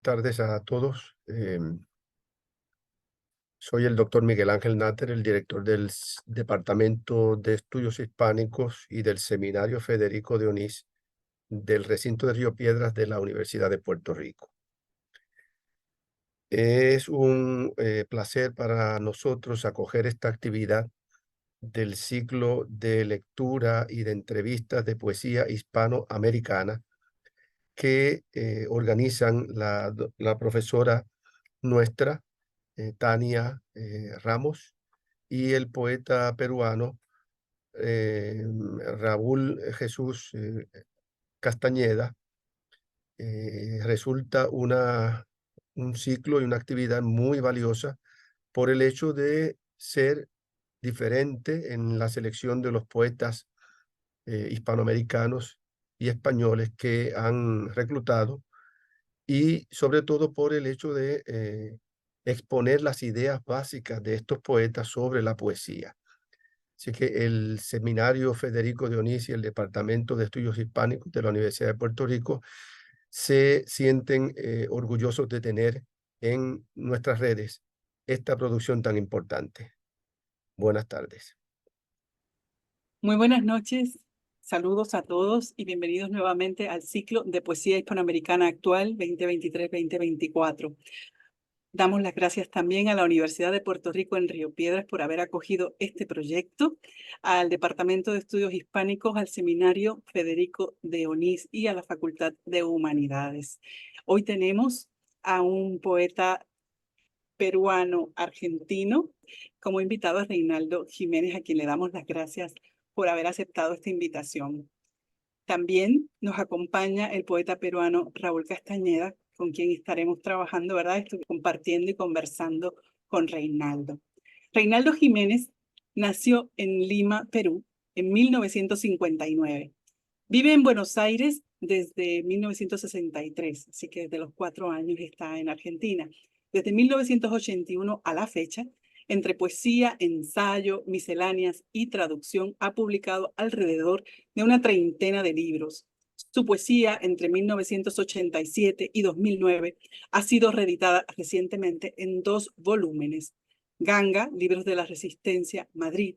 Tardes a todos. Soy el doctor Miguel Ángel Náter, el director del Departamento de Estudios Hispánicos y del Seminario Federico de Onís del recinto de Río Piedras de la Universidad de Puerto Rico. Es un placer para nosotros acoger esta actividad del ciclo de lectura y de entrevistas de poesía hispanoamericana que organizan la profesora nuestra, Tania Ramos, y el poeta peruano Raúl Jesús Castañeda. Resulta un ciclo y una actividad muy valiosa por el hecho de ser diferente en la selección de los poetas hispanoamericanos y españoles que han reclutado, y sobre todo por el hecho de exponer las ideas básicas de estos poetas sobre la poesía. Así que el Seminario Federico de Onís y el Departamento de Estudios Hispánicos de la Universidad de Puerto Rico se sienten orgullosos de tener en nuestras redes esta producción tan importante. Buenas tardes. Muy buenas noches, saludos a todos y bienvenidos nuevamente al ciclo de Poesía Hispanoamericana Actual 2023-2024. Damos las gracias también a la Universidad de Puerto Rico en Río Piedras por haber acogido este proyecto, al Departamento de Estudios Hispánicos, al Seminario Federico de Onís y a la Facultad de Humanidades. Hoy tenemos a un poeta peruano-argentino como invitado, a Reinaldo Jiménez, a quien le damos las gracias por haber aceptado esta invitación. También nos acompaña el poeta peruano Raúl Castañeda, con quien estaremos trabajando, ¿verdad? Estoy compartiendo y conversando con Reinaldo. Reinaldo Jiménez nació en Lima, Perú, en 1959. Vive en Buenos Aires desde 1963, así que desde los 4 años está en Argentina. Desde 1981 a la fecha, entre poesía, ensayo, misceláneas y traducción, ha publicado alrededor de una treintena de libros. Su poesía, entre 1987 y 2009, ha sido reeditada recientemente en 2 volúmenes. Ganga, Libros de la Resistencia, Madrid.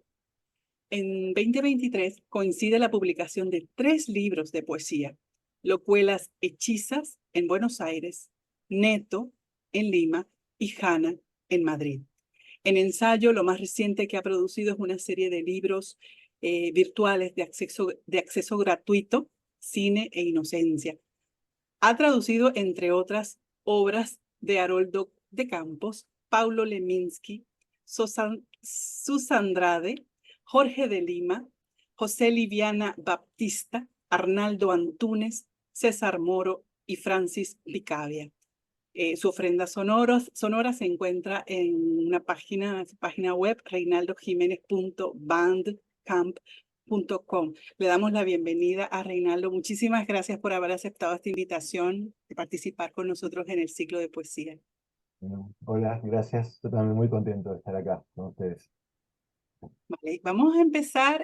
En 2023 coincide la publicación de 3 libros de poesía: Locuelas Hechizas en Buenos Aires, Neto en Lima y Jana en Madrid. En ensayo, lo más reciente que ha producido es una serie de libros virtuales de acceso gratuito, Cine e Inocencia. Ha traducido, entre otras, obras de Haroldo de Campos, Paulo Leminski, Susandrade, Jorge de Lima, José Liviana Baptista, Arnaldo Antúnez, César Moro y Francis Picabia. Su ofrenda sonora se encuentra en una página web, reinaldojimenez.bandcamp.com. Le damos la bienvenida a Reinaldo. Muchísimas gracias por haber aceptado esta invitación de participar con nosotros en el ciclo de poesía. Bueno, hola, gracias. Yo también muy contento de estar acá con ustedes. Vale, vamos a empezar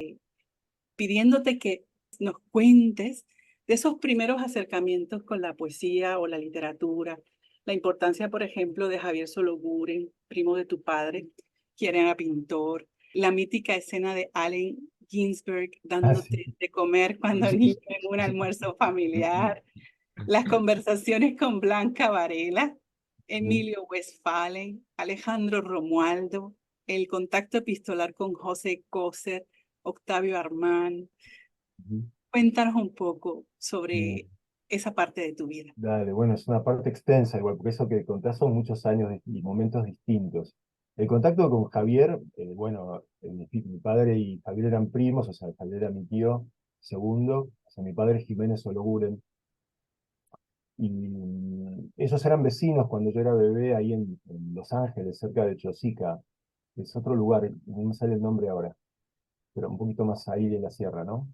pidiéndote que nos cuentes de esos primeros acercamientos con la poesía o la literatura, la importancia, por ejemplo, de Javier Sologuren, primo de tu padre, quien era pintor, la mítica escena de Allen Ginsberg dándote de comer cuando niño en un almuerzo familiar, las conversaciones con Blanca Varela, Emilio Westphalen, Alejandro Romualdo, el contacto epistolar con José Coser, Octavio Armán. Cuéntanos un poco sobre esa parte de tu vida. Dale, bueno, es una parte extensa, igual, porque eso que contás son muchos años y momentos distintos. El contacto con Javier, bueno, mi padre y Javier eran primos, o sea, Javier era mi tío segundo, o sea, mi padre es Jiménez Sologuren, y ellos eran vecinos cuando yo era bebé ahí en Los Ángeles, cerca de Chosica, que es otro lugar, no me sale el nombre ahora, pero un poquito más ahí de la sierra, ¿no?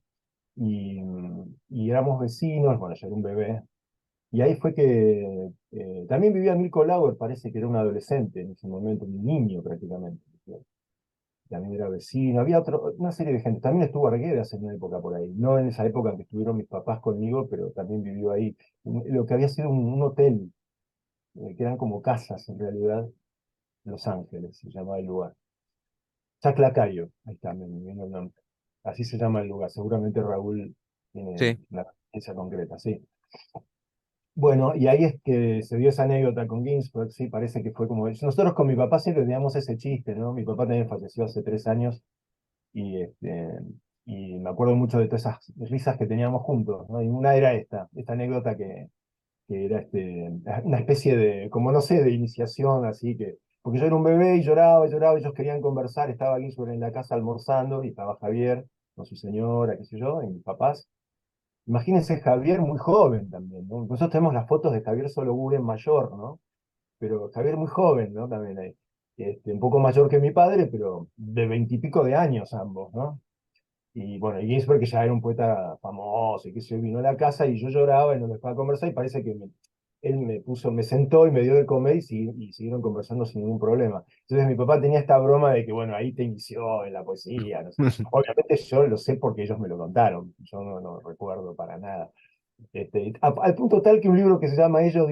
y, y éramos vecinos, bueno, yo era un bebé, y ahí fue que también vivía Mirko Lauer, parece que era un adolescente en ese momento, un niño prácticamente. También era vecino, había una serie de gente. También estuvo Arguedas en una época por ahí, no en esa época en que estuvieron mis papás conmigo, pero también vivió ahí. Lo que había sido un hotel, que eran como casas en realidad, Los Ángeles, se llamaba el lugar. Chaclacayo, ahí está, me vino el nombre. Así se llama el lugar, seguramente Raúl tiene Sí, una referencia concreta, sí. Bueno, y ahí es que se dio esa anécdota con Ginsberg, sí, parece que fue como... Nosotros con mi papá siempre teníamos ese chiste, ¿no? Mi papá también falleció hace 3 años y me acuerdo mucho de todas esas risas que teníamos juntos, ¿no? Y una era esta anécdota que era una especie de, como no sé, de iniciación, así que... Porque yo era un bebé y lloraba, lloraba, ellos querían conversar, estaba Ginsberg en la casa almorzando y estaba Javier con su señora, qué sé yo, y mis papás. Imagínense Javier muy joven también, ¿no? Nosotros tenemos las fotos de Javier Sologuren mayor, ¿no? Pero Javier muy joven, ¿no? También ahí. Un poco mayor que mi padre, pero de 20 y pico de años ambos, ¿no? Y bueno, y Ginsberg, que ya era un poeta famoso, y que se vino a la casa y yo lloraba y no me dejaba conversar, y parece que él me sentó y me dio de comer y siguieron conversando sin ningún problema. Entonces mi papá tenía esta broma de que, bueno, ahí te inició en la poesía, no sé. Obviamente yo lo sé porque ellos me lo contaron, yo no recuerdo para nada. Al punto tal que un libro que se llama Ello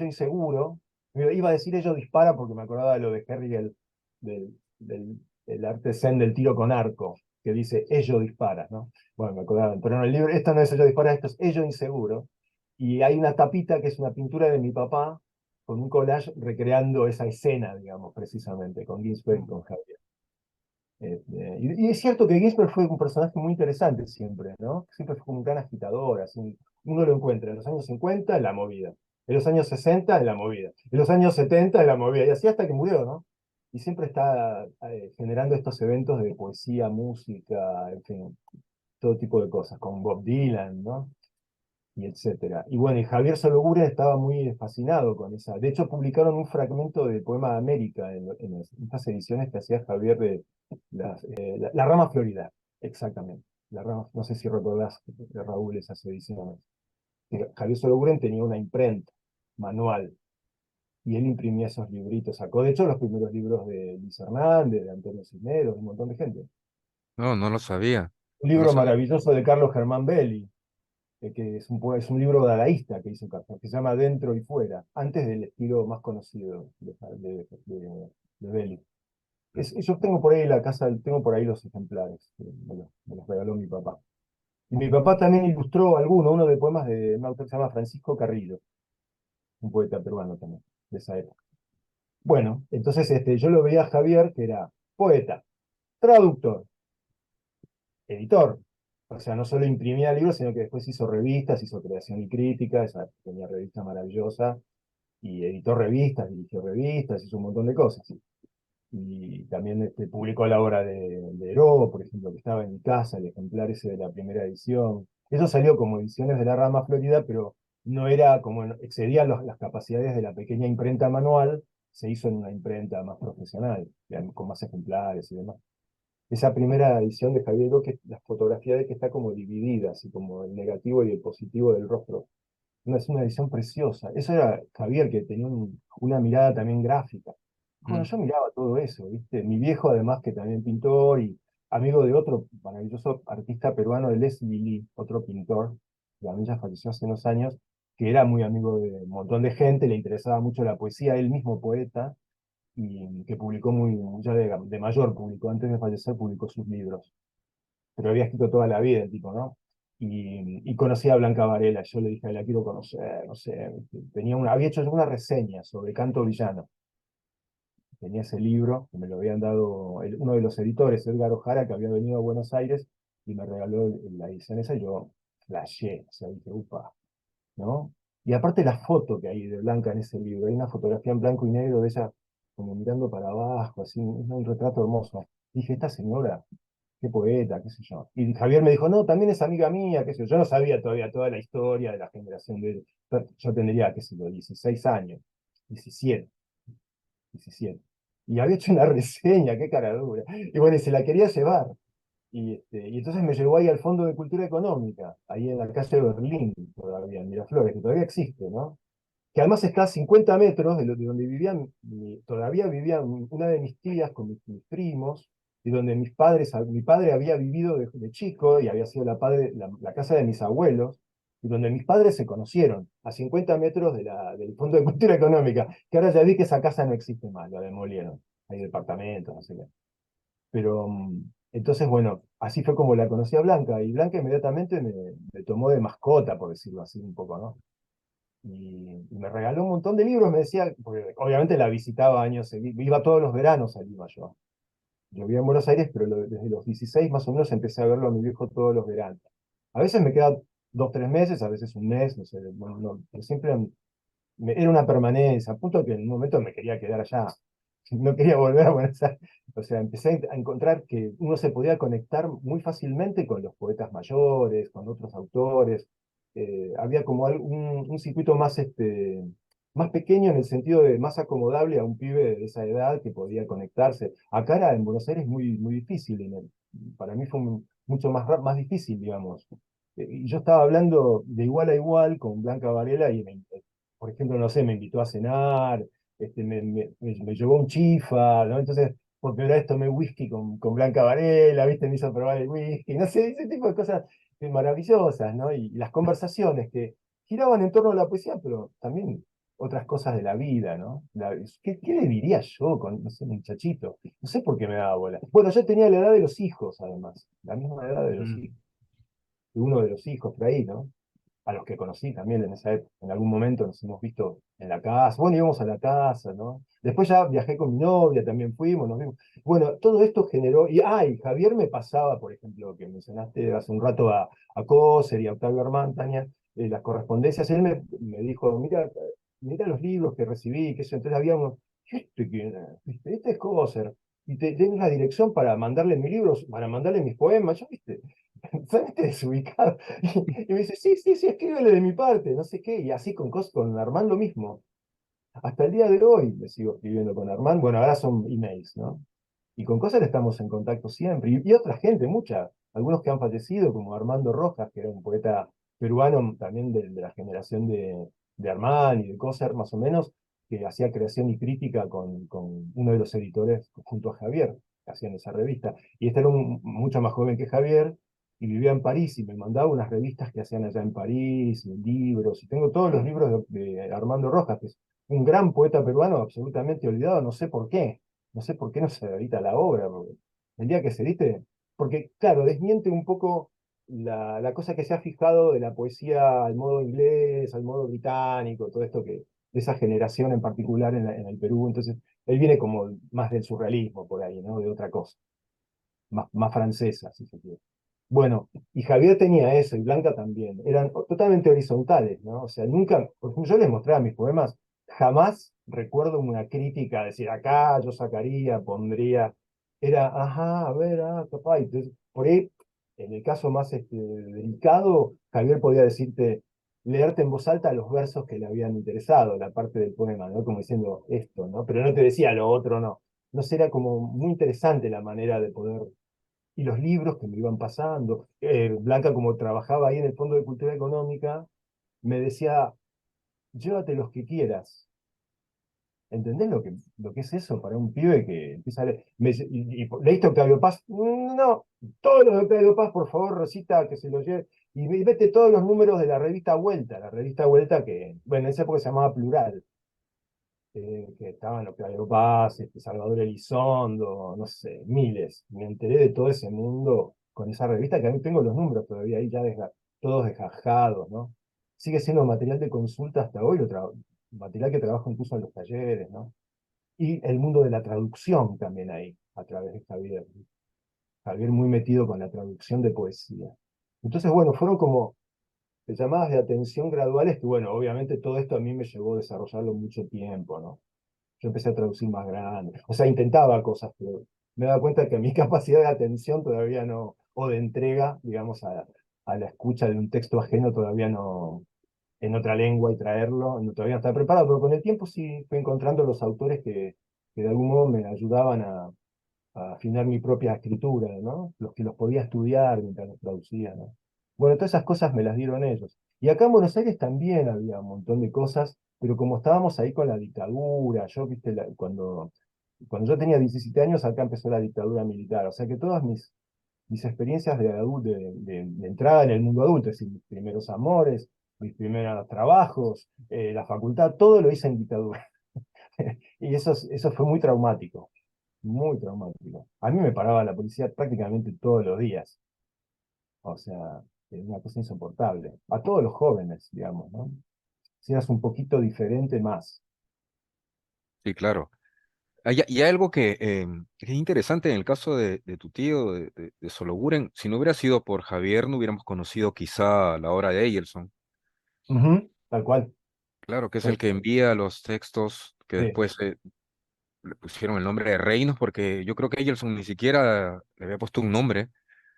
Inseguro, iba a decir Ello Dispara porque me acordaba de lo de Herriel, del arte zen del tiro con arco, que dice Ello Dispara, ¿no? Bueno, me acordaba, pero no, el libro, esto no es Ello Dispara, esto es Ello Inseguro, y hay una tapita que es una pintura de mi papá con un collage recreando esa escena, digamos, precisamente, con Ginsberg y con Javier. Y es cierto que Ginsberg fue un personaje muy interesante siempre, ¿no? Siempre fue como un gran agitador, así. Uno lo encuentra en los años 50 en la movida, en los años 60 en la movida, en los años 70 en la movida, y así hasta que murió, ¿no? Y siempre está generando estos eventos de poesía, música, en fin, todo tipo de cosas, con Bob Dylan, ¿no? Y etcétera. Y bueno, y Javier Sologuren estaba muy fascinado con esa. De hecho, publicaron un fragmento del poema de América en estas ediciones que hacía Javier de la rama florida, exactamente. No sé si recordás, Raúl, esas ediciones. Javier Sologuren tenía una imprenta manual y él imprimía esos libritos. Sacó, de hecho, los primeros libros de Luis Hernández, de Antonio Cisneros, de un montón de gente. no, no lo sabía. Un No lo libro sabía. maravilloso de Carlos Germán Belli, que es un libro dadaísta que hizo Kafka, que se llama Dentro y Fuera, antes del estilo más conocido de Belli. Yo tengo por ahí en la casa, tengo por ahí los ejemplares, que me los regaló mi papá. Y mi papá también ilustró uno de poemas de un autor que se llama Francisco Carrillo, un poeta peruano también, de esa época. Bueno, entonces yo lo veía a Javier, que era poeta, traductor, editor. O sea, no solo imprimía libros, sino que después hizo revistas, hizo creación y crítica, esa pequeña revista maravillosa, y editó revistas, dirigió revistas, hizo un montón de cosas. Y también publicó la obra de Heró, por ejemplo, que estaba en mi casa, el ejemplar ese de la primera edición. Eso salió como ediciones de la rama Florida, pero no era como, excedía las capacidades de la pequeña imprenta manual, se hizo en una imprenta más profesional, con más ejemplares y demás. Esa primera edición de Javier Heró, que la fotografía de que está como dividida, así como el negativo y el positivo del rostro. Es una edición preciosa. Eso era Javier, que tenía una mirada también gráfica. Bueno, Mm. yo miraba todo eso, ¿viste? Mi viejo, además, que también pintó y amigo de otro maravilloso artista peruano, de Leslie Lee, otro pintor, que a mí ya falleció hace unos años, que era muy amigo de un montón de gente, le interesaba mucho la poesía, él mismo poeta, y que publicó ya de mayor, publicó, antes de fallecer, publicó sus libros. Pero había escrito toda la vida el tipo, ¿no? Y conocí a Blanca Varela, yo le dije, la quiero conocer, no sé, había hecho una reseña sobre canto villano. Tenía ese libro, que me lo habían dado uno de los editores, Edgar Ojara, que había venido a Buenos Aires, y me regaló la edición esa, y yo flashé, o sea, dije, upa, ¿no? Y aparte la foto que hay de Blanca en ese libro, hay una fotografía en blanco y negro de ella como mirando para abajo, así, es un retrato hermoso. Dije, esta señora, qué poeta, qué sé yo. Y Javier me dijo, no, también es amiga mía, qué sé yo. Yo no sabía todavía toda la historia de la generación de él. Yo tendría, qué sé yo, 16 años, 17, 17. Y había hecho una reseña, qué cara dura. Y bueno, y se la quería llevar. y entonces me llevó ahí al Fondo de Cultura Económica, ahí en la calle Berlín, todavía, en Miraflores, que todavía existe, ¿no? Que además está a 50 metros de donde vivían, todavía vivían una de mis tías con mis primos, y donde mi padre había vivido de chico y había sido la casa de mis abuelos, y donde mis padres se conocieron, a 50 metros del Fondo de Cultura Económica, que ahora ya vi que esa casa no existe más, la demolieron, hay departamentos, no sé qué. Pero entonces, bueno, así fue como la conocí a Blanca, y Blanca inmediatamente me tomó de mascota, por decirlo así un poco, ¿no? Y me regaló un montón de libros, me decía, porque obviamente la visitaba años seguidos, iba todos los veranos allí iba yo. Yo vivía en Buenos Aires, pero desde los 16 más o menos empecé a verlo a mi viejo todos los veranos. A veces me quedaba 2, 3 meses, a veces un mes, no sé, bueno, no, pero siempre era una permanencia, a punto que en un momento me quería quedar allá, no quería volver a Buenos Aires. O sea, empecé a encontrar que uno se podía conectar muy fácilmente con los poetas mayores, con otros autores. Había como un circuito más pequeño en el sentido de más acomodable a un pibe de esa edad que podía conectarse. Acá era en Buenos Aires muy difícil, para mí fue mucho más difícil, digamos. Y yo estaba hablando de igual a igual con Blanca Varela y por ejemplo, no sé, me invitó a cenar, me llevó un chifa, ¿no? Entonces, por primera vez tomé whisky con Blanca Varela, ¿viste? Me hizo probar el whisky, no sé, ese tipo de cosas maravillosas, ¿no? Y las conversaciones que giraban en torno a la poesía, pero también otras cosas de la vida, ¿no? ¿Qué le diría yo con, no sé, un muchachito? No sé por qué me daba bola. Bueno, yo tenía la edad de los hijos, además, la misma edad de los Mm. hijos, de uno de los hijos por ahí, ¿no? A los que conocí también en esa época. En algún momento nos hemos visto en la casa. Bueno, íbamos a la casa, ¿no? Después ya viajé con mi novia, también fuimos, nos vimos. Bueno, todo esto generó. Y Javier me pasaba, por ejemplo, que mencionaste hace un rato a Coser y a Octavio Armantaña, las correspondencias. Él me dijo, mira los libros que recibí, que eso. Entonces había uno, este es Coser. Y tenés la dirección para mandarle mis libros, para mandarle mis poemas, yo, ¿viste? Totalmente desubicado. Y me dice, sí, sí, sí, escríbele de mi parte, no sé qué. Y así con Armand lo mismo. Hasta el día de hoy le sigo escribiendo con Armand. Bueno, ahora son emails, ¿no? Y con cosas estamos en contacto siempre. Y otra gente, mucha. Algunos que han fallecido, como Armando Rojas, que era un poeta peruano también de la generación de Armand y de Coser, más o menos, que hacía creación y crítica con uno de los editores junto a Javier, que hacían esa revista. Y este era mucho más joven que Javier y vivía en París y me mandaba unas revistas que hacían allá en París, y libros. Y tengo todos los libros de Armando Rojas, que es un gran poeta peruano absolutamente olvidado, no sé por qué. No sé por qué no se edita la obra, porque el día que se edite, porque claro, desmiente un poco la cosa que se ha fijado de la poesía al modo inglés, al modo británico, todo esto de esa generación en particular en el Perú. Entonces, él viene como más del surrealismo por ahí, ¿no? De otra cosa, más francesa, si se quiere. Bueno, y Javier tenía eso, y Blanca también. Eran totalmente horizontales, ¿no? O sea, nunca, por ejemplo, yo les mostraba mis poemas, jamás recuerdo una crítica, decir, acá yo sacaría, pondría. Era, ajá, a ver, papá. Entonces, por ahí, en el caso más delicado, Javier podía decirte, leerte en voz alta los versos que le habían interesado, la parte del poema, ¿no? Como diciendo esto, ¿no? Pero no te decía lo otro, no. No sé, era como muy interesante la manera de poder y los libros que me iban pasando. Blanca, como trabajaba ahí en el Fondo de Cultura Económica, me decía, llévate los que quieras. ¿Entendés lo que es eso para un pibe que empieza a leer? ¿Leíste Octavio Paz? No, todos los de Octavio Paz, por favor, Rosita, que se los lleve. Y vete todos los números de la revista Vuelta que, bueno, en esa época se llamaba Plural, que estaban Octavio Paz, Salvador Elizondo, no sé, miles. Me enteré de todo ese mundo con esa revista, que a mí tengo los números todavía ahí ya todos desgajados, ¿no? Sigue siendo material de consulta hasta hoy, material que trabajo incluso en los talleres, ¿no? Y el mundo de la traducción también ahí, a través de Javier. Javier muy metido con la traducción de poesía. Entonces, bueno, fueron como llamadas de atención graduales que, bueno, obviamente todo esto a mí me llevó a desarrollarlo mucho tiempo, ¿no? Yo empecé a traducir más grande. O sea, intentaba cosas, pero me daba cuenta que mi capacidad de atención todavía no, o de entrega, digamos, a la escucha de un texto ajeno todavía no, en otra lengua y traerlo, no, todavía no estaba preparado, pero con el tiempo sí fui encontrando los autores que de algún modo me ayudaban a a afinar mi propia escritura, ¿no? Los que los podía estudiar mientras los traducía, ¿no? Bueno, todas esas cosas me las dieron ellos. Y acá en Buenos Aires también había un montón de cosas, pero como estábamos ahí con la dictadura, yo, viste, cuando yo tenía 17 años, acá empezó la dictadura militar, o sea que todas mis experiencias de entrada en el mundo adulto, es decir, mis primeros amores, mis primeros trabajos, la facultad, todo lo hice en dictadura. Y eso fue muy traumático, muy traumático. A mí me paraba la policía prácticamente todos los días, o sea, es una cosa insoportable. A todos los jóvenes, digamos, ¿no? Si eras un poquito diferente más. Sí, claro. Y hay algo que es interesante en el caso de tu tío, de Sologuren. Si no hubiera sido por Javier, no hubiéramos conocido quizá la obra de Eyelson. Ujú, tal cual. Claro, que es Tal el que cual. envía los textos que Sí. después le pusieron el nombre de Reinos, porque yo creo que Eyelson ni siquiera le había puesto un nombre,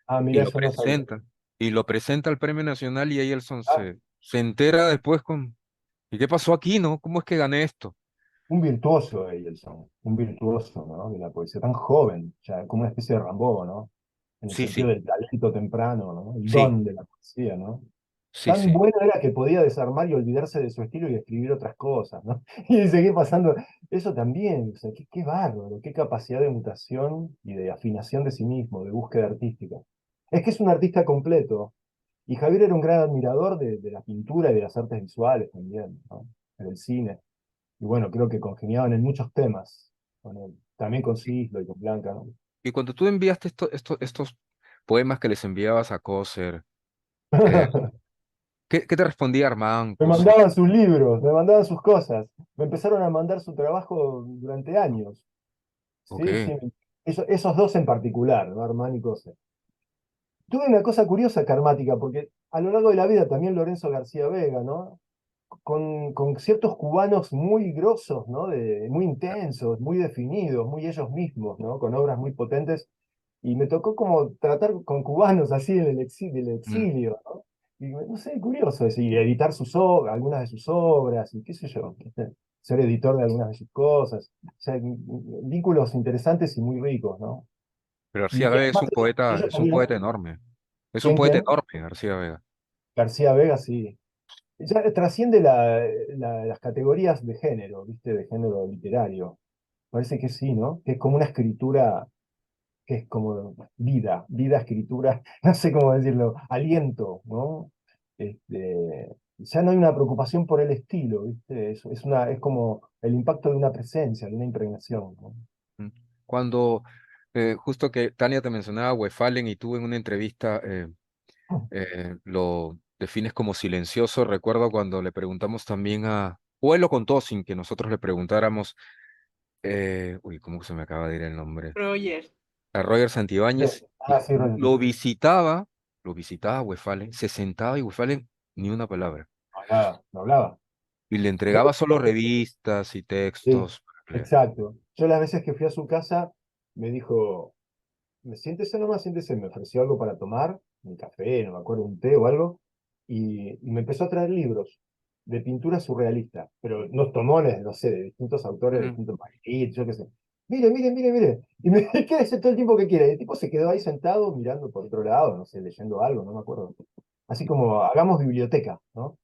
Ah, y mira, lo eso no sabía. presenta. Y lo presenta al Premio Nacional y Eyelson Ah, se entera después con, ¿y qué pasó aquí, no? ¿Cómo es que gané esto? un virtuoso Eyelson, un virtuoso, ¿no? De la poesía, tan joven, ya como una especie de Rambo, ¿no? En el Sí, sentido sí, del talento temprano, ¿no? El sí, don de la poesía, ¿no? sí, Tan sí. bueno era que podía desarmar y olvidarse de su estilo y escribir otras cosas, ¿no? Y seguir pasando. Eso también, o sea, qué bárbaro, qué capacidad de mutación y de afinación de sí mismo, de búsqueda artística. Es que es un artista completo. Y Javier era un gran admirador de la pintura y de las artes visuales también, ¿no? Del cine. Y bueno, creo que congeniaban en muchos temas con él. También con Cislo y con Blanca, ¿no? Y cuando tú enviaste estos poemas que les enviabas a Coser, eh, ¿qué te respondía Armand Me Coser? mandaban sus libros, me mandaban sus cosas. Me empezaron a mandar su trabajo durante años. Ok. Sí, sí. Esos dos en particular, ¿no? Armán y Coser. Tuve una cosa curiosa karmática, porque a lo largo de la vida también Lorenzo García Vega, ¿no? Con ciertos cubanos muy grosos, ¿no? Muy intensos, muy definidos, muy ellos mismos, ¿no? Con obras muy potentes. Y me tocó como tratar con cubanos así en el del Mm. exilio, ¿no? Y no sé, curioso, es decir, editar sus obras, algunas de sus obras, y qué sé yo, ¿viste? Ser editor de algunas de sus cosas. O sea, vínculos interesantes y muy ricos, ¿no? Pero García Y Vega además ellos es un también, poeta enorme. Es un ¿quién, poeta quién? enorme, García Vega. García Vega, sí. Ya trasciende las categorías de género, ¿viste? De género literario. Parece que sí, ¿no? Que es como una escritura que es como vida, escritura, no sé cómo decirlo, aliento, ¿no? Ya no hay una preocupación por el estilo, ¿viste? Es como el impacto de una presencia, de una impregnación, ¿no? Mm. Cuando, justo que Tania te mencionaba Wefalen y tú en una entrevista lo defines como silencioso, recuerdo cuando le preguntamos también o él lo contó sin que nosotros le preguntáramos, uy, ¿cómo se me acaba de ir el nombre? Roger, A Roger Sí. Santibáñez, Ah, sí, Roger. lo visitaba Wefalen, se sentaba y Wefalen ni una palabra. No hablaba, no hablaba. Y le Yo, entregaba solo revistas y sí, textos para leer. exacto. Yo las veces que fui a su casa, me dijo, siéntese nomás, siéntese, me ofreció algo para tomar, un café, no me acuerdo, un té o algo, y me empezó a traer libros de pintura surrealista, pero unos tomones, no sé, de distintos autores, de Ujú. distintos países, yo qué sé. Mire, mire, mire, mire. Y me quédese todo el tiempo que quiera. Y el tipo se quedó ahí sentado mirando por otro lado, no sé, leyendo algo, no me acuerdo. Así como hagamos biblioteca, ¿no?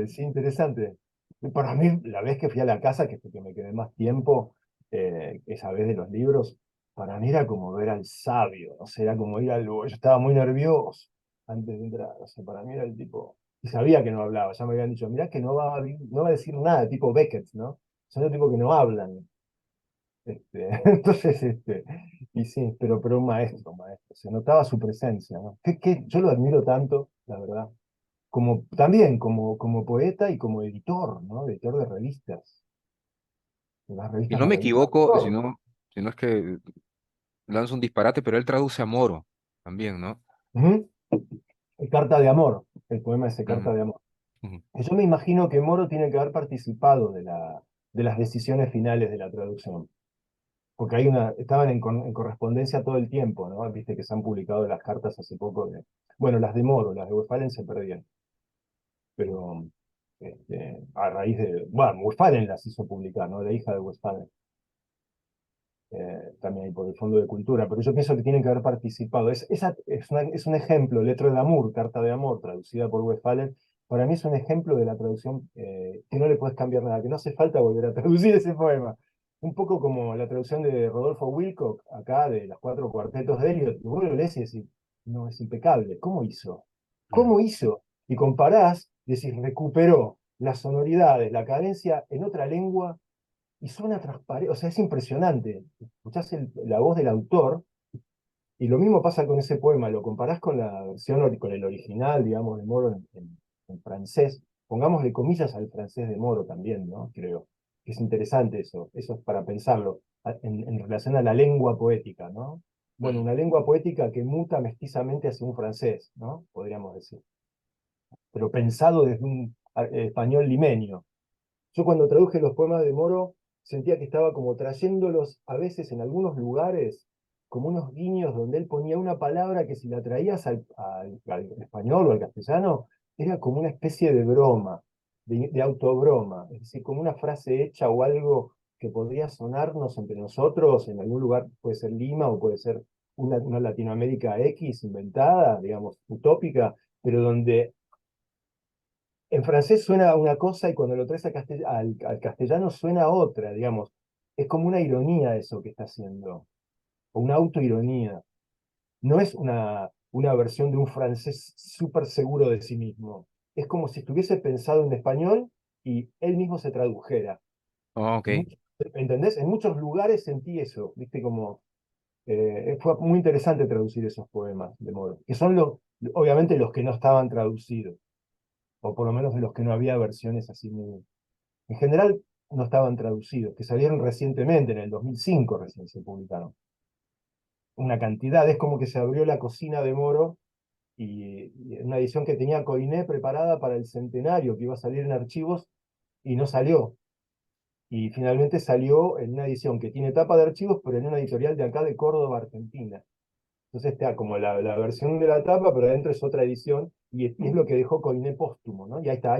Sí, interesante. Y para mí, la vez que fui a la casa, que fue que me quedé más tiempo, esa vez de los libros, para mí era como ver al sabio, o sea, era como ir al... Yo estaba muy nervioso antes de entrar, o sea, para mí era el tipo... Y sabía que no hablaba, ya me habían dicho, mirá que no va a decir nada, tipo Beckett, ¿no? Son los tipos que no hablan. Entonces, y sí, pero un maestro, maestro, se notaba su presencia, ¿no? Yo lo admiro tanto, la verdad como también como poeta y como editor, ¿no? Editor de revistas, de las Si revistas no de me Revista equivoco, Autor. si no es que lanzo un disparate, pero él traduce a Moro también, ¿no? Ujú. Carta de amor, el poema ese Ujú, Carta de amor. ujú. Y yo me imagino que Moro tiene que haber participado de las decisiones finales de la traducción, porque estaban en correspondencia todo el tiempo, ¿no? Viste que se han publicado las cartas hace poco bueno, las de Moro, las de Westphalen se perdieron, pero a raíz de, bueno, Westphalen las hizo publicar, ¿no? La hija de Westphalen. también hay por el Fondo de Cultura, pero yo pienso que tienen que haber participado. Es un ejemplo, Letra de Amor, Carta de Amor, traducida por Westphalen, para mí es un ejemplo de la traducción que no le puedes cambiar nada, que no hace falta volver a traducir ese poema. Un poco como la traducción de Rodolfo Wilcock, acá, de los 4 cuartetos de Eliot, y vos lo lees y decís, no, es impecable, ¿cómo hizo? ¿Cómo hizo? Y comparás, decís, recuperó las sonoridades, la cadencia en otra lengua, y suena transparente, o sea, es impresionante. Escuchás la voz del autor, y lo mismo pasa con ese poema, lo comparás con la versión, con el original, digamos, de Moro en francés, pongámosle comillas al francés de Moro también, ¿no? Creo. Es interesante eso es para pensarlo, en relación a la lengua poética, ¿no? Bueno, una lengua poética que muta mestizamente hacia un francés, ¿no? Podríamos decir, pero pensado desde un español limeño. Yo cuando traduje los poemas de Moro sentía que estaba como trayéndolos a veces en algunos lugares, como unos guiños donde él ponía una palabra que si la traías al español o al castellano, era como una especie de broma, de autobroma, es decir, como una frase hecha o algo que podría sonarnos entre nosotros en algún lugar, puede ser Lima o puede ser una Latinoamérica X inventada, digamos, utópica, pero donde en francés suena una cosa y cuando lo traes al castellano suena otra, digamos. Es como una ironía eso que está haciendo, o una autoironía. No es una versión de un francés súper seguro de sí mismo. Es como si estuviese pensado en español y él mismo se tradujera. Ah, ok. ¿Entendés? En muchos lugares sentí eso, ¿viste? Como, fue muy interesante traducir esos poemas de Moro, que son obviamente los que no estaban traducidos, o por lo menos de los que no había versiones así muy, en general no estaban traducidos, que salieron recientemente, en el 2005 recién se publicaron. Una cantidad, es como que se abrió la cocina de Moro y una edición que tenía Coiné preparada para el centenario, que iba a salir en archivos, y no salió. Y finalmente salió en una edición que tiene tapa de archivos, pero en una editorial de acá de Córdoba, Argentina. Entonces está como la versión de la tapa, pero adentro es otra edición, y es lo que dejó Coiné póstumo, ¿no? Y ahí está,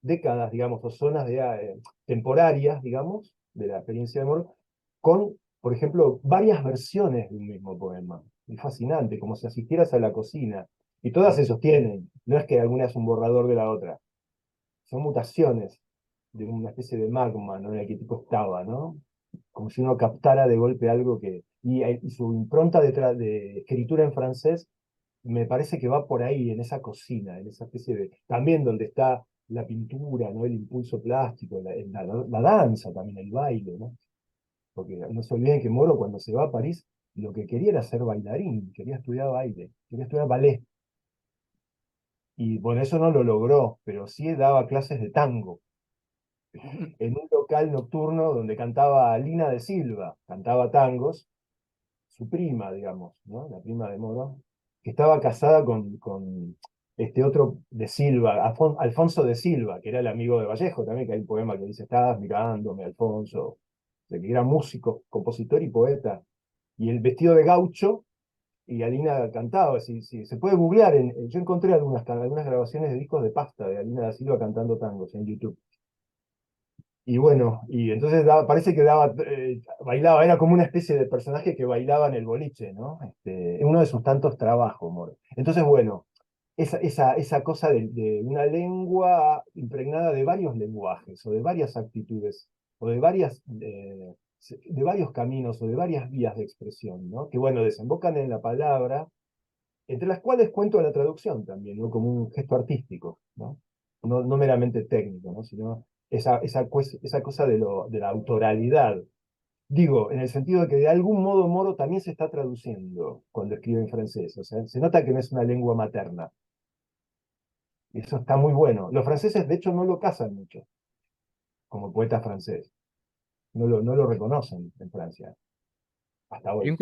décadas, digamos, o zonas temporarias, digamos, de la experiencia de Moro, con, por ejemplo, varias versiones de un mismo poema. Es fascinante, como si asistieras a la cocina. Y todas se sostienen, no es que alguna es un borrador de la otra, son mutaciones de una especie de magma, ¿no? En el que tipo estaba, ¿no? Como si uno captara de golpe algo que... Y su impronta de escritura en francés me parece que va por ahí, en esa cocina, en esa especie de... También donde está la pintura, ¿no? El impulso plástico, la danza también, el baile, ¿no? Porque no se olviden que Moro cuando se va a París, lo que quería era ser bailarín, quería estudiar baile, quería estudiar ballet. Y bueno, eso no lo logró, pero sí daba clases de tango en un local nocturno donde cantaba Lina de Silva, cantaba tangos, su prima, digamos, ¿no? La prima de Moro, que estaba casada con este otro de Silva, Alfonso de Silva, que era el amigo de Vallejo también, que hay un poema que dice, estabas mirándome, Alfonso, de que era músico, compositor y poeta, y el vestido de gaucho, y Alina cantaba, si se puede googlear, yo encontré algunas grabaciones de discos de pasta de Alina da Silva cantando tangos en YouTube. Y bueno, y entonces parece que bailaba, era como una especie de personaje que bailaba en el boliche, ¿no? Uno de sus tantos trabajos, Moro. Entonces, bueno, esa cosa de una lengua impregnada de varios lenguajes, o de varias actitudes, o de varios caminos, o de varias vías de expresión, ¿no? Que, bueno, desembocan en la palabra, entre las cuales cuento la traducción también, ¿no? Como un gesto artístico, ¿no? No meramente técnico, ¿no? Sino esa cosa de la autoralidad. Digo, en el sentido de que de algún modo Moro también se está traduciendo cuando escribe en francés. O sea, se nota que no es una lengua materna. Y eso está muy bueno. Los franceses, de hecho, no lo casan mucho como poeta francés. No lo reconocen en Francia, hasta Yo hoy.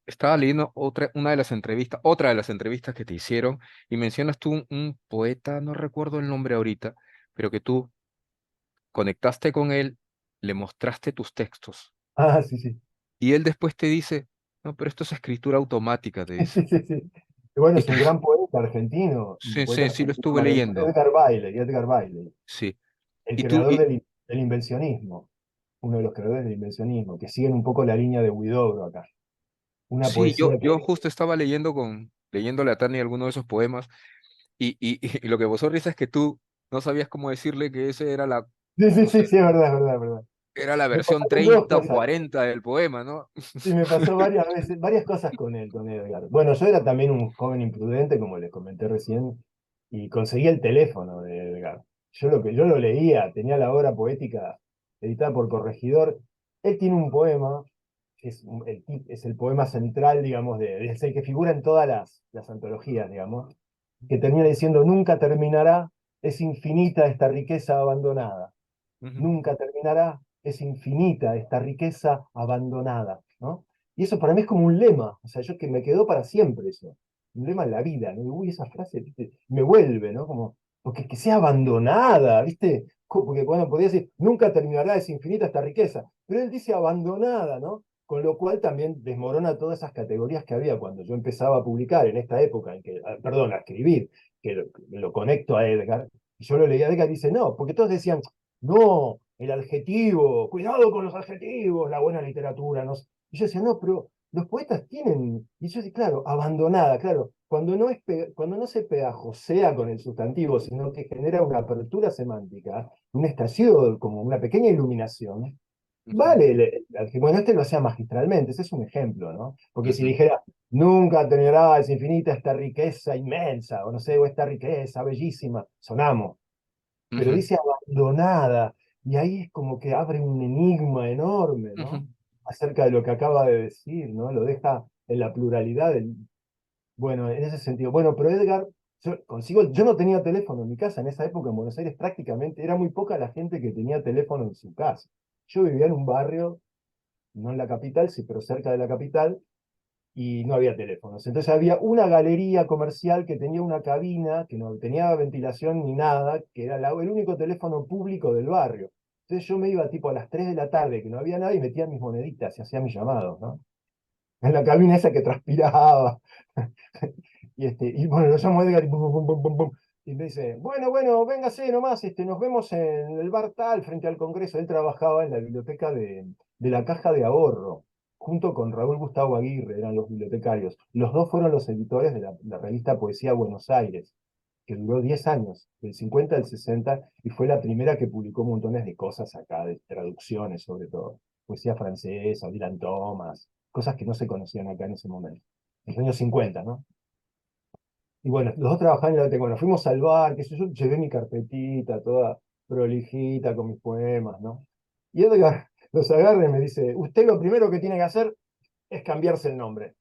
estaba leyendo otra de las entrevistas que te hicieron, y mencionas tú un poeta, no recuerdo el nombre ahorita, pero que tú conectaste con él, le mostraste tus textos, Ah, sí, sí. y él después te dice, no, pero esto es escritura automática, te dice. Sí, sí, sí. Y bueno, Y es un gran poeta argentino, un sí, poeta sí, sí lo argentino estuve maravilloso, leyendo, Edgar Bailey, sí. el Y tú, creador del invencionismo. uno de los creadores del dimensionismo, que siguen un poco la línea de Huidobro acá. Una Sí, poesía yo que... justo estaba leyéndole a Tani alguno de esos poemas, y lo que vos risa es que tú no sabías cómo decirle que ese era Sí, sí, no sí, sé, sí, es verdad, es verdad, es verdad. era la Me versión pasaron dos 30 o cosas. 40 del poema, ¿no? Sí, me pasó varias veces, varias cosas con él, con Edgar. Bueno, yo era también un joven imprudente, como les comenté recién, y conseguí el teléfono de Edgar. Yo lo leía, tenía la obra poética editada por Corregidor. Él tiene un poema, que es el poema central, digamos, es el que figura en todas las antologías, digamos, que termina diciendo, nunca terminará, es infinita esta riqueza abandonada. Ujú, Nunca terminará, es infinita esta riqueza abandonada, ¿no? Y eso para mí es como un lema, o sea, yo que me quedó para siempre eso, un lema en la vida, ¿no? Uy, esa frase, ¿viste? Me vuelve, ¿no? Como, porque que sea abandonada, ¿viste? Porque bueno, podía decir, nunca terminará, es infinita esta riqueza, pero él dice abandonada, ¿no? Con lo cual también desmorona todas esas categorías que había cuando yo empezaba a publicar en esta época, perdón, a escribir, que lo conecto a Edgar, y yo lo leía a Edgar y dice, no, porque todos decían, no, el adjetivo, cuidado con los adjetivos, la buena literatura. No sé. Y yo decía, no, pero los poetas tienen, y yo decía, claro, abandonada, claro, cuando no se pegajosea con el sustantivo, sino que genera una apertura semántica, un estallido, como una pequeña iluminación, ujú, vale, bueno, este lo hacía magistralmente, ese es un ejemplo, ¿no? Porque si ujú, dijera, nunca terminará, es infinita esta riqueza inmensa, o no sé, o esta riqueza bellísima, sonamos, pero ujú, dice abandonada, y ahí es como que abre un enigma enorme, ujú, ¿no? Acerca de lo que acaba de decir, ¿no? Lo deja en la pluralidad bueno, en ese sentido. Bueno, pero Edgar, yo no tenía teléfono en mi casa en esa época en Buenos Aires prácticamente, era muy poca la gente que tenía teléfono en su casa. Yo vivía en un barrio, no en la capital, sí, pero cerca de la capital, y no había teléfonos. Entonces había una galería comercial que tenía una cabina, que no tenía ventilación ni nada, que era el único teléfono público del barrio. Entonces yo me iba tipo a las 3 de la tarde, que no había nadie, y metía mis moneditas y hacía mis llamados, ¿no? En la cabina esa que transpiraba. Y bueno, lo llamo a Edgar y, pum, pum, pum, pum, pum, y me dice, bueno, véngase nomás, nos vemos en el bar tal, frente al Congreso. Él trabajaba en la biblioteca de la Caja de Ahorro, junto con Raúl Gustavo Aguirre, eran los bibliotecarios. Los dos fueron los editores de la revista Poesía Buenos Aires, que duró 10 años, del 50 al 60, y fue la primera que publicó montones de cosas acá, de traducciones sobre todo. Poesía francesa, Dylan Thomas, cosas que no se conocían acá en ese momento. En los años 50, ¿no? Y bueno, los dos trabajaban en la biblioteca. Bueno, fuimos al bar, qué sé yo, llevé mi carpetita toda prolijita con mis poemas, ¿no? Y Edgar los agarra y me dice, usted lo primero que tiene que hacer es cambiarse el nombre.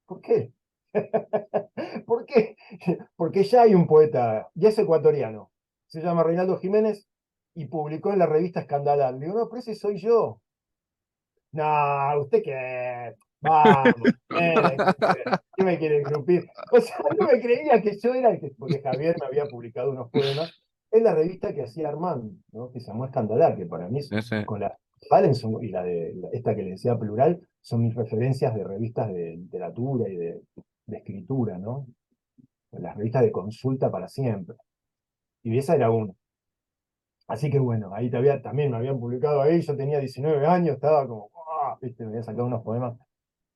¿Por qué? ¿Por qué? Porque ya hay un poeta, y es ecuatoriano, se llama Reinaldo Jiménez, y publicó en la revista Escandalar. Le digo, no, pero ese soy yo. No, ¿usted qué? Vamos, ¿qué me quiere engrupir? O sea, no me creía que yo era el que, porque Javier me había publicado unos poemas en la revista que hacía Armando, ¿no? Que se llamó Escandalar, que para mí, ese, con la Valen y esta que le decía Plural, son mis referencias de revistas de literatura y de escritura, ¿no? Las revistas de consulta para siempre. Y esa era una. Así que bueno, ahí también me habían publicado ahí, yo tenía 19 años, estaba como, ¡ah! ¿Viste? Me había sacado unos poemas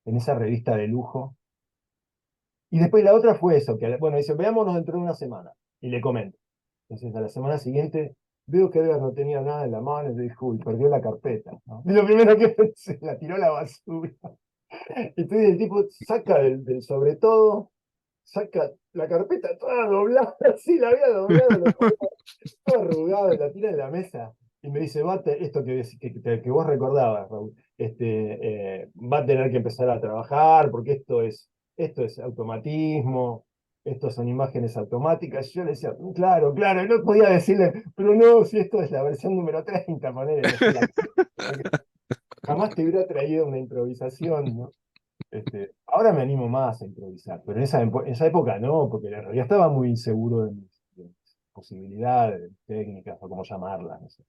en esa revista de lujo. Y después la otra fue eso, que bueno, dice, veámonos dentro de una semana. Y le comento. Entonces a la semana siguiente veo que Edgar no tenía nada en la mano y le dijo, uy, perdió la carpeta, ¿no? Y lo primero que pensé, la tiró a la basura. Entonces el tipo saca del sobre todo, saca la carpeta toda doblada, así la había doblado, lo pone todo arrugado, la tira en la mesa. Y me dice, esto que vos recordabas, Raúl, va a tener que empezar a trabajar porque esto es automatismo, estos son imágenes automáticas. Y yo le decía, claro, claro, y no podía decirle, pero no, si esto es la versión número 30 ponele, no sé, jamás te hubiera traído una improvisación, ¿no? Ahora me animo más a improvisar, pero en esa época no, porque en realidad estaba muy inseguro de mis posibilidades, de mis técnicas, o cómo llamarlas, no sé,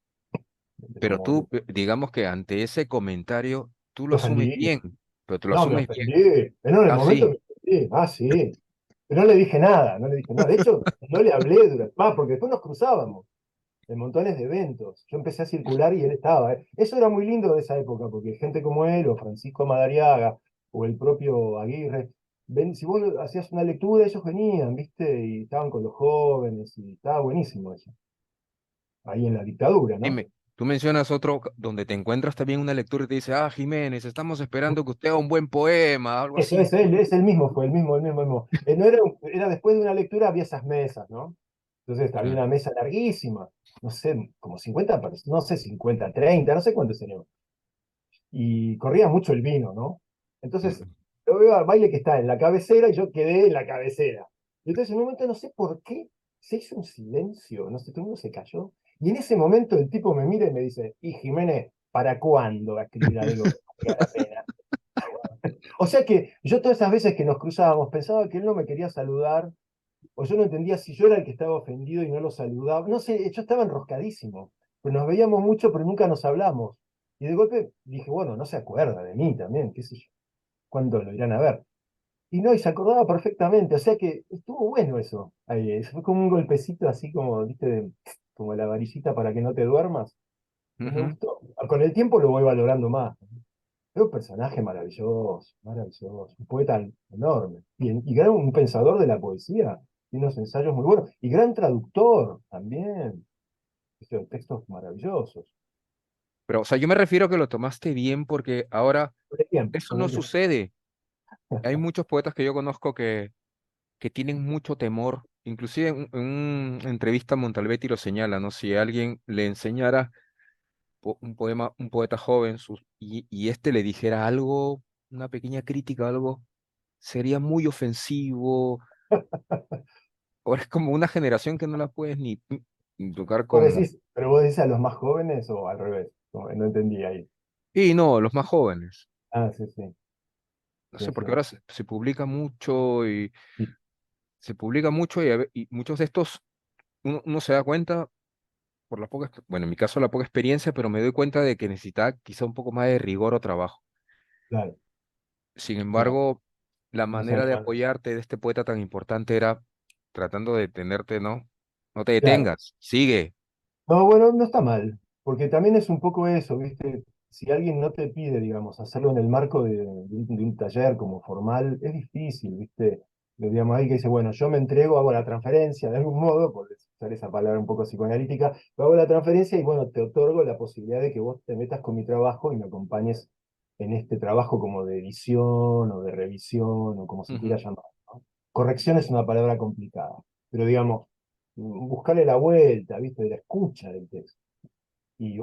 de pero cómo tú, digamos que ante ese comentario, tú lo me asumes ofendí. bien, pero tú lo No, me asumes bien. ofendí. Pero no, en el Ah, momento sí. me ofendí. Ah, sí. Pero no le dije nada, no le dije nada. De hecho, no le hablé durante, porque después nos cruzábamos. en montones de eventos. Yo empecé a circular y él estaba. Eso era muy lindo de esa época, porque gente como él, o Francisco Madariaga, o el propio Aguirre, si vos hacías una lectura, ellos venían, ¿viste? Y estaban con los jóvenes, y estaba buenísimo eso. Ahí en la dictadura, ¿no? Dime, tú mencionas otro donde te encuentras también una lectura y te dice, ah, Jiménez, estamos esperando que usted haga un buen poema, algo Eso así. es él, es el mismo, fue el mismo. No era, era después de una lectura, había esas mesas, ¿no? Entonces había Claro. una mesa larguísima, no sé, como 50 personas, no sé, 50 30 no sé cuántos serían. Y corría mucho el vino, ¿no? Entonces, Mm, yo veo a Baile que está en la cabecera y yo quedé en la cabecera. Y entonces en un momento no sé por qué se hizo un silencio, no sé, todo el mundo se cayó. Y en ese momento el tipo me mira y me dice, y Jiménez, ¿para cuándo va a escribir algo que valga la pena? O sea que yo todas esas veces que nos cruzábamos pensaba que él no me quería saludar, o yo no entendía si yo era el que estaba ofendido y no lo saludaba. No sé, yo estaba enroscadísimo. Pero nos veíamos mucho, pero nunca nos hablamos. Y de golpe dije, bueno, no se acuerda de mí también, qué sé yo, cuándo lo irán a ver. Y no, y se acordaba perfectamente, o sea que estuvo bueno eso. Ahí, fue como un golpecito así como, viste, como la varillita para que no te duermas. Y me ujú. gustó. Con el tiempo lo voy valorando más. Es un personaje maravilloso, maravilloso, un poeta enorme. Y gran un pensador de la poesía. Tiene unos ensayos muy buenos. Y gran traductor también. Estos textos maravillosos. Pero, o sea, yo me refiero a que lo tomaste bien porque ahora eso Con no el tiempo. sucede. Hay muchos poetas que yo conozco que tienen mucho temor. Inclusive en una entrevista Montalbetti lo señala, ¿no? Si alguien le enseñara un poema, un poeta joven, y este le dijera algo, una pequeña crítica, algo, sería muy ofensivo. Ahora es como una generación que no la puedes ni tocar Vos con... decís, pero vos decís a los más jóvenes o al revés. No entendí ahí. Y no, los más jóvenes. Ah, sí, sí, No sí, sé, sí. porque ahora se publica mucho y Sí, se publica mucho y muchos de estos, uno se da cuenta por la poca, bueno, en mi caso la poca experiencia, pero me doy cuenta de que necesita quizá un poco más de rigor o trabajo. claro, Sin claro. embargo, la No se manera de animan. apoyarte de este poeta tan importante era tratando de detenerte, ¿no? No te Claro. detengas, sigue. No, bueno, no está mal, porque también es un poco eso, ¿viste? Si alguien no te pide, digamos, hacerlo en el marco de un taller como formal, es difícil, ¿viste? Digamos, alguien que dice, bueno, yo me entrego, hago la transferencia de algún modo, por usar esa palabra un poco psicoanalítica, hago la transferencia y bueno, te otorgo la posibilidad de que vos te metas con mi trabajo y me acompañes en este trabajo como de edición o de revisión o como se quiera Ujú. llamar, ¿no? Corrección es una palabra complicada, pero digamos, buscarle la vuelta, ¿viste? De la escucha del texto.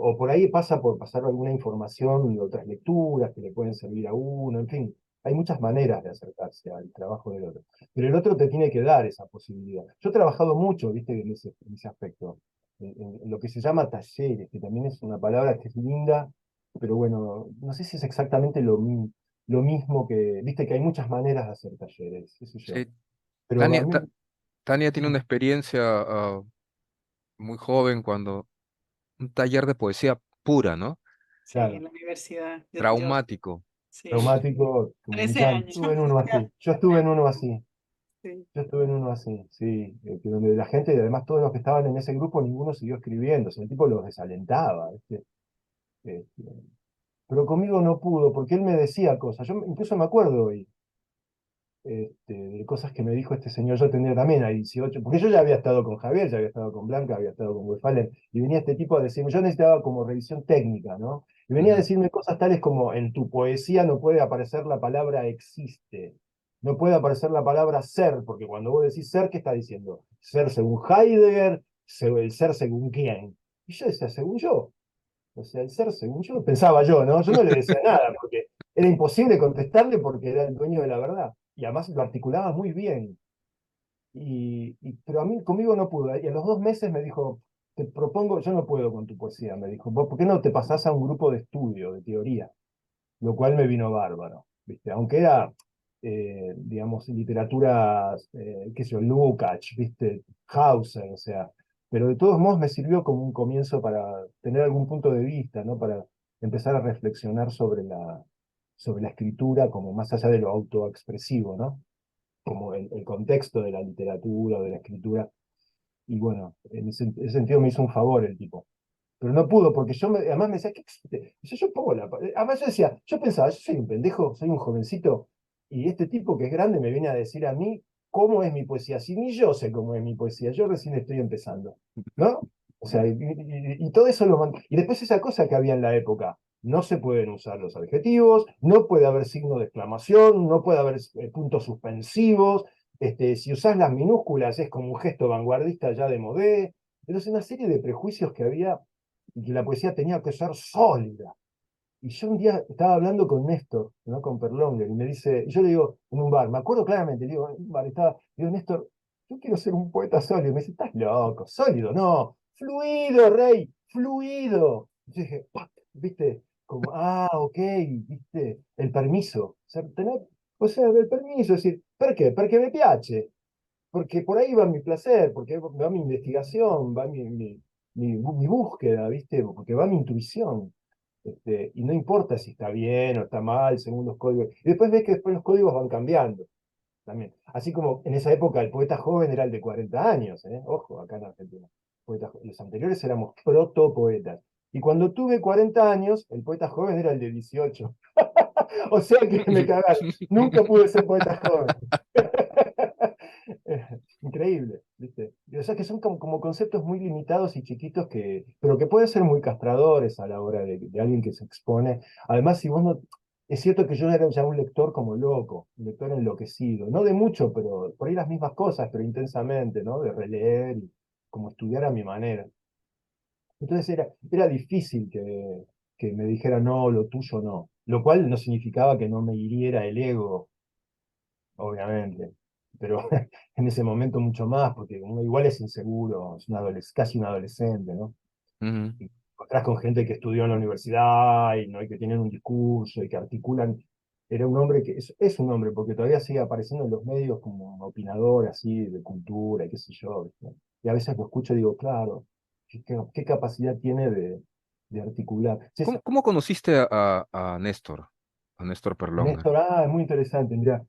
O por ahí pasa por pasar alguna información de otras lecturas que le pueden servir a uno, en fin. Hay muchas maneras de acercarse al trabajo del otro. Pero el otro te tiene que dar esa posibilidad. Yo he trabajado mucho, ¿viste? En ese aspecto. En lo que se llama talleres, que también es una palabra que es linda, pero bueno, no sé si es exactamente lo mismo que, viste que hay muchas maneras de hacer talleres, qué sé yo. Sí, Pero a Tania, mí, Tania tiene una experiencia muy joven cuando un taller de poesía pura, ¿no? Sí, en claro, la universidad. Traumático. Sí, traumático, como 13 humillante. años. Estuve en uno así. Yo estuve en uno así. Sí. Yo estuve en uno así, sí. Que donde la gente, y además todos los que estaban en ese grupo, ninguno siguió escribiendo. O sea, el tipo los desalentaba, ¿viste? Este, pero conmigo no pudo, porque él me decía cosas. Yo incluso me acuerdo hoy, de cosas que me dijo este señor. Yo tendría también a 18, porque yo ya había estado con Javier, ya había estado con Blanca, había estado con Westphalen, y venía este tipo a decirme, yo necesitaba como revisión técnica, ¿no? Y venía a Ujú, decirme cosas tales como, en tu poesía no puede aparecer la palabra existe, no puede aparecer la palabra ser, porque cuando vos decís ser, ¿qué está diciendo? Ser según Heidegger, el ser según quién. Y yo decía, según yo. O sea, el ser según yo, pensaba yo, ¿no? Yo no le decía nada, porque era imposible contestarle porque era el dueño de la verdad. Y además lo articulaba muy bien. Pero a mí, conmigo no pudo. Y a los 2 meses me dijo, te propongo, yo no puedo con tu poesía, me dijo, ¿por qué no te pasás a un grupo de estudio, de teoría? Lo cual me vino bárbaro, ¿viste? Aunque era, digamos, literatura, qué sé yo, Lukács, ¿viste? Hauser, o sea, pero de todos modos me sirvió como un comienzo para tener algún punto de vista, ¿no? Para empezar a reflexionar sobre la escritura como más allá de lo autoexpresivo, ¿no? Como el contexto de la literatura o de la escritura. y bueno, en ese sentido me hizo un favor el tipo. Pero no pudo, porque además me decía, ¿qué existe? Yo pongo además yo decía, yo pensaba, yo soy un pendejo, soy un jovencito, y este tipo que es grande me viene a decir a mí cómo es mi poesía, si ni yo sé cómo es mi poesía, yo recién estoy empezando, ¿no? O sea, y todo eso y después esa cosa que había en la época, no se pueden usar los adjetivos, no puede haber signo de exclamación, no puede haber puntos suspensivos, si usás las minúsculas es como un gesto vanguardista ya de modé, entonces una serie de prejuicios que había y que la poesía tenía que ser sólida. Y yo un día estaba hablando con Néstor, ¿no? Con Perlonger, y me dice, yo le digo, en un bar, me acuerdo claramente, le digo, en un bar digo, Néstor, yo quiero ser un poeta sólido. Me dice, estás loco, sólido, no, fluido, rey, fluido. Yo dije, ¡pac! ¿Viste? Como, ok, ¿viste? El permiso, o sea, el permiso, es decir, ¿por qué? Porque me piace, porque por ahí va mi placer, porque va mi investigación, va mi búsqueda, ¿viste? Porque va mi intuición. Y no importa si está bien o está mal según los códigos. Y después ves que después los códigos van cambiando también. Así como en esa época el poeta joven era el de 40 años, ¿eh? Ojo, acá en Argentina. Los anteriores éramos protopoetas. Y cuando tuve 40 años, el poeta joven era el de 18. O sea que me cagaron. Nunca pude ser poeta joven. Increíble, ¿viste? O sea que son como conceptos muy limitados y chiquitos pero que pueden ser muy castradores a la hora de alguien que se expone. Además, si vos no. Es cierto que yo era ya un lector como loco, un lector enloquecido, no de mucho, pero por ahí las mismas cosas, pero intensamente, ¿no? De releer y como estudiar a mi manera. Entonces era difícil que me dijera no, lo tuyo no. Lo cual no significaba que no me hiriera el ego, obviamente. Pero en ese momento mucho más, porque uno igual es inseguro, es casi un adolescente, ¿no? Ujú. Y encontrás con gente que estudió en la universidad y, ¿no? y que tienen un discurso y que articulan. Era un hombre que es un hombre, porque todavía sigue apareciendo en los medios como un opinador así de cultura y qué sé yo, ¿viste? Y a veces lo escucho y digo, claro, qué capacidad tiene de articular. ¿Cómo, cómo conociste a Néstor? A Néstor Perlonger. Néstor, es muy interesante, mira.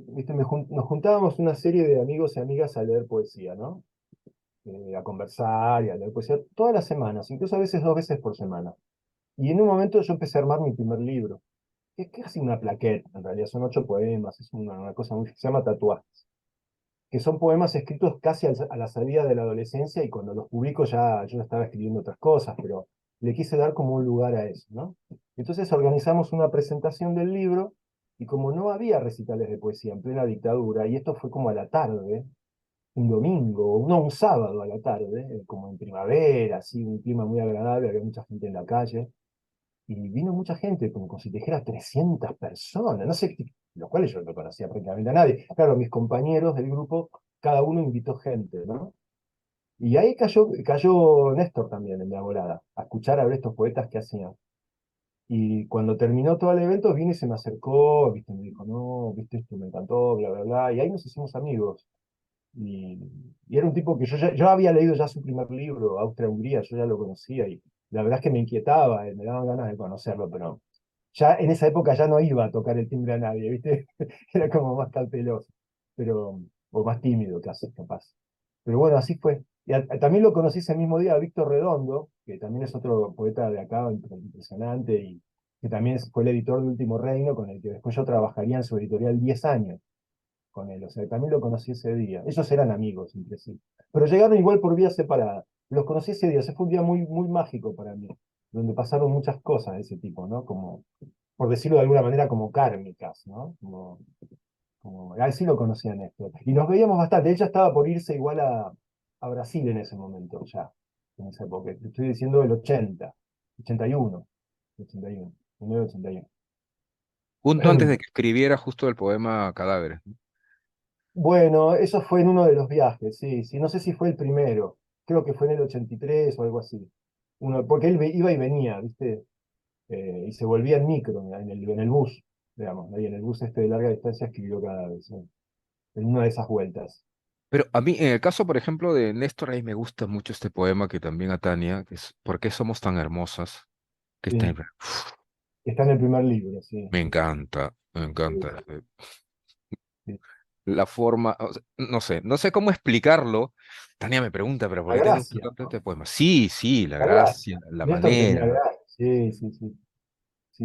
Viste, nos juntábamos una serie de amigos y amigas a leer poesía, ¿no? A conversar y a leer poesía todas las semanas, incluso a veces 2 veces por semana. Y en un momento yo empecé a armar mi primer libro, que es casi una plaqueta, en realidad son 8 poemas, es una cosa muy, se llama Tatuajes, que son poemas escritos casi a la salida de la adolescencia y cuando los publico yo ya estaba escribiendo otras cosas, pero le quise dar como un lugar a eso, ¿no? Entonces organizamos una presentación del libro y como no había recitales de poesía en plena dictadura, y esto fue como a la tarde, un domingo, no, un sábado a la tarde, como en primavera, así, un clima muy agradable, había mucha gente en la calle, y vino mucha gente, como si te dijera 300 personas, no sé, los cuales yo no conocía prácticamente a nadie. Claro, mis compañeros del grupo, cada uno invitó gente, ¿no? Y ahí cayó Néstor también en la volada, a escuchar a ver estos poetas que hacían. Y cuando terminó todo el evento, vino y se me acercó, ¿viste? Me dijo, no, viste, esto me encantó, bla, bla, bla. Y ahí nos hicimos amigos. Y, y era un tipo que yo había leído ya su primer libro, Austria-Hungría, yo ya lo conocía y la verdad es que me inquietaba, me daban ganas de conocerlo, pero ya en esa época ya no iba a tocar el timbre a nadie, ¿viste? Era como más cauteloso, o más tímido casi, capaz. Pero bueno, así fue. Y también lo conocí ese mismo día a Víctor Redondo, que también es otro poeta de acá impresionante y que también fue el editor de Último Reino, con el que después yo trabajaría en su editorial 10 años con él, o sea, también lo conocí ese día. Ellos eran amigos entre sí, pero llegaron igual por vías separadas. Los conocí ese día, ese fue un día muy, muy mágico para mí, donde pasaron muchas cosas de ese tipo, ¿no? Como, por decirlo de alguna manera, como kármicas, ¿no? Ahí sí lo conocía Néstor. Y nos veíamos bastante. Él ya estaba por irse igual a Brasil en ese momento, ya, en esa época. Te estoy diciendo el 81, 81, 1981. Junto antes de que escribiera justo el poema Cadáveres, ¿no? Bueno, eso fue en uno de los viajes, sí, sí, no sé si fue el primero, creo que fue en el 83 o algo así. Porque él iba y venía, ¿viste? Y se volvía en micro, en el bus, digamos, ahí en el bus este de larga distancia escribió cada vez, ¿no? En una de esas vueltas. Pero a mí, en el caso, por ejemplo, de Néstor, ahí me gusta mucho este poema que también a Tania, que es ¿Por qué somos tan hermosas? Que está, Sí, está en el primer libro, sí, me encanta, me sí, encanta. sí. la forma, o sea, no sé cómo explicarlo. Tania me pregunta, pero ¿por La qué tenés gracia, este poema? Sí, sí, la la gracia. gracia, la Néstor tenía manera. gracia, sí, sí, sí,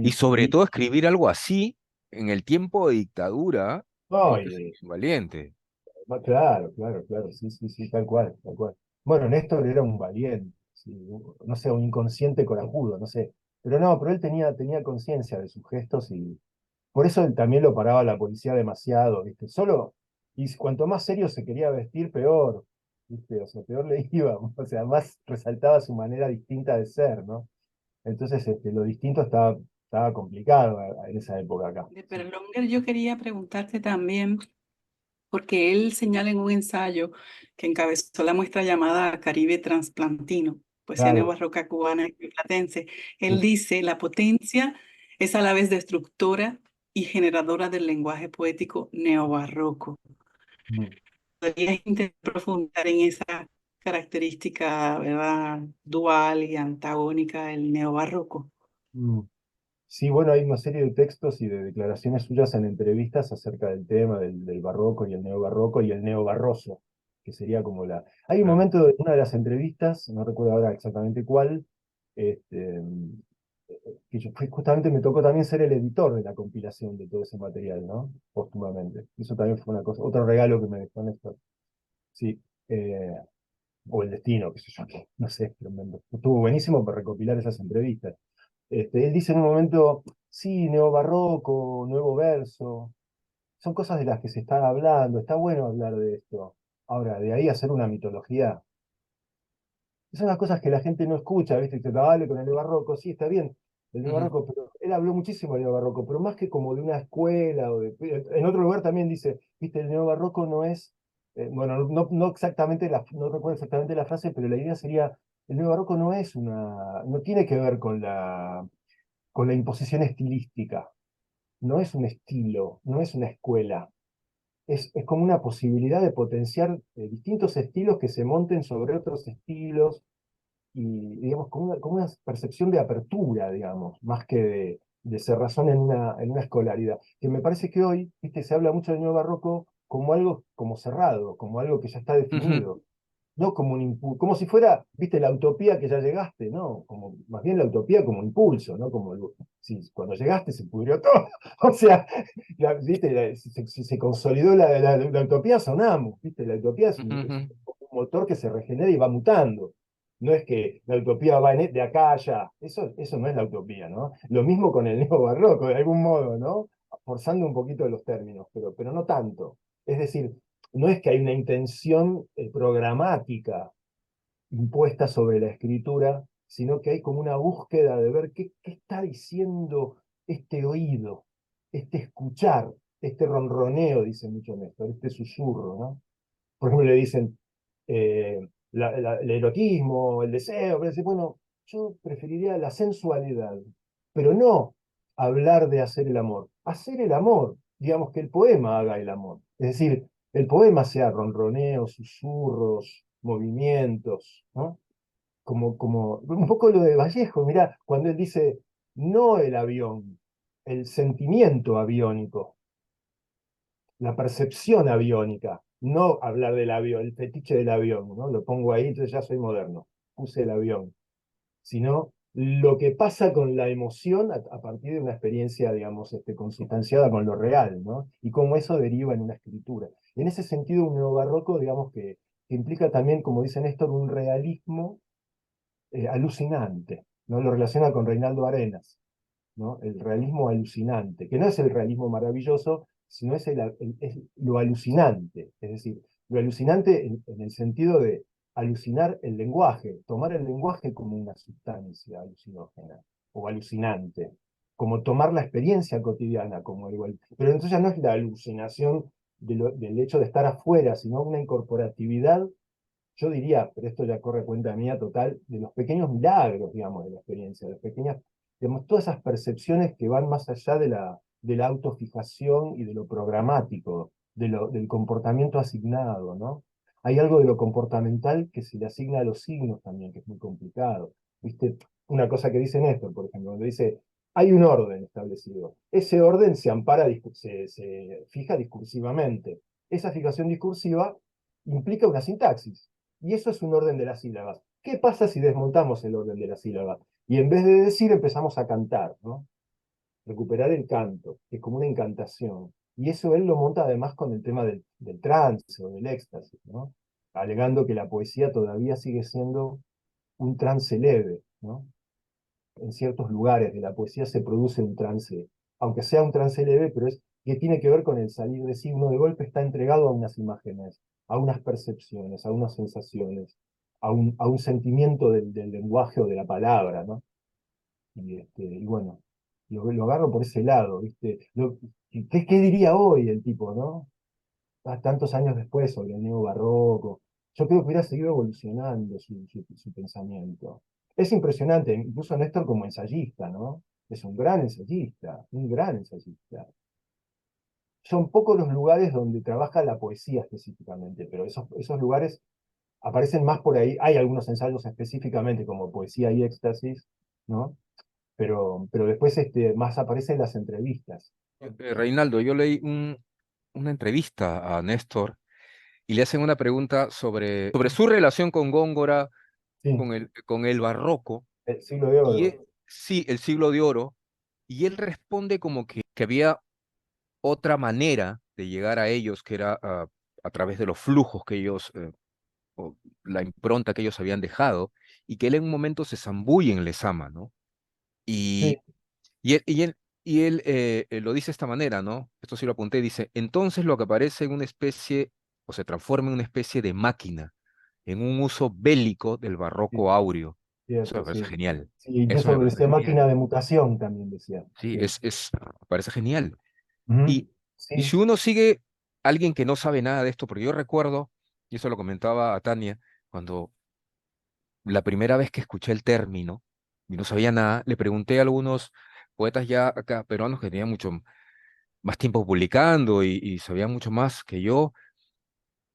Y sí. sobre todo escribir algo así en el tiempo de dictadura, No, me parece y valiente. claro, claro, claro, sí, sí, sí, tal cual, tal cual. Bueno, Néstor era un valiente, sí, no sé, un inconsciente corajudo, no sé. Pero no, pero él tenía conciencia de sus gestos y por eso él también lo paraba la policía demasiado, ¿viste? Solo, y cuanto más serio se quería vestir, peor, ¿viste? O sea, peor le iba, o sea, más resaltaba su manera distinta de ser, ¿no? Entonces, lo distinto estaba complicado en esa época acá. De Sí, Perlonger yo quería preguntarte también, porque él señala en un ensayo que encabezó la muestra llamada Caribe Transplantino, poesía claro, neobarroca cubana y platense. Él sí. dice, la potencia es a la vez destructora y generadora del lenguaje poético neobarroco. Mm, ¿Podrías intentar profundizar en esa característica, ¿verdad?, dual y antagónica del neobarroco? mm. Sí, bueno, hay una serie de textos y de declaraciones suyas en entrevistas acerca del tema del barroco y el neobarroco y el neobarroso, que sería como la... Hay un Claro. momento de una de las entrevistas, no recuerdo ahora exactamente cuál, este, que justamente me tocó también ser el editor de la compilación de todo ese material, ¿no? Póstumamente. Eso también fue una cosa, otro regalo que me dejó Néstor. Sí, o el destino, qué sé yo, no sé, pero estuvo buenísimo para recopilar esas entrevistas. Él dice en un momento, sí, neobarroco, nuevo verso, son cosas de las que se está hablando, está bueno hablar de esto. Ahora, de ahí hacer una mitología, son las cosas que la gente no escucha, ¿viste? Dice, dale, con el neobarroco, sí, está bien, el Ujú, neobarroco, pero él habló muchísimo del neobarroco, pero más que como de una escuela, en otro lugar también dice, ¿viste? El neobarroco no es, bueno, no exactamente, no recuerdo exactamente la frase, pero la idea sería, el neobarroco no tiene que ver con la imposición estilística. No es un estilo, no es una escuela. Es como una posibilidad de potenciar distintos estilos que se monten sobre otros estilos y, digamos, como una percepción de apertura, digamos, más que de cerrazón en una escolaridad. Que me parece que hoy, viste, se habla mucho del nuevo barroco como algo como cerrado, como algo que ya está ujú, definido no como como si fuera, viste, la utopía que ya llegaste, ¿no? Como, más bien la utopía como impulso, ¿no? Como si cuando llegaste se pudrió todo. O sea, viste, se consolidó la utopía, sonamos, viste, la utopía ujú, es ujú. un motor que se regenera y va mutando. No es que la utopía va de acá a allá. Eso no es la utopía, ¿no? Lo mismo con el neobarroco, de algún modo, ¿no? Forzando un poquito los términos, pero no tanto. Es decir, no es que hay una intención programática impuesta sobre la escritura, sino que hay como una búsqueda de ver qué está diciendo este oído, este escuchar, este ronroneo, dice mucho Néstor, este susurro, ¿no? Por ejemplo, le dicen el erotismo, el deseo, pero dice, bueno, yo preferiría la sensualidad, pero no hablar de hacer el amor, digamos que el poema haga el amor, es decir, el poema sea ronroneos, susurros, movimientos, ¿no? Como un poco lo de Vallejo, mirá, cuando él dice, no el avión, el sentimiento aviónico, la percepción aviónica, no hablar del avión, el fetiche del avión, ¿no? Lo pongo ahí, entonces ya soy moderno, puse el avión, sino lo que pasa con la emoción a partir de una experiencia, digamos, consustanciada con lo real, ¿no? Y cómo eso deriva en una escritura. En ese sentido, un neobarroco, digamos, que implica también, como dice Néstor, un realismo alucinante, ¿no? Lo relaciona con Reinaldo Arenas, ¿no? El realismo alucinante, que no es el realismo maravilloso, sino es lo alucinante, es decir, lo alucinante en el sentido de alucinar el lenguaje, tomar el lenguaje como una sustancia alucinógena o alucinante, como tomar la experiencia cotidiana como igual. Pero entonces ya no es la alucinación del hecho de estar afuera, sino una incorporatividad yo diría, pero esto ya corre cuenta mía total, de los pequeños milagros, digamos, de la experiencia, de las pequeñas, digamos, todas esas percepciones que van más allá de la autofijación y de lo programático, del comportamiento asignado, ¿no? Hay algo de lo comportamental que se le asigna a los signos también, que es muy complicado. ¿Viste? Una cosa que dice Néstor, por ejemplo, donde dice, hay un orden establecido. Ese orden se ampara, se fija discursivamente. esa fijación discursiva implica una sintaxis. Y eso es un orden de las sílabas. ¿Qué pasa si desmontamos el orden de las sílabas? Y en vez de decir empezamos a cantar, ¿no? Recuperar el canto, que es como una encantación. Y eso él lo monta además con el tema del trance o del éxtasis, ¿no? Alegando que la poesía todavía sigue siendo un trance leve, ¿no? En ciertos lugares de la poesía se produce un trance, aunque sea un trance leve, pero es que tiene que ver con el salir de sí. Uno de golpe está entregado a unas imágenes, a unas percepciones, a unas sensaciones, a un sentimiento del lenguaje o de la palabra, ¿no? Y bueno, lo agarro por ese lado, ¿viste? ¿Qué diría hoy el tipo, ¿no? Tantos años después, sobre el neobarroco. Yo creo que hubiera seguido evolucionando su pensamiento. Es impresionante, incluso Néstor como ensayista, ¿no? Es un gran ensayista, un gran ensayista. Son pocos los lugares donde trabaja la poesía específicamente, pero esos lugares aparecen más por ahí. Hay algunos ensayos específicamente como Poesía y Éxtasis, ¿no? Pero después más aparecen las entrevistas. Reinaldo, yo leí una entrevista a Néstor y le hacen una pregunta sobre su relación con Góngora, Sí, con el barroco, el siglo de y oro. sí, el siglo de oro, y él responde como que había otra manera de llegar a ellos, que era a través de los flujos que ellos, o la impronta que ellos habían dejado, y que él en un momento se zambulle en Lezama, ¿no? Sí, Y, y él lo dice de esta manera, ¿no? Esto sí lo apunté, dice, entonces lo que aparece en una especie, o se transforma en una especie de máquina, en un uso bélico del sí, barroco áureo. Eso me cierto, parece sí. genial. Sí, Eso me incluso parece decía genial. máquina de mutación también decía. Sí, Sí. me parece genial. Ujú. Y Sí, si uno sigue a alguien que no sabe nada de esto, porque yo recuerdo, y eso lo comentaba a Tania, cuando la primera vez que escuché el término y no sabía nada, le pregunté a algunos poetas ya acá peruanos que tenían mucho más tiempo publicando y sabían mucho más que yo,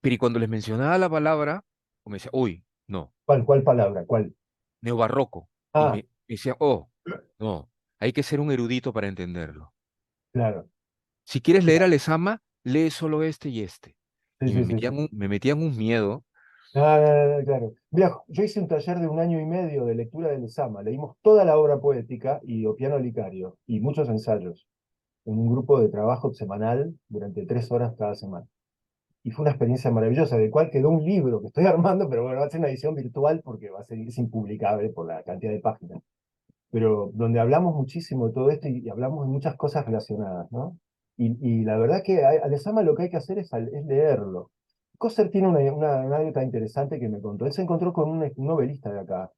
pero y cuando les mencionaba la palabra, me decía, uy, no, ¿cuál palabra? ¿Cuál? neobarroco. Y Ah, me decían, oh, no, hay que ser un erudito para entenderlo. claro. Si quieres leer a Claro. Lezama, lee solo este y este. Sí, Y sí, sí, sí. me metían un miedo. Ah, no, no, claro. Mira, yo hice un taller de 1 año y medio de lectura de Lezama. Leímos toda la obra poética y Opiano Licario y muchos ensayos en un grupo de trabajo semanal durante 3 horas cada semana. Y fue una experiencia maravillosa, del cual quedó un libro que estoy armando, pero bueno, va a ser una edición virtual porque va a ser, es impublicable por la cantidad de páginas. Pero donde hablamos muchísimo de todo esto y hablamos de muchas cosas relacionadas, ¿no? Y la verdad que a Lezama lo que hay que hacer es leerlo. Coser tiene una anécdota interesante que me contó. Él se encontró con un novelista de acá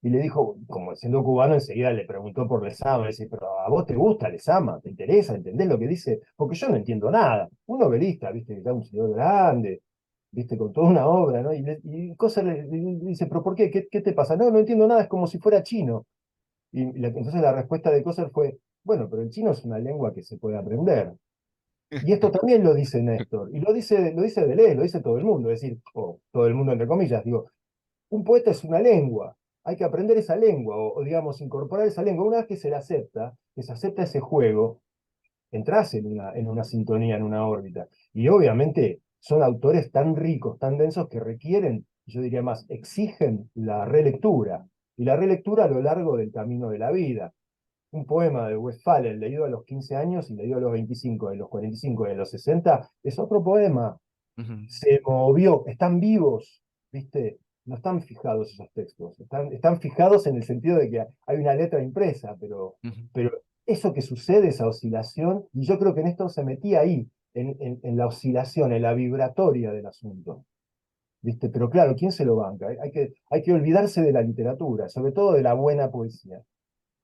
y le dijo, como siendo cubano, enseguida le preguntó por Lezama. Le dice, pero ¿a vos te gusta Lezama? ¿Te interesa? ¿Entendés lo que dice? Porque yo no entiendo nada. Un novelista, viste, que está un señor grande, viste, con toda una obra, ¿no? Y Coser le dice, ¿pero por qué? ¿Qué te pasa? No, no entiendo nada, es como si fuera chino. Entonces la respuesta de Coser fue, bueno, pero el chino es una lengua que se puede aprender. Y esto también lo dice Néstor, y lo dice Deleuze, lo dice todo el mundo, es decir, o todo el mundo entre comillas, digo, un poeta es una lengua, hay que aprender esa lengua, o digamos, incorporar esa lengua. Una vez que se acepta ese juego, entras en una sintonía, en una órbita. Y obviamente son autores tan ricos, tan densos, que requieren, yo diría más, exigen la relectura, y la relectura a lo largo del camino de la vida. Un poema de Westphal, leído a los 15 años y leído a los 25, de los 45, de los 60, es otro poema. Ujú, Se movió, están vivos, ¿viste? No están fijados esos textos, están fijados en el sentido de que hay una letra impresa, pero, ujú. pero eso que sucede, esa oscilación, y yo creo que Néstor se metía ahí, en la oscilación, en la vibratoria del asunto, ¿viste? Pero claro, ¿quién se lo banca? Hay que olvidarse de la literatura, sobre todo de la buena poesía,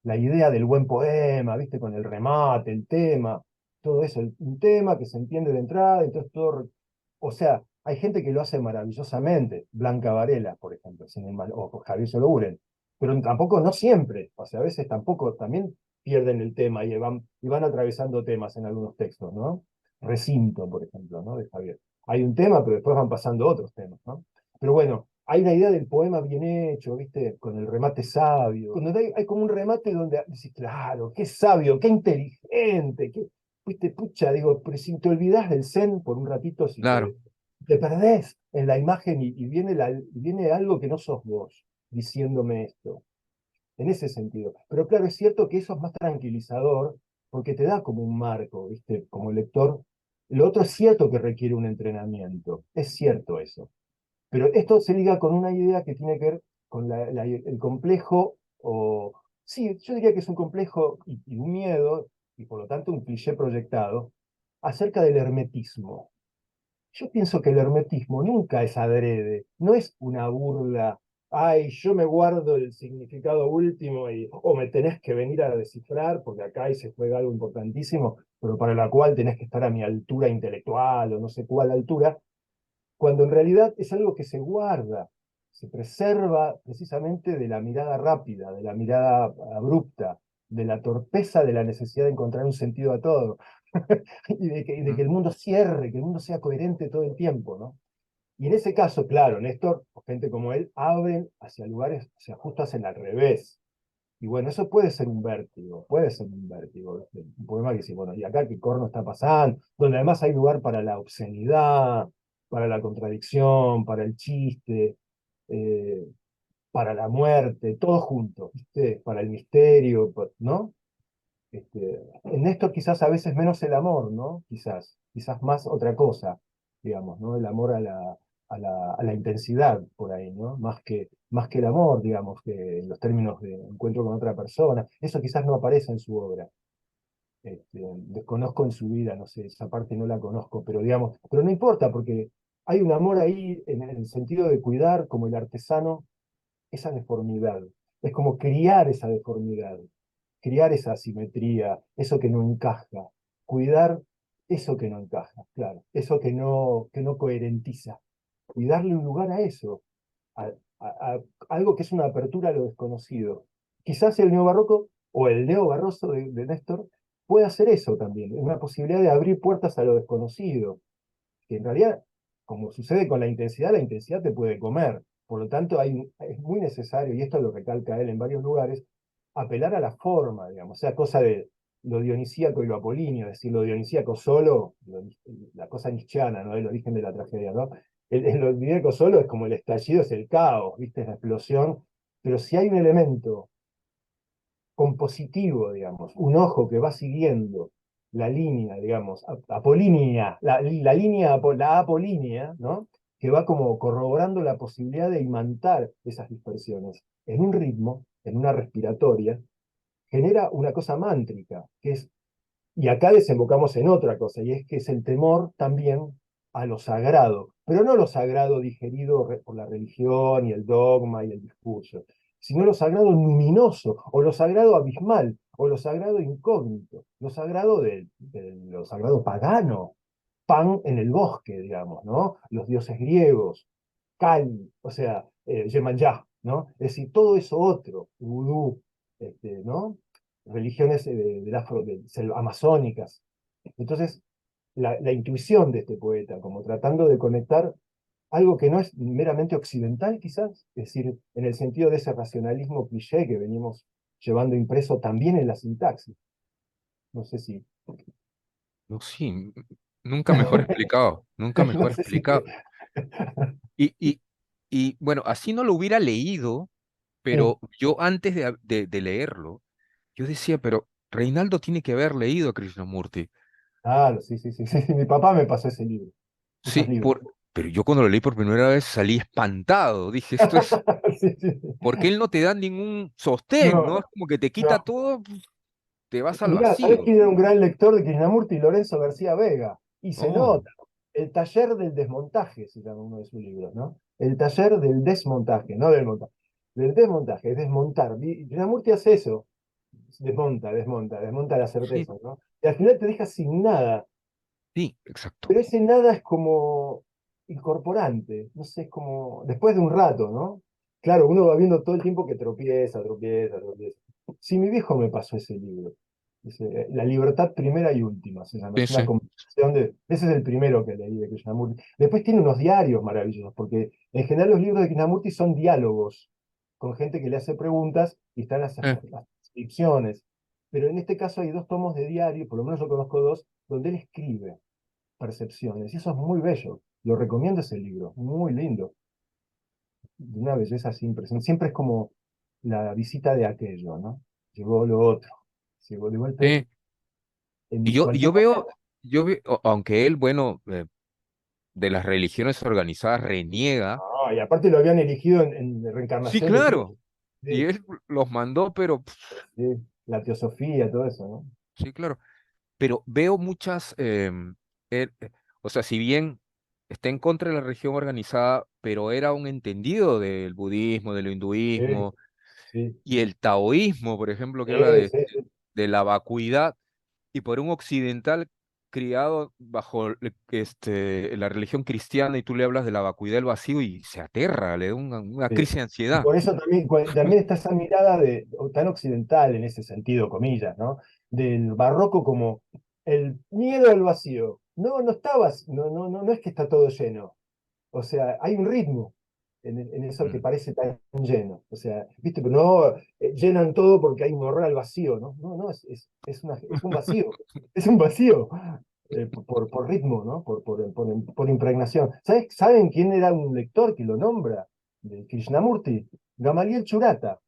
la idea del buen poema, ¿viste? Con el remate, el tema, todo eso, un tema que se entiende de entrada, entonces todo. O sea, hay gente que lo hace maravillosamente, Blanca Varela, por ejemplo, o Javier Sologuren, pero tampoco, no siempre, o sea, a veces tampoco, también pierden el tema y van atravesando temas en algunos textos, ¿no? Recinto, por ejemplo, ¿no? De Javier. Hay un tema, pero después van pasando otros temas, ¿no? Pero bueno, hay una idea del poema bien hecho, ¿viste? Con el remate sabio. Cuando hay como un remate donde decís, claro, qué sabio, qué inteligente, viste, pucha, digo, pero si te olvidás del zen por un ratito, si Claro. te perdés en la imagen y viene algo que no sos vos diciéndome esto, en ese sentido. Pero claro, es cierto que eso es más tranquilizador porque te da como un marco, viste, como lector. Lo otro es cierto que requiere un entrenamiento, es cierto eso. Pero esto se liga con una idea que tiene que ver con el complejo, o sí, yo diría que es un complejo y un miedo, y por lo tanto un cliché proyectado, acerca del hermetismo. Yo pienso que el hermetismo nunca es adrede, no es una burla. Ay, yo me guardo el significado último o me tenés que venir a descifrar porque acá ahí se juega algo importantísimo, pero para la cual tenés que estar a mi altura intelectual o no sé cuál altura, cuando en realidad es algo que se guarda, se preserva precisamente de la mirada rápida, de la mirada abrupta, de la torpeza de la necesidad de encontrar un sentido a todo, y de que el mundo cierre, que el mundo sea coherente todo el tiempo, ¿no? Y en ese caso, claro, Néstor, o gente como él, abren hacia lugares, o sea, justo hacen al revés. Y bueno, eso puede ser un vértigo, ¿viste? Un poema que dice, bueno, y acá qué corno está pasando, donde además hay lugar para la obscenidad, para la contradicción, para el chiste, eh, para la muerte, todo junto, ¿viste? Para el misterio, ¿no? En esto quizás a veces menos el amor, ¿no? Quizás más otra cosa, digamos, ¿no? El amor a la intensidad por ahí, ¿no? Más que el amor, digamos, que en los términos de encuentro con otra persona. Eso quizás no aparece en su obra. Desconozco en su vida, no sé, esa parte no la conozco, pero digamos, pero no importa, porque hay un amor ahí en el sentido de cuidar como el artesano esa deformidad. Es como criar esa deformidad, criar esa asimetría, eso que no encaja, cuidar eso que no encaja, claro, eso que no coherentiza, y darle un lugar a eso, a, a algo que es una apertura a lo desconocido. Quizás el neobarroco o el neobarroso de Néstor puede hacer eso también, es una posibilidad de abrir puertas a lo desconocido, que en realidad, como sucede con la intensidad te puede comer. Por lo tanto, es muy necesario, y esto lo recalca él en varios lugares, apelar a la forma, digamos, o sea, cosa de lo dionisíaco y lo apolíneo, es decir, lo dionisíaco solo, la cosa nietzscheana, ¿no? El origen de la tragedia, ¿no? Lo dionisíaco solo es como el estallido, es el caos, ¿viste? Es la explosión, pero si hay un elemento compositivo, digamos, un ojo que va siguiendo la línea, digamos, apolínea, la línea, la apolínea, ¿no? Que va como corroborando la posibilidad de imantar esas dispersiones en un ritmo, en una respiratoria, genera una cosa mántrica, que es, y acá desembocamos en otra cosa, y es que es el temor también a lo sagrado, pero no lo sagrado digerido por la religión y el dogma y el discurso, sino lo sagrado luminoso, o lo sagrado abismal, o lo sagrado incógnito, lo sagrado pagano, Pan en el bosque, digamos, ¿no? Los dioses griegos, Kali, o sea, Yemanjá, ¿no? Es decir, todo eso otro, vudú, ¿no? Religiones amazónicas. Entonces, la intuición de este poeta, como tratando de conectar algo que no es meramente occidental, quizás, es decir, en el sentido de ese racionalismo cliché que venimos llevando impreso también en la sintaxis. No sé si. No, sí, nunca mejor explicado, nunca No mejor sé si explicado. Y, y, y bueno, así no lo hubiera leído, sí. pero yo antes de leerlo, yo decía, pero Reinaldo tiene que haber leído a Krishnamurti. Claro, sí, sí, sí, sí. Mi papá me pasó ese libro, esos Sí, libros. pero yo cuando lo leí por primera vez salí espantado. Dije, esto es, Sí, sí, sí. porque él no te da ningún sostén, ¿no? No, Es como que te quita no. todo, te vas al Mirá, ¿sabés vacío. quién era un gran lector de Krishnamurti? Lorenzo García Vega. Y se Oh, nota. El taller del desmontaje se llama uno de sus libros, ¿no? El taller del desmontaje, no del montaje. Del desmontaje, es desmontar. Krishnamurti hace eso. Desmonta, desmonta, desmonta la sí, certeza, ¿no? Y al final te deja sin nada. sí, exacto. Pero ese nada es como incorporante, no sé, es como después de un rato, ¿no? Claro, uno va viendo todo el tiempo que tropieza, tropieza, tropieza. Sí, mi viejo me pasó ese libro. La libertad primera y última, se llama. Sí, Es una sí. conversación de. Ese es el primero que leí de Krishnamurti. Después tiene unos diarios maravillosos, porque en general los libros de Krishnamurti son diálogos con gente que le hace preguntas y están las Eh, descripciones. Pero en este caso hay dos tomos de diario, por lo menos yo conozco dos, donde él escribe percepciones, y eso es muy bello. Lo recomiendo ese libro, muy lindo, de una belleza así impresionante. Siempre es como la visita de aquello, ¿no? Llegó lo otro, llegó de golpe Sí. Y en yo cualquier veo, momento. aunque él, bueno, de las religiones organizadas reniega, Ah, y aparte lo habían elegido en sí, reencarnación de Cristo. claro, y Sí, él los mandó, pero sí, la teosofía, todo eso, ¿no? sí, claro. Pero veo muchas, o sea, si bien está en contra de la religión organizada, pero era un entendido del budismo, del Sí, hinduismo sí, y el taoísmo, por ejemplo, que habla sí, sí, sí. de la vacuidad, y por un occidental criado bajo la religión cristiana y tú le hablas de la vacuidad del vacío y se aterra, le da una Sí. crisis de Y ansiedad. por eso también, también está esa mirada tan occidental en ese sentido, comillas, ¿no? Del barroco como el miedo al vacío. No, no estabas, no es que está todo lleno. O sea, hay un ritmo en eso que Mm. parece tan lleno. O sea, viste, pero no llenan todo porque hay un horror al vacío, ¿no? No, no, es un vacío. Es un vacío por ritmo, ¿no? Por impregnación. ¿Saben quién era un lector que lo nombra? De Krishnamurti. Gamaliel Churata.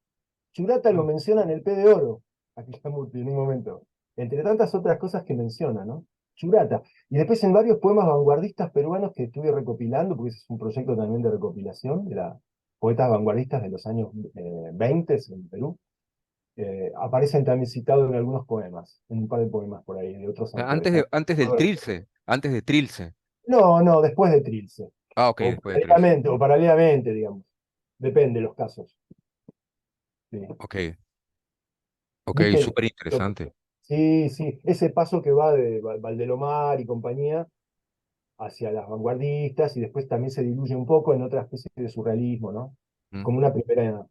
Churata lo Ah. menciona en el P de Oro, a Krishnamurti en un momento. Entre tantas otras cosas que menciona, ¿no? Churata. Y después en varios poemas vanguardistas peruanos que estuve recopilando, porque ese es un proyecto también de recopilación de las poetas vanguardistas de los años 20 en Perú, aparecen también citados en algunos poemas, en un par de poemas por ahí, de otros autores. Antes de Trilce. No, no, después de Trilce, Ah, ok, después de Trilce. o paralelamente, digamos. Depende de los casos. Sí. Ok, ok, ¿Viste? súper Lo- interesante. sí, sí, ese paso que va de Valdelomar y compañía hacia las vanguardistas y después también se diluye un poco en otra especie de surrealismo, ¿no? Mm. Como una primera,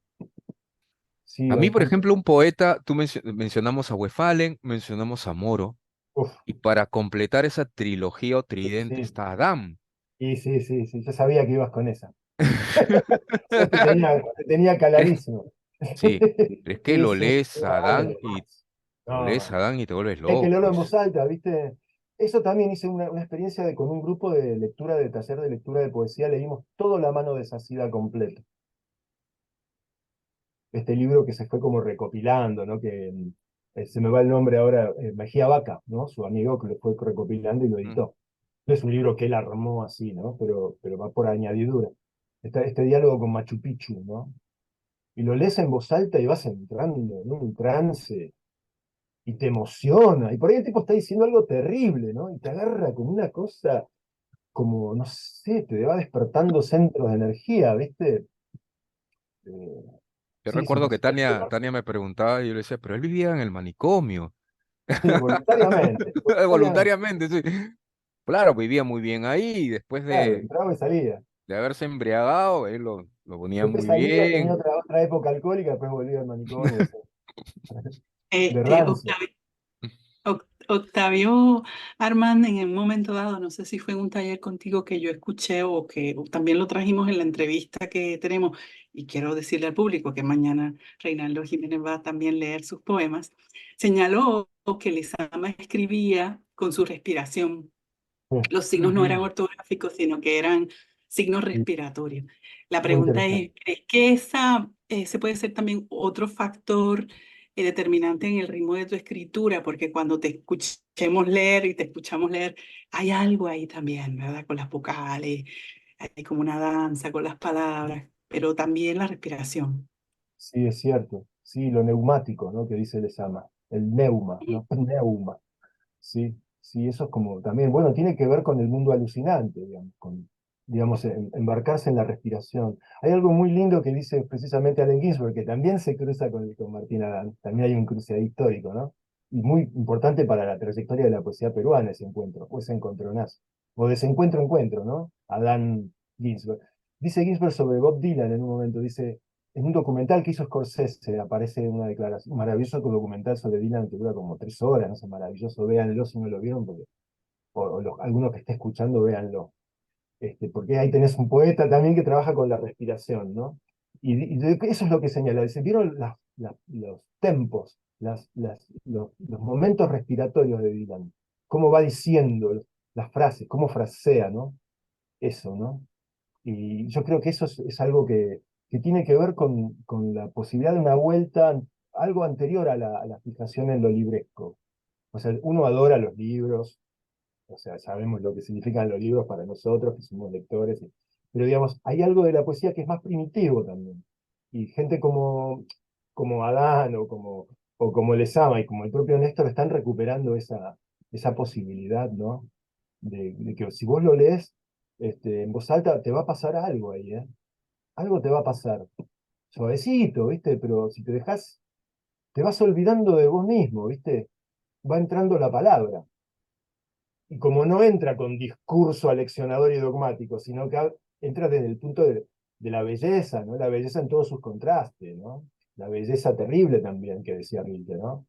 sí, A mí, hay por puntos, ejemplo, un poeta, mencionamos a Wefalen, mencionamos a Moro, uf, y para completar esa trilogía o tridente sí, está Adam. y sí, sí, sí, yo sabía que ibas con esa. Ya te tenía caladísimo. Sí, pero es que Sí, sí, vale, lo lees no, a Adán y te vuelves hay que loco. leerlo en voz alta, ¿viste? Eso también hice una experiencia con un grupo de lectura, de taller de lectura de poesía, leímos todo La mano desasida completo. Este libro que se fue como recopilando, ¿no? Que se me va el nombre ahora, Mejía Vaca, ¿no? Su amigo que lo fue recopilando y lo Mm. editó. No es un libro que él armó así, ¿no? Pero va por añadidura. Este diálogo con Machu Picchu, ¿no? Y lo lees en voz alta y vas entrando en un trance y te emociona. Y por ahí el tipo está diciendo algo terrible, ¿no? Y te agarra como una cosa, como, no sé, te va despertando centros de energía, ¿viste? Eh, Yo sí, sí, recuerdo por que supuesto. Tania me preguntaba y yo le decía, pero él vivía en el manicomio. Sí, voluntariamente, voluntariamente. Voluntariamente, sí. Claro, vivía muy bien ahí y después Claro, entraba y salía. de haberse embriagado, él lo ponía Después muy salía, tenía bien. otra época alcohólica, después volvía al manicomio, sí. De Este, rancio. Octavio, Octavio Armand, en un momento dado, no sé si fue en un taller contigo que yo escuché o también lo trajimos en la entrevista que tenemos, y quiero decirle al público que mañana Reinaldo Jiménez va a también leer sus poemas, señaló que Lezama escribía con su respiración. Sí, Los signos no eran ortográficos, sino que eran signos sí, respiratorios. La muy pregunta interesante. es, ¿crees que ese puede ser también otro factor determinante en el ritmo de tu escritura? Porque cuando te escuchemos leer y te escuchamos leer, hay algo ahí también, ¿verdad? Con las vocales, hay como una danza con las palabras, pero también la respiración. Sí, es cierto. Sí, lo neumático, ¿no? Que dice Lezama. El neuma, ¿no? Neuma. Sí, sí, eso es como también, bueno, tiene que ver con el mundo alucinante, digamos, digamos, embarcarse en la respiración. Hay algo muy lindo que dice precisamente Allen Ginsberg, que también se cruza con Martín Adán, también hay un cruce ahí histórico, ¿no? Y muy importante para la trayectoria de la poesía peruana ese encuentro, o ese encontronazo, o desencuentro encuentro, ¿no? Adán Ginsberg. Dice Ginsberg sobre Bob Dylan en un momento, dice, en un documental que hizo Scorsese aparece una declaración, un maravilloso documental sobre Dylan que dura como 3 horas, no sé, maravilloso, véanlo si no lo vieron, porque, alguno que esté escuchando, véanlo. Porque ahí tenés un poeta también que trabaja con la respiración, ¿no? Eso es lo que señala, dice, ¿vieron los tempos, los momentos respiratorios de Dylan? cómo va diciendo las frases, cómo frasea, ¿no? Eso, ¿no? Y yo creo que eso es algo que tiene que ver con la posibilidad de una vuelta, algo anterior a la fijación en lo libresco. O sea, uno adora los libros, o sea, sabemos lo que significan los libros para nosotros, que somos lectores, pero digamos, hay algo de la poesía que es más primitivo también. Y gente como Adán o como Lezama y como el propio Néstor están recuperando esa posibilidad, ¿no? De que si vos lo lees en voz alta, te va a pasar algo ahí, ¿eh? Algo te va a pasar. Suavecito, ¿viste? Pero si te dejas, te vas olvidando de vos mismo, ¿viste? Va entrando la palabra. Y como no entra con discurso aleccionador y dogmático, sino que entra desde el punto de la belleza, ¿no? La belleza en todos sus contrastes, ¿no? La belleza terrible también, que decía Rilke, ¿no?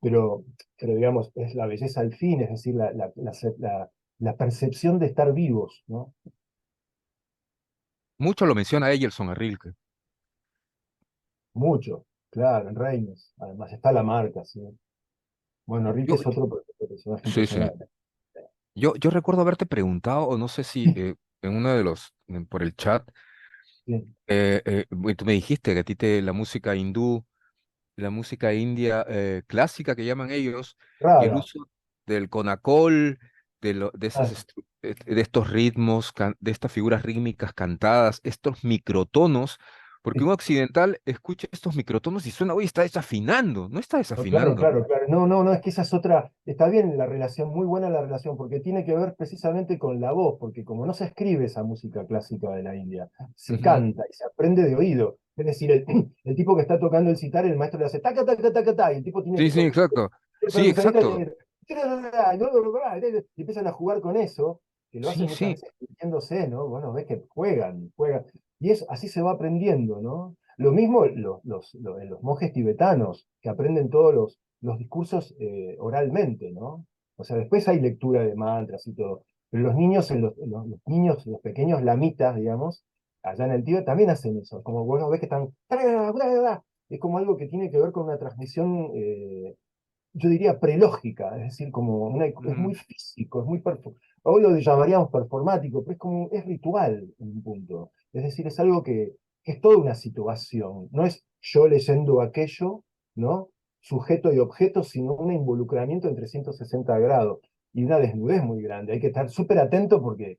Pero, pero digamos, es la belleza al fin, es decir, la percepción de estar vivos, ¿no? Mucho lo menciona Emerson a Rilke. Mucho, claro, en Reines. Además está la marca, ¿sí? Bueno, Rilke Yo, es otro personaje sí, sí. impresionante. Yo recuerdo haberte preguntado, o no sé si en uno de por el chat, Sí, tú me dijiste que a ti la música hindú, la música india clásica que llaman ellos, y el Raga. uso del conacol, de Ah, de estos ritmos, de estas figuras rítmicas cantadas, estos microtonos, porque sí. un occidental escucha estos microtonos y suena, oye, está desafinando, no está No, claro, desafinando. claro, claro. No, no, no, es que esa es otra. Está bien la relación, muy buena la relación, porque tiene que ver precisamente con la voz, porque como no se escribe esa música clásica de la India, se Ujú. canta y se aprende de oído. Es decir, el tipo que está tocando el sitar, el maestro le hace taca, taca, taca, taca, y el tipo tiene Sí, que sí, tocar. exacto. Pero Sí, que se exacto. y empiezan a jugar con eso, que lo hacen Sí, muchas sí. veces divirtiéndose, ¿no? Bueno, ves que juegan, juegan. Y así se va aprendiendo, ¿no? Lo mismo en los monjes tibetanos, que aprenden todos los discursos oralmente, ¿no? O sea, después hay lectura de mantras y todo. Pero los niños, los niños, los pequeños lamitas, digamos, allá en el Tíbet también hacen eso. Como vos ves que están. Es como algo que tiene que ver con una transmisión yo diría prelógica, es decir, es Ujú. muy físico, hoy lo llamaríamos performático, pero es ritual en un punto. Es decir, es algo que es toda una situación, no es yo leyendo aquello, ¿no? Sujeto y objeto, sino un involucramiento en 360 grados y una desnudez muy grande. Hay que estar súper atento porque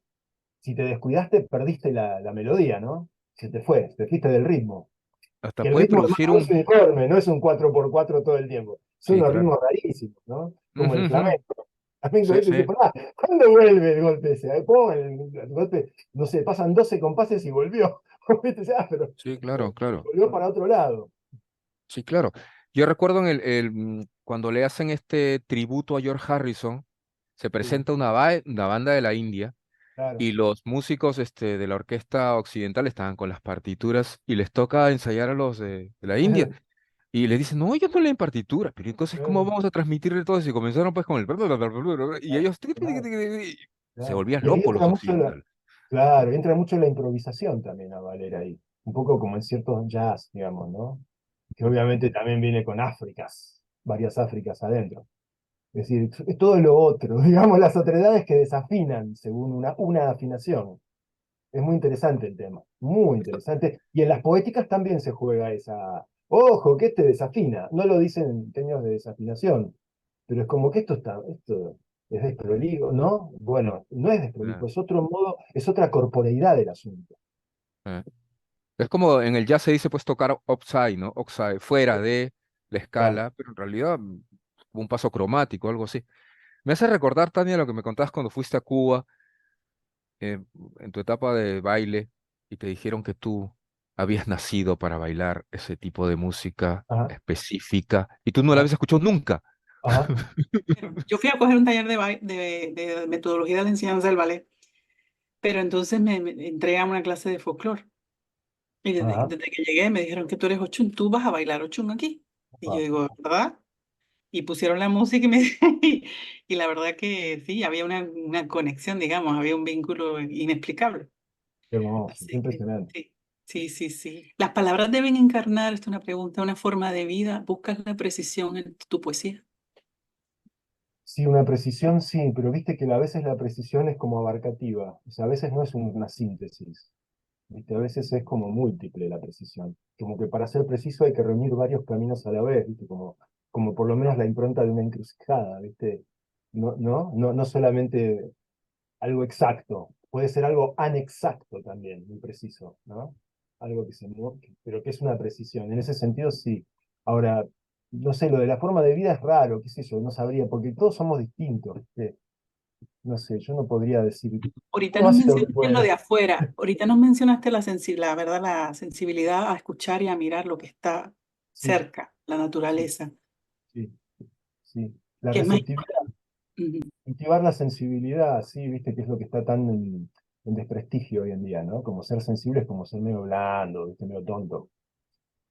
si te descuidaste, perdiste la melodía, ¿no? Se te fue, te fuiste del ritmo. Hasta Que el puede ritmo además producir no es un... uniforme, no es un 4x4 todo el tiempo. Son Sí, unos claro. ritmos rarísimos, ¿no? Como Ujú, el ujú. flamenco. Flamenco, Sí, ¿viste? sí, Dice, pará, ¿cuándo vuelve el golpe ese? ¡Pum! El golpe, no sé, pasan 12 compases y volvió. ¿Viste? Pero sí, claro, claro. volvió para otro lado. Sí, claro. Yo recuerdo cuando le hacen este tributo a George Harrison, se Sí, presenta una banda de la India claro. y los músicos de la orquesta occidental estaban con las partituras y les toca ensayar a los de la India. Y les dicen, no, ellos no leen partitura, pero entonces, ¿cómo vamos a transmitirle todo eso? Y comenzaron pues con el... Y ellos Claro, se claro. volvían Y ahí locos entra los mucho occidentales. claro, entra mucho la improvisación también a valer ahí. Un poco como en ciertos jazz, digamos, ¿no? Que obviamente también viene con Áfricas, varias Áfricas adentro. Es decir, es todo lo otro, digamos, las otredades que desafinan según una afinación. Es muy interesante el tema, muy interesante. Y en las poéticas también se juega esa. Ojo, que este desafina. No lo dicen en términos de desafinación, pero es como que esto es desprolijo, ¿no? Bueno, no es desprolijo, Ah, es otro modo, es otra corporeidad del asunto. ah. Es como en el jazz se dice pues tocar upside, ¿no? Upside, fuera de la Claro. escala, pero en realidad un paso cromático, algo así. Me hace recordar, Tania, lo que me contabas cuando fuiste a Cuba, eh, en tu etapa de baile, y te dijeron que tú habías nacido para bailar ese tipo de música Ajá, específica, y tú no la ajá, habías escuchado nunca. ajá, Pero yo fui a coger un taller de metodología de la enseñanza del ballet, pero entonces me entré a una clase de folclore. Y ajá. desde que llegué me dijeron que tú eres Ochun, tú vas a bailar Ochun aquí. Y yo Ajá. digo, ¿verdad? Y pusieron la música y la verdad que sí, había una conexión, digamos, había un vínculo inexplicable. Qué hermoso, qué Así que impresionante. sí, sí, sí, sí. Las palabras deben encarnar, esto es una pregunta, una forma de vida. ¿Buscas la precisión en tu poesía? Sí, una precisión sí, pero viste que a veces la precisión es como abarcativa, o sea, a veces no es una síntesis, viste, a veces es como múltiple la precisión, como que para ser preciso hay que reunir varios caminos a la vez, viste, como por lo menos la impronta de una encrucijada, viste, no solamente algo exacto, puede ser algo anexacto también, muy preciso, ¿no? Algo que pero que es una precisión. En ese sentido, sí. Ahora, no sé, lo de la forma de vida es raro, qué sé yo, no sabría, porque todos somos distintos, ¿viste? No sé, yo no podría decir, Ahorita uno nos hace lo que mencionaste lo de puede. afuera, ahorita nos mencionaste la sensibilidad, ¿verdad? La sensibilidad a escuchar y a mirar lo que está Sí, cerca, la sí, naturaleza, sí, sí. La que es más receptividad, importante. Ujú. cultivar la sensibilidad, sí, viste que es lo que está tan en desprestigio hoy en día, ¿no? Como ser sensible es como ser medio blando, viste, medio tonto.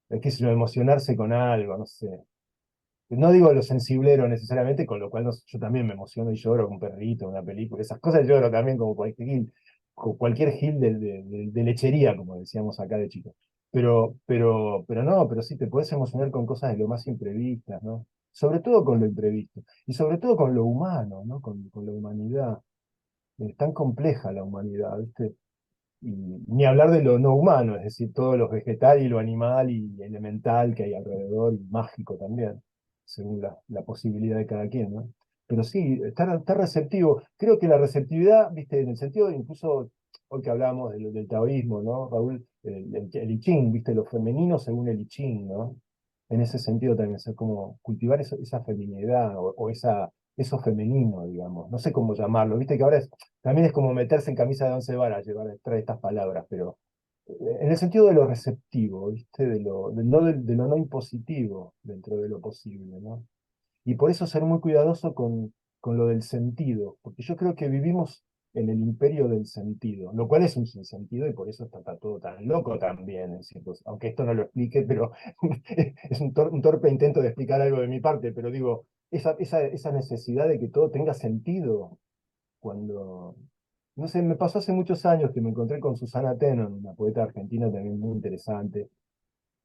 Es que si emocionarse con algo, no sé. No digo lo sensiblero necesariamente, con lo cual yo también me emociono y lloro con un perrito, una película, esas cosas lloro también como cualquier gil de lechería, como decíamos acá de chicos. Pero sí, te puedes emocionar con cosas de lo más imprevistas, ¿no? Sobre todo con lo imprevisto. Y sobre todo con lo humano, ¿no? Con la humanidad. Es tan compleja la humanidad, ¿viste? Y ni hablar de lo no humano, es decir, todo lo vegetal y lo animal y elemental que hay alrededor, y mágico también, según la posibilidad de cada quien, ¿no? Pero sí, estar receptivo. Creo que la receptividad, viste, en el sentido, incluso hoy que hablamos del taoísmo, ¿no, Raúl? El I Ching, viste, lo femenino según el I Ching, ¿no? En ese sentido también, o sea, como cultivar esa feminidad o eso femenino, digamos. No sé cómo llamarlo, viste que ahora también es como meterse en camisa de once varas, traer estas palabras, pero en el sentido de lo receptivo, ¿viste? De lo no impositivo dentro de lo posible, ¿no? Y por eso ser muy cuidadoso con lo del sentido, porque yo creo que vivimos en el imperio del sentido, lo cual es un sinsentido y por eso está todo tan loco también, aunque esto no lo explique, pero es un torpe intento de explicar algo de mi parte, pero digo, esa necesidad de que todo tenga sentido cuando, no sé, me pasó hace muchos años que me encontré con Susana Tenon, una poeta argentina también muy interesante,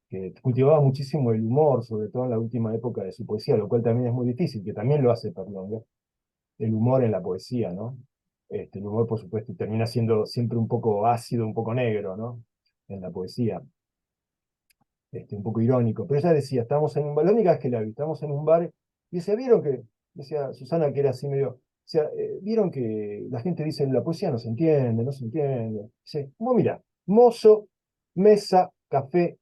que cultivaba muchísimo el humor, sobre todo en la última época de su poesía, lo cual también es muy difícil, que también lo hace Perlonga, el humor en la poesía, ¿no? El humor, por supuesto, termina siendo siempre un poco ácido, un poco negro, ¿no? En la poesía, un poco irónico. Pero ella decía, estábamos en un bar, la única vez que la vi, estábamos en un bar, y decía, ¿vieron que? Decía Susana, que era así medio, decía, ¿vieron que la gente dice, la poesía no se entiende, no se entiende? Dice, como mira, mozo, mesa, café,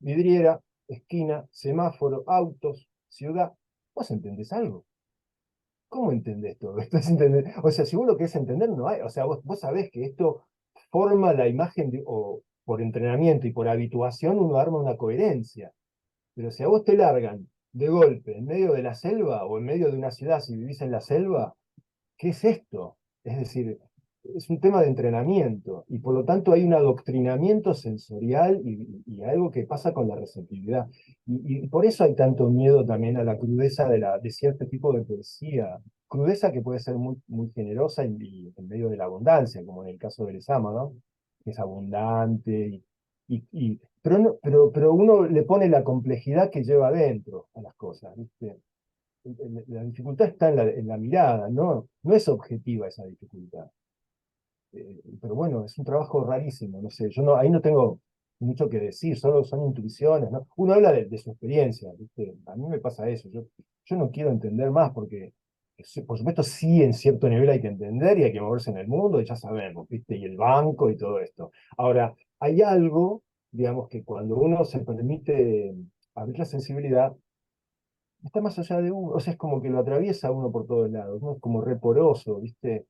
vidriera, esquina, semáforo, autos, ciudad. ¿Vos entendés algo? ¿Cómo entendés todo esto? O sea, si vos lo querés entender, no hay. O sea, vos sabés que esto forma la imagen, o por entrenamiento y por habituación uno arma una coherencia. Pero si a vos te largan de golpe en medio de la selva o en medio de una ciudad si vivís en la selva, ¿qué es esto? Es decir, es un tema de entrenamiento y por lo tanto hay un adoctrinamiento sensorial y algo que pasa con la receptividad. Y por eso hay tanto miedo también a la crudeza de cierto tipo de poesía. Crudeza que puede ser muy generosa y en medio de la abundancia, como en el caso de Lezama, ¿no? Que es abundante pero, pero uno le pone la complejidad que lleva adentro a las cosas, ¿viste? La dificultad está en la mirada, no es objetiva esa dificultad. Pero bueno, es un trabajo rarísimo, no sé, ahí no tengo mucho que decir, solo son intuiciones, ¿no? Uno habla de su experiencia, ¿viste? A mí me pasa eso, yo no quiero entender más porque, por supuesto, sí, en cierto nivel hay que entender y hay que moverse en el mundo, y ya sabemos, ¿viste? Y el banco y todo esto. Ahora, hay algo, digamos, que cuando uno se permite abrir la sensibilidad, está más allá de uno, o sea, es como que lo atraviesa uno por todos lados, ¿no? Es como reporoso, ¿viste?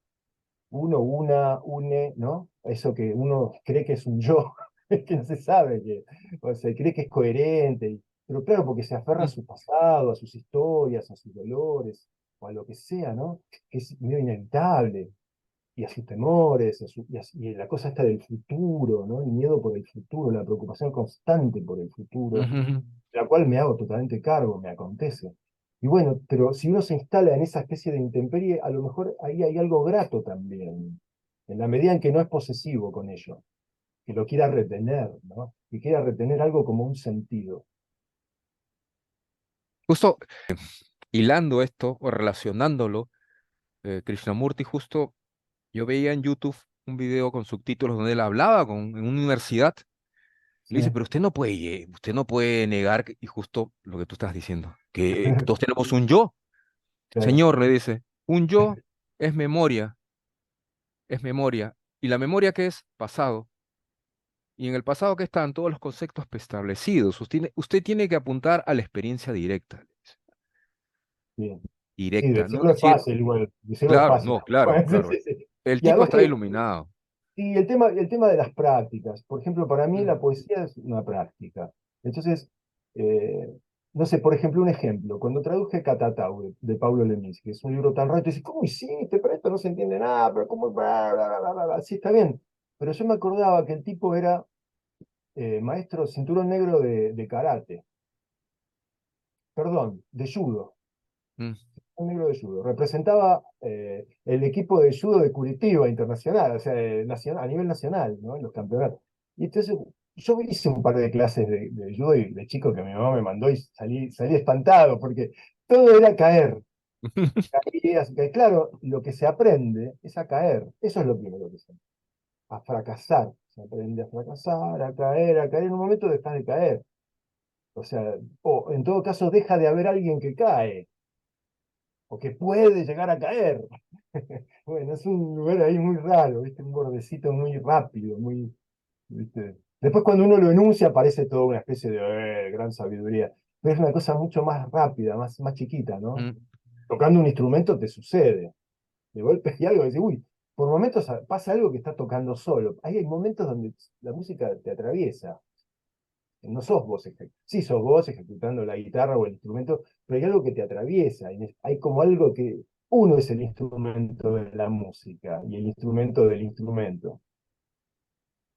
Une, ¿no? Eso que uno cree que es un yo, que no se sabe, o sea, cree que es coherente, pero claro, porque se aferra a Mm. su pasado, a sus historias, a sus dolores, o a lo que sea, ¿no? Que es medio inevitable, y a sus temores, y la cosa esta del futuro, ¿no? El miedo por el futuro, la preocupación constante por el futuro, Ujú. de la cual me hago totalmente cargo, me acontece. Y bueno, pero si uno se instala en esa especie de intemperie, a lo mejor ahí hay algo grato también, en la medida en que no es posesivo con ello, que lo quiera retener, ¿no? Que quiera retener algo como un sentido. Justo, hilando esto o relacionándolo, Krishnamurti justo, yo veía en YouTube un video con subtítulos donde él hablaba en una universidad. Le Sí, dice, pero usted no puede negar, y justo lo que tú estás diciendo, que todos tenemos un yo. claro. Señor, le dice, un yo es memoria. ¿Y la memoria qué es? Pasado. Y en el pasado que están todos los conceptos preestablecidos. Usted tiene que apuntar a la experiencia directa. Le dice. Bien. Sí, Directa, no decirlo es decir, fácil, igual. Decirlo es claro, fácil. no, claro, Sí, claro. sí, sí. El Y tipo además está que iluminado. y el tema de las prácticas. Por ejemplo, para mí Mm, la poesía es una práctica. Entonces, eh, no sé, por ejemplo, un ejemplo. Cuando traduje Catatau de Paulo Lemis, que es un libro tan raro, tú dices, ¿cómo hiciste? Pero esto no se entiende nada, pero ¿cómo? Bla, bla, bla, bla, bla". Sí, está bien. Pero yo me acordaba que el tipo era maestro cinturón negro de karate, perdón, de judo. mm. Un negro de judo. Representaba el equipo de judo de Curitiba internacional, o sea, a nivel nacional, ¿no? En los campeonatos. Y entonces yo hice un par de clases de judo y de chico que mi mamá me mandó y salí espantado porque todo era caer. Claro, lo que se aprende es a caer. Eso es lo primero que se aprende. A fracasar. Se aprende a fracasar, a caer, a caer. En un momento dejas de caer. O sea, o en todo caso deja de haber alguien que cae o que puede llegar a caer. Bueno, es un lugar ahí muy raro, ¿viste? Un bordecito muy rápido, muy, ¿viste? Después cuando uno lo enuncia parece toda una especie de gran sabiduría, pero es una cosa mucho más rápida, más chiquita, ¿no? Mm. Tocando un instrumento te sucede, de golpe y algo, decís, uy, por momentos pasa algo que está tocando solo. Ahí hay momentos donde la música te atraviesa. No sos vos, sí sos vos ejecutando la guitarra o el instrumento, pero hay algo que te atraviesa, hay como algo que uno es el instrumento de la música y el instrumento del instrumento.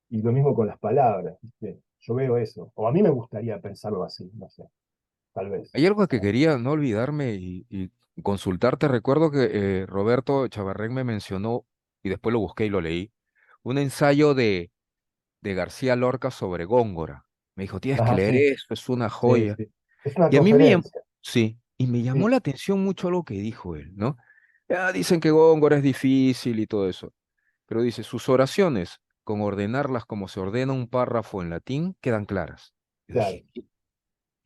Y lo mismo con las palabras, ¿viste? Yo veo eso, o a mí me gustaría pensarlo así, no sé, tal vez. Hay algo que quería no olvidarme y consultarte. Recuerdo que Roberto Chavarrén me mencionó, y después lo busqué y lo leí, un ensayo de García Lorca sobre Góngora. Me dijo, tienes que Ajá, leer sí, eso, es una sí, joya. sí. Es una Y a mí me llamó, conferencia, sí, y me llamó sí, la atención mucho lo que dijo él, ¿no? Ya dicen que Góngora es difícil y todo eso, pero dice, sus oraciones, con ordenarlas como se ordena un párrafo en latín, quedan claras. Yo claro, dije,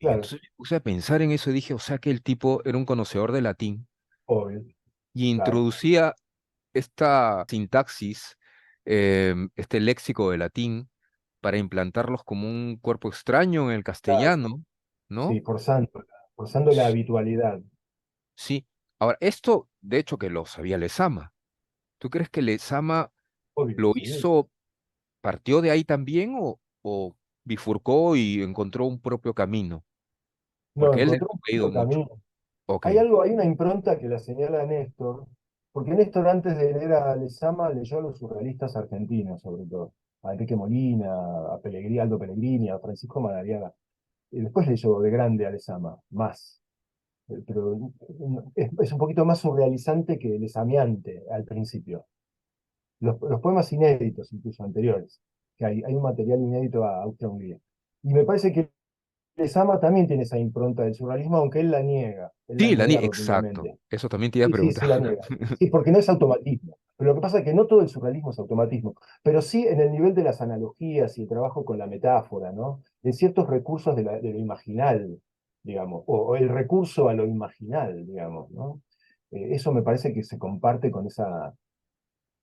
y claro, entonces me puse a pensar en eso y dije, o sea que el tipo era un conocedor de latín obvio, y claro. introducía esta sintaxis, este léxico de latín, para implantarlos como un cuerpo extraño en el Claro, castellano, sí, ¿no? forzando la habitualidad, Sí. Ahora, esto, de hecho, que lo sabía Lezama. ¿Tú crees que Lezama obvio, lo sí. hizo, partió de ahí también o bifurcó y encontró un propio camino? No, Porque él encontró debe un haber leído propio mucho. camino. Ok. Hay una impronta que la señala Néstor, porque Néstor antes de leer a Lezama leyó a los surrealistas argentinos, sobre todo, a Enrique Molina, a Pellegrini, Aldo Pellegrini, a Francisco Madariaga, y después leyó de grande a Lezama, más. Pero es un poquito más surrealizante que lesameante al principio. Los poemas inéditos, incluso anteriores, que hay un material inédito a Austria-Hungría. Y me parece que Lezama también tiene esa impronta del surrealismo, aunque él la Sí, niega exacto. rotundamente. Eso también te iba a Sí, sí, preguntar. sí la niega. Sí, porque no es automatismo. Pero lo que pasa es que no todo el surrealismo es automatismo, pero sí en el nivel de las analogías y el trabajo con la metáfora, ¿no? De ciertos recursos de lo imaginal, digamos, o el recurso a lo imaginal, digamos, ¿no? Eso me parece que se comparte con esa.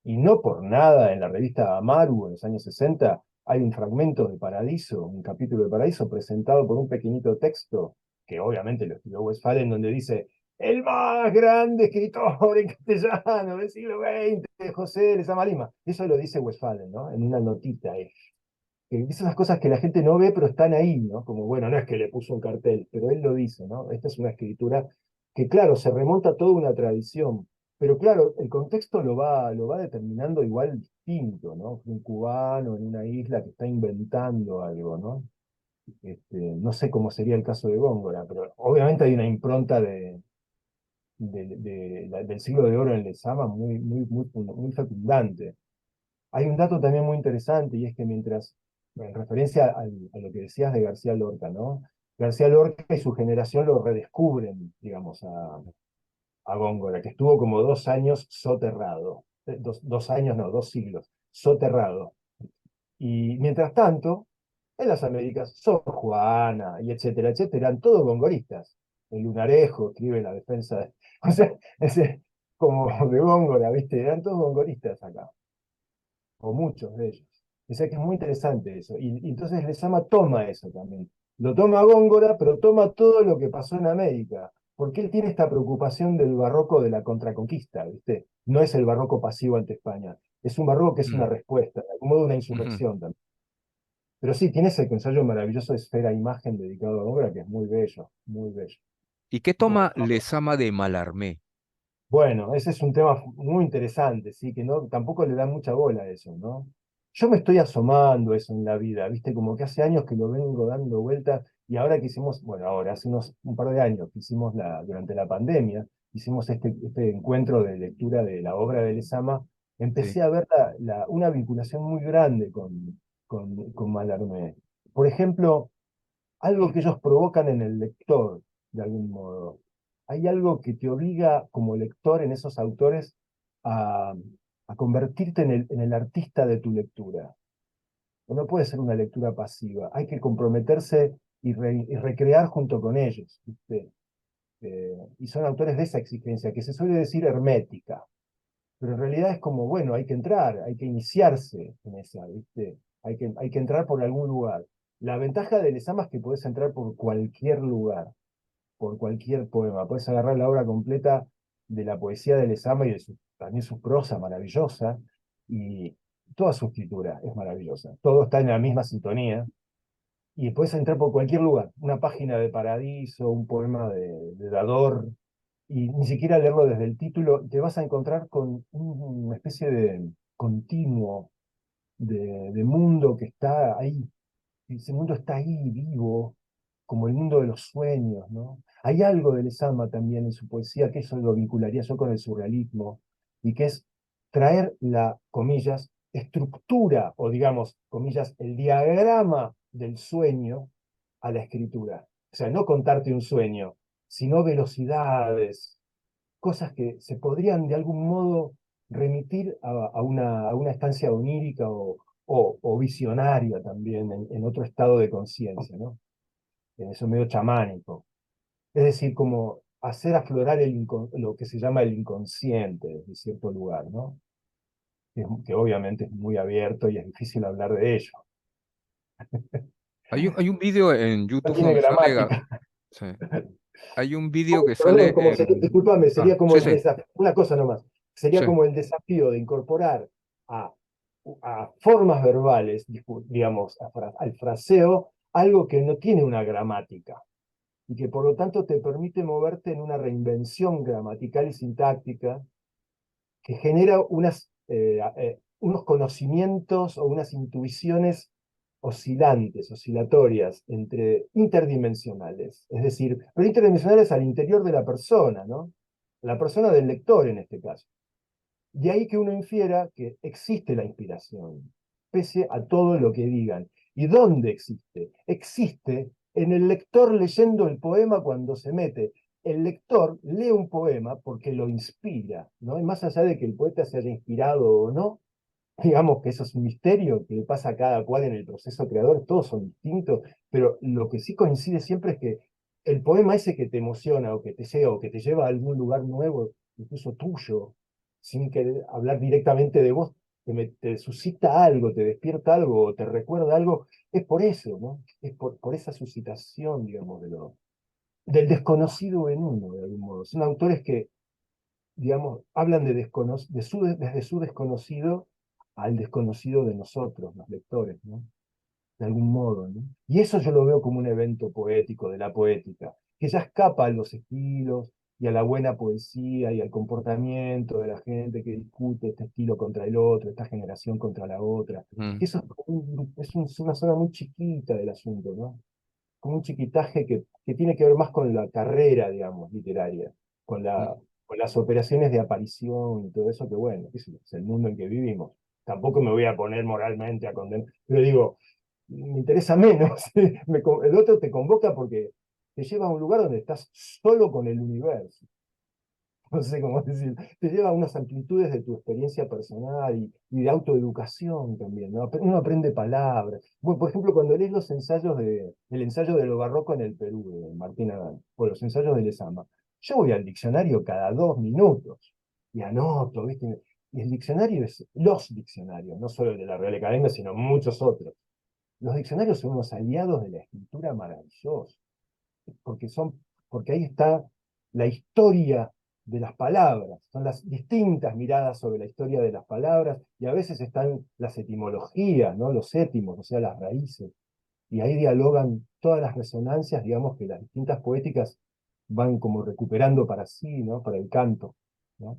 Y no por nada en la revista Amaru en los años 60 hay un fragmento de Paradiso, un capítulo de Paradiso presentado por un pequeñito texto que obviamente lo escribió Westphalen, donde dice el más grande escritor en castellano del siglo XX, José de Lezama Lima. Eso lo dice Westphalen, ¿no? En una notita. Que dice esas cosas que la gente no ve, pero están ahí, ¿no? Como, bueno, no es que le puso un cartel, pero él lo dice, ¿no? Esta es una escritura que, claro, se remonta a toda una tradición, pero claro, el contexto lo va determinando igual distinto, ¿no? Un cubano en una isla que está inventando algo, ¿no? No sé cómo sería el caso de Góngora, pero obviamente hay una impronta del siglo de oro en Lezama muy fecundante. Hay un dato también muy interesante y es que mientras, en referencia a lo que decías de García Lorca, ¿no? García Lorca y su generación lo redescubren, digamos, a Góngora, que estuvo como 2 años soterrado. 2 años, no, 2 siglos, soterrado. Y mientras tanto, en las Américas, Sor Juana y etcétera, etcétera, eran todos gongoristas. El Lunarejo escribe la defensa de... O sea, ese, como de Góngora, ¿viste? Eran todos gongoristas acá, o muchos de ellos. O sea que es muy interesante eso. Y entonces Lezama toma eso también. Lo toma Góngora, pero toma todo lo que pasó en América. Porque él tiene esta preocupación del barroco de la contraconquista, ¿viste? No es el barroco pasivo ante España. Es un barroco que es una Mm, respuesta, de algún modo una ujú. insurrección también. Pero sí, tiene ese ensayo maravilloso de Esfera Imagen dedicado a Góngora, que es muy bello, muy bello. ¿Y qué toma Lezama de Mallarmé? Bueno, ese es un tema muy interesante, sí, que no, tampoco le da mucha bola a eso, ¿no? Yo me estoy asomando a eso en la vida, ¿viste? Como que hace años que lo vengo dando vuelta y ahora que hicimos, bueno, ahora hace un par de años que hicimos durante la pandemia, hicimos este encuentro de lectura de la obra de Lezama, Sí. empecé a ver una vinculación muy grande con Mallarmé. Por ejemplo, algo que ellos provocan en el lector, de algún modo. Hay algo que te obliga como lector en esos autores a, a convertirte en el artista de tu lectura. No puede ser una lectura pasiva, hay que comprometerse y recrear junto con ellos, ¿viste? Y son autores de esa exigencia, que se suele decir hermética, pero en realidad es como, bueno, hay que entrar, hay que iniciarse en esa, ¿viste? Hay que entrar por algún lugar. La ventaja de Lezama es que podés entrar por cualquier lugar, por cualquier poema. Puedes agarrar la obra completa de la poesía de Lezama y también su prosa maravillosa, y toda su escritura es maravillosa. Todo está en la misma sintonía, y puedes entrar por cualquier lugar. Una página de Paradiso, un poema de Dador, y ni siquiera leerlo desde el título, te vas a encontrar con una especie de continuo de mundo que está ahí. Ese mundo está ahí, vivo, como el mundo de los sueños, ¿no? Hay algo de Lezama también en su poesía, que eso lo vincularía yo con el surrealismo, y que es traer la, comillas, estructura, o digamos, comillas, el diagrama del sueño a la escritura. O sea, no contarte un sueño, sino velocidades, cosas que se podrían de algún modo remitir a una estancia onírica o visionaria también, en otro estado de conciencia, ¿no? En eso medio chamánico. Es decir, como hacer aflorar lo que se llama el inconsciente desde cierto lugar, ¿no? Que obviamente es muy abierto y es difícil hablar de ello. Hay un video en No YouTube tiene donde sale... gramática. Sí. Hay un video que Perdón, sale como discúlpame, sería como sí, el sí, desafío, una cosa nomás, sería sí. como el desafío de incorporar a, a formas verbales, digamos, al fraseo, algo que no tiene una gramática y que por lo tanto te permite moverte en una reinvención gramatical y sintáctica que genera unos conocimientos o unas intuiciones oscilantes, oscilatorias, interdimensionales. Es decir, pero interdimensionales al interior de la persona, ¿no? La persona del lector en este caso. De ahí que uno infiera que existe la inspiración, pese a todo lo que digan. ¿Y dónde existe? Existe en el lector leyendo el poema cuando se mete. El lector lee un poema porque lo inspira, ¿no? Y más allá de que el poeta se haya inspirado o no, digamos que eso es un misterio que le pasa a cada cual en el proceso creador, todos son distintos, pero lo que sí coincide siempre es que el poema ese que te emociona o que te llega o que te lleva a algún lugar nuevo, incluso tuyo, sin que hablar directamente de vos, te suscita algo, te despierta algo, o te recuerda algo, es por eso, ¿no? Es por esa suscitación, digamos, del desconocido en uno, de algún modo. Son autores que, digamos, hablan desde su desconocido al desconocido de nosotros, los lectores, ¿no? De algún modo, ¿no? Y eso yo lo veo como un evento poético, de la poética, que ya escapa a los estilos y a la buena poesía y al comportamiento de la gente que discute este estilo contra el otro, esta generación contra la otra. Mm, Eso es una zona muy chiquita del asunto, ¿no? Como un chiquitaje que tiene que ver más con la carrera, digamos, literaria, con, mm. la, con las operaciones de aparición y todo eso, que bueno, es el mundo en que vivimos. Tampoco me voy a poner moralmente a condenar, pero digo, me interesa menos. El otro te convoca porque te lleva a un lugar donde estás solo con el universo. No sé cómo decir, te lleva a unas amplitudes de tu experiencia personal y de autoeducación también, ¿no? Uno aprende palabras. Bueno, por ejemplo, cuando lees los ensayos el ensayo de lo barroco en el Perú, de Martín Adán, o los ensayos de Lezama, yo voy al diccionario cada 2 minutos y anoto, ¿viste? Y el diccionario es los diccionarios, no solo el de la Real Academia, sino muchos otros. Los diccionarios son unos aliados de la escritura maravillosos porque porque ahí está la historia de las palabras, son las distintas miradas sobre la historia de las palabras, y a veces están las etimologías, ¿no? Los étimos, o sea, las raíces, y ahí dialogan todas las resonancias, digamos, que las distintas poéticas van como recuperando para sí, ¿no? Para el canto, ¿no?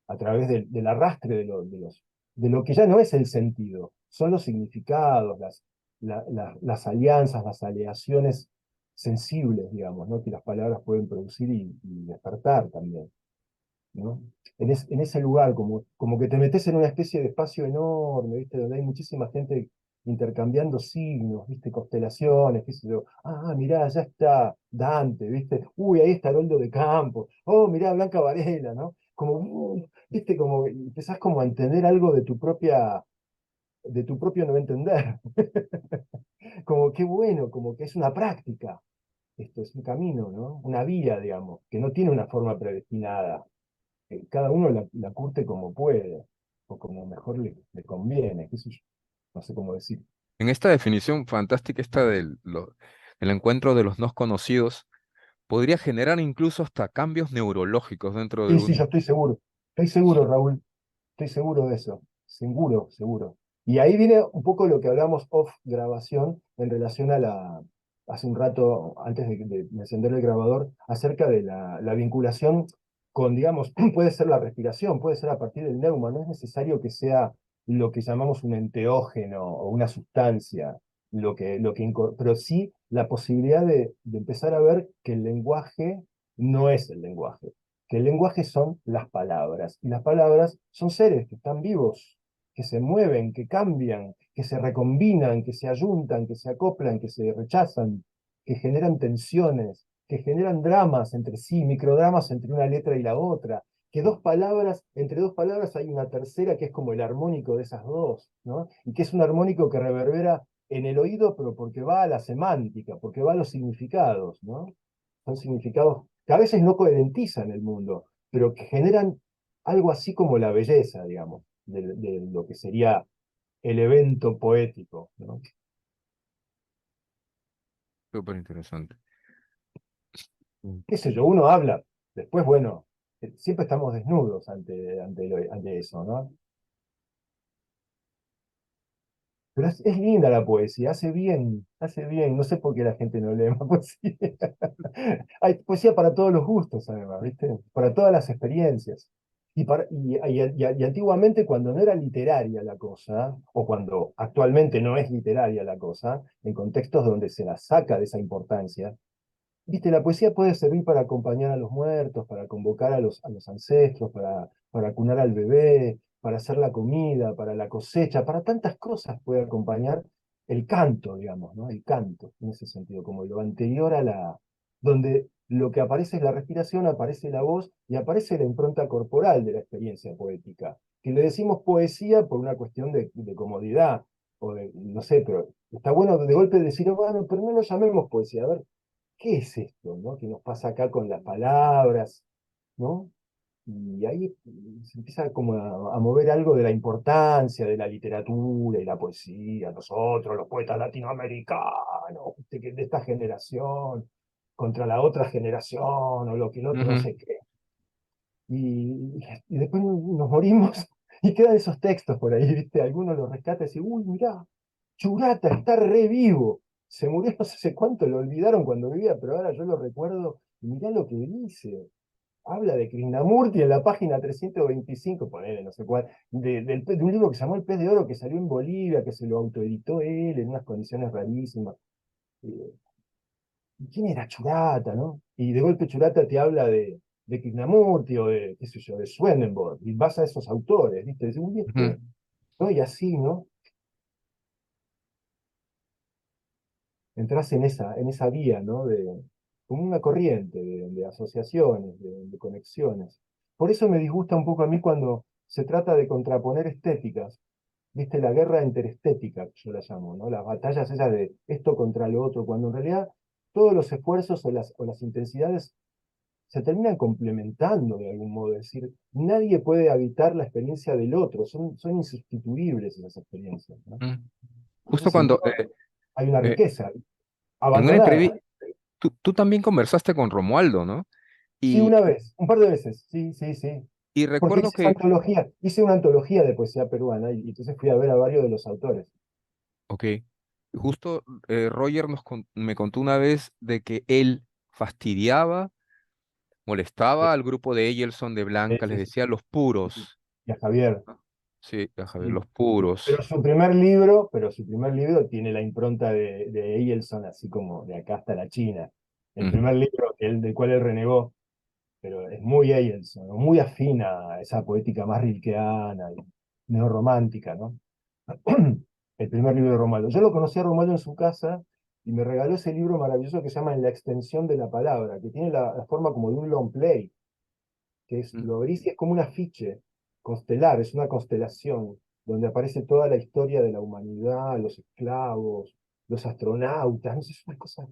A través del arrastre de lo que ya no es el sentido, son los significados, las alianzas, las aleaciones sensibles, digamos, ¿no? Que las palabras pueden producir y despertar también, ¿no? En ese lugar, como que te metes en una especie de espacio enorme, ¿viste? Donde hay muchísima gente intercambiando signos, ¿viste? Constelaciones, qué sé yo. Ah, mirá, ya está Dante, ¿viste? Uy, ahí está Haroldo de Campos. Oh, mirá, Blanca Varela, ¿no? Como, ¿viste? Como empezás como a entender algo de tu propio no entender. Como qué bueno, como que es una práctica. Esto es un camino, ¿no? Una vía, digamos, que no tiene una forma predestinada. Cada uno la curte como puede, o como mejor le conviene, qué sé yo, no sé cómo decir. En esta definición fantástica, esta del encuentro de los no conocidos, podría generar incluso hasta cambios neurológicos dentro de Sí, sí, yo uno. estoy seguro, Raúl, estoy seguro de eso, seguro, seguro. Y ahí viene un poco lo que hablamos off grabación en relación hace un rato, antes de encender el grabador, acerca de la vinculación con, digamos, puede ser la respiración, puede ser a partir del neuma, no es necesario que sea lo que llamamos un enteógeno o una sustancia, pero sí la posibilidad de empezar a ver que el lenguaje no es el lenguaje, que el lenguaje son las palabras, y las palabras son seres que están vivos, que se mueven, que cambian, que se recombinan, que se ayuntan, que se acoplan, que se rechazan, que generan tensiones, que generan dramas entre sí, microdramas entre una letra y la otra, que entre dos palabras hay una tercera que es como el armónico de esas dos, ¿no? Y que es un armónico que reverbera en el oído, pero porque va a la semántica, porque va a los significados, ¿no? Son significados que a veces no coherentizan el mundo, pero que generan algo así como la belleza, digamos, de lo que sería el evento poético, ¿no? Súper interesante. Mm. Qué sé yo, uno habla, después, bueno, siempre estamos desnudos ante eso, ¿no? Pero es linda la poesía, hace bien, no sé por qué la gente no lee más poesía. Hay poesía para todos los gustos, además, ¿viste? Para todas las experiencias. Y antiguamente, cuando no era literaria la cosa, o cuando actualmente no es literaria la cosa, en contextos donde se la saca de esa importancia, viste, la poesía puede servir para acompañar a los muertos, para convocar a los ancestros, para acunar al bebé, para hacer la comida, para la cosecha, para tantas cosas puede acompañar el canto, digamos, ¿no? El canto, en ese sentido, como lo anterior donde lo que aparece es la respiración, aparece la voz y aparece la impronta corporal de la experiencia poética. Que le decimos poesía por una cuestión de comodidad, no sé, pero está bueno de golpe decir, bueno, pero no lo llamemos poesía, a ver, ¿qué es esto, no? Que nos pasa acá con las palabras, ¿no? Y ahí se empieza como a mover algo de la importancia de la literatura y la poesía, nosotros, los poetas latinoamericanos, de esta generación, contra la otra generación, o lo que el otro no Ujú. sé qué. Y después nos morimos y quedan esos textos por ahí, ¿viste? Algunos los rescatan y dicen, uy, mirá, Churata está re vivo. Se murió no sé cuánto, lo olvidaron cuando vivía, pero ahora yo lo recuerdo. Y mirá lo que dice. Habla de Krishnamurti en la página 325, ponele, no sé cuál, de un libro que se llamó El Pez de Oro, que salió en Bolivia, que se lo autoeditó él en unas condiciones rarísimas. Eh, ¿Quién era Churata, no? Y de golpe Churata te habla de Krishnamurti o de, qué sé yo, de Swedenborg, y vas a esos autores, ¿viste? Dices, uy, Ujú. ¿no? Y así, ¿no? entras en esa vía, ¿no? Como una corriente de asociaciones, de conexiones. Por eso me disgusta un poco a mí cuando se trata de contraponer estéticas, ¿viste? La guerra interestética, que yo la llamo, ¿no? Las batallas esas de esto contra lo otro, cuando en realidad todos los esfuerzos o las intensidades se terminan complementando de algún modo. Es decir, nadie puede habitar la experiencia del otro, son insustituibles esas experiencias, ¿no? Mm. En ese Justo cuando sentido, hay una eh, riqueza en una abandonada. entrevista, tú también conversaste con Romualdo, ¿no? Sí, Y, una vez, un par de veces, sí, sí, sí. y Porque recuerdo que, hice una antología de poesía peruana y entonces fui a ver a varios de los autores. ok, justo Roger me contó una vez de que él fastidiaba, molestaba al grupo de Eyelson de Blanca, les Sí, sí, decía los sí. puros. Y a Javier. ¿No? Sí, a Javier, Sí, los sí. puros. Pero su primer libro tiene la impronta de Eyelson, así como de acá hasta la China. El Ujú. primer libro del cual él renegó, pero es muy Eyelson, ¿no? Muy afín a esa poética más rilkeana y neorromántica, ¿no? El primer libro de Romualdo. Yo lo conocí a Romualdo en su casa y me regaló ese libro maravilloso que se llama En la extensión de la palabra, que tiene la forma como de un long play, que Mm. lo abrís y es como un afiche constelar, es una constelación, donde aparece toda la historia de la humanidad, los esclavos, los astronautas, no sé, es una cosa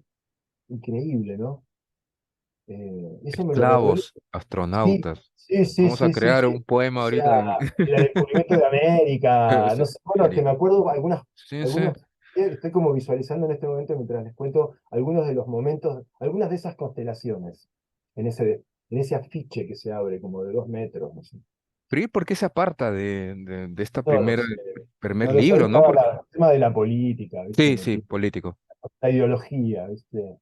increíble, ¿no? Eso me lo regaló. Esclavos, Sí, astronautas. sí, sí, Vamos a sí, sí, crear sí. un poema O ahorita sea, en... el descubrimiento de América, Sí, no sé, bueno, es que me genial. acuerdo Sí, sí. algunos, estoy como visualizando en este momento mientras les cuento algunos de los momentos, algunas de esas constelaciones, en ese afiche que se abre como de 2 metros, no sé. Pero ¿y por qué se aparta de esta No lo primera, sé, primer no lo sé, ahí libro, ¿no? estaba Porque, el tema de la política, ¿viste? sí, sí, Metido, político. la ideología, ¿viste?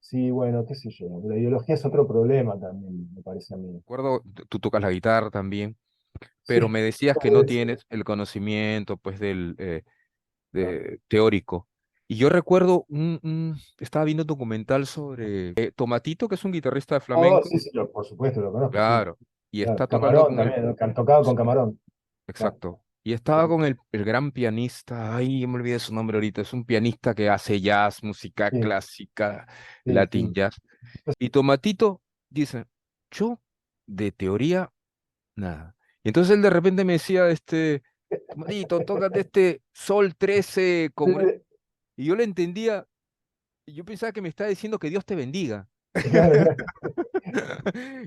Sí, bueno, qué sé yo, la ideología es otro problema también, me parece a mí. Recuerdo, tú tocas la guitarra también, Sí, pero me decías que puede no decir. tienes el conocimiento, pues, del No. teórico. Y yo recuerdo, estaba viendo un documental sobre Tomatito, que es un guitarrista de Oh, flamenco, sí, sí, por supuesto, lo conozco, sí. claro, y Claro. está tocando Camarón con el, también, ¿no? Tocado con sí, Camarón. Claro. exacto, y estaba con el gran pianista, ay, yo me olvidé su nombre ahorita, es un pianista que hace jazz, música Sí, clásica, sí, Latin sí. jazz, Pues, y Tomatito dice, yo de teoría, nada. Y entonces él de repente me decía, Tomatito, tócate este Sol 13 como... Y yo le entendía, y yo pensaba que me estaba diciendo que Dios te bendiga. claro, claro.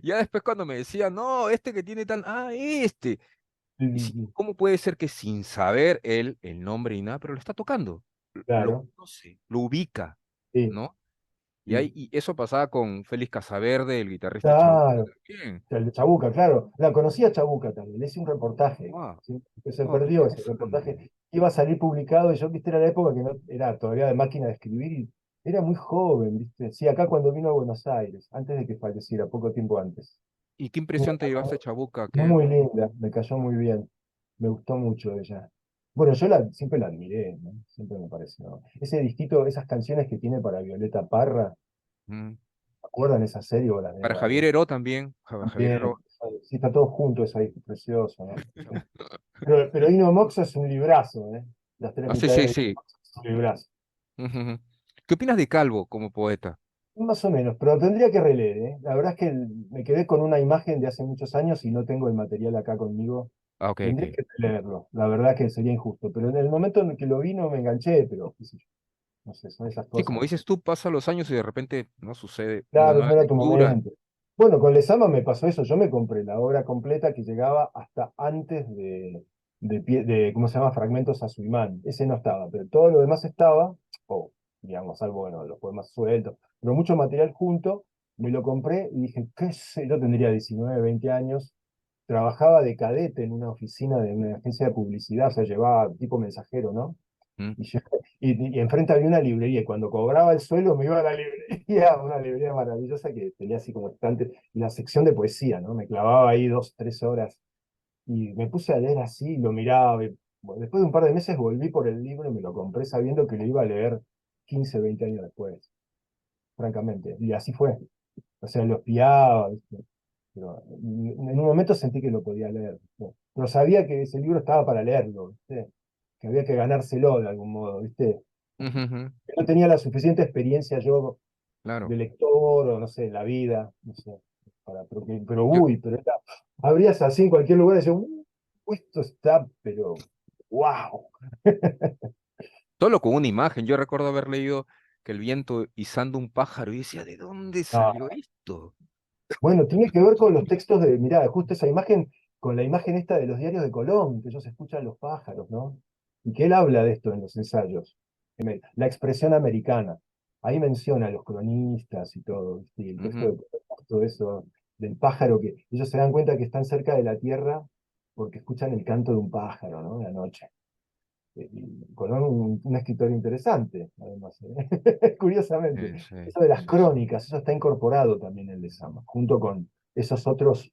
Ya después cuando me decía, no, este que tiene tal, ah, este. Sí, Y sí, sí. ¿cómo puede ser que sin saber él el nombre y nada, pero lo está tocando? Lo Claro, conoce, lo ubica, sí, ¿no? sí. Y eso pasaba con Félix Casaverde, el guitarrista de Chabuca Claro. también. El de Chabuca, claro. La conocí a Chabuca también. Le hice un reportaje. Wow, ¿Sí? Que se wow, qué perdió ese interesante. reportaje. Iba a salir publicado y yo, viste, era la época que no era todavía de máquina de escribir y era muy joven, viste. Sí, acá cuando vino a Buenos Aires, antes de que falleciera, poco tiempo antes. ¿Y qué Una impresión te llevaste de Chabuca? muy linda, me cayó muy bien. Me gustó mucho ella. Bueno, yo siempre la admiré, ¿no? Siempre me pareció. Ese disquito, esas canciones que tiene para Violeta Parra, Mm. ¿acuerdan esa serie o las de Para Javier Heró también. Javier también? Heró. Sí, está todo junto, es ahí, precioso, ¿no? Pero Ino Mox es un librazo, ¿eh? Las tres Ah, sí, sí, mitades de Ino sí. Mox es un librazo. Ujú, ujú. ¿Qué opinas de Calvo como poeta? Más o menos, pero tendría que releer, ¿eh? La verdad es que me quedé con una imagen de hace muchos años y no tengo el material acá conmigo. Ah, ok, Tendría ok. que leerlo, la verdad que sería injusto, pero en el momento en el que lo vi no me enganché, pero qué sé yo, no sé, son esas Sí, cosas. como dices tú, pasan los años y de repente no sucede una Claro, nueva no era tu lectura. momento. Bueno, con Lezama me pasó eso, yo me compré la obra completa que llegaba hasta antes de ¿cómo se llama? Fragmentos a su imán. Ese no estaba, pero todo lo demás estaba, o digamos, salvo, bueno, los poemas sueltos, pero mucho material junto, me lo compré y dije, qué sé, yo tendría 19, 20 años, trabajaba de cadete en una oficina de una agencia de publicidad, o sea, llevaba tipo mensajero, ¿no? Mm. Y, y enfrente había una librería, y cuando cobraba el sueldo me iba a la librería, una librería maravillosa que tenía así como estante, y la sección de poesía, ¿no? Me clavaba ahí 2, 3 horas, y me puse a leer así, lo miraba, y, bueno, después de un par de meses volví por el libro y me lo compré sabiendo que lo iba a leer 15, 20 años después, francamente, y así fue. O sea, lo espiaba, ¿viste? Pero en un momento sentí que lo podía leer, ¿viste? Pero sabía que ese libro estaba para leerlo, ¿viste? Que había que ganárselo de algún modo, ¿viste? Ujú, ujú, No tenía la suficiente experiencia yo claro. de lector o no sé, en la vida, no sé, pero Yo, uy, pero abrías así en cualquier lugar y decías, esto está, pero wow. solo con una imagen, yo recuerdo haber leído que el viento izando un pájaro y decía, ¿de dónde salió esto? Bueno, tiene que ver con los textos de, mirá, justo esa imagen, con la imagen esta de los diarios de Colón, que ellos escuchan los pájaros, ¿no? Y que él habla de esto en los ensayos. La expresión americana. Ahí menciona a los cronistas y todo, ¿viste? Y el texto Ujú, de todo eso, del pájaro, que ellos se dan cuenta que están cerca de la tierra porque escuchan el canto de un pájaro, ¿no? De la noche. Y Colón, un escritor interesante, además, curiosamente. sí, sí, Eso de las sí, sí. crónicas, eso está incorporado también en Lezama, junto con esos otros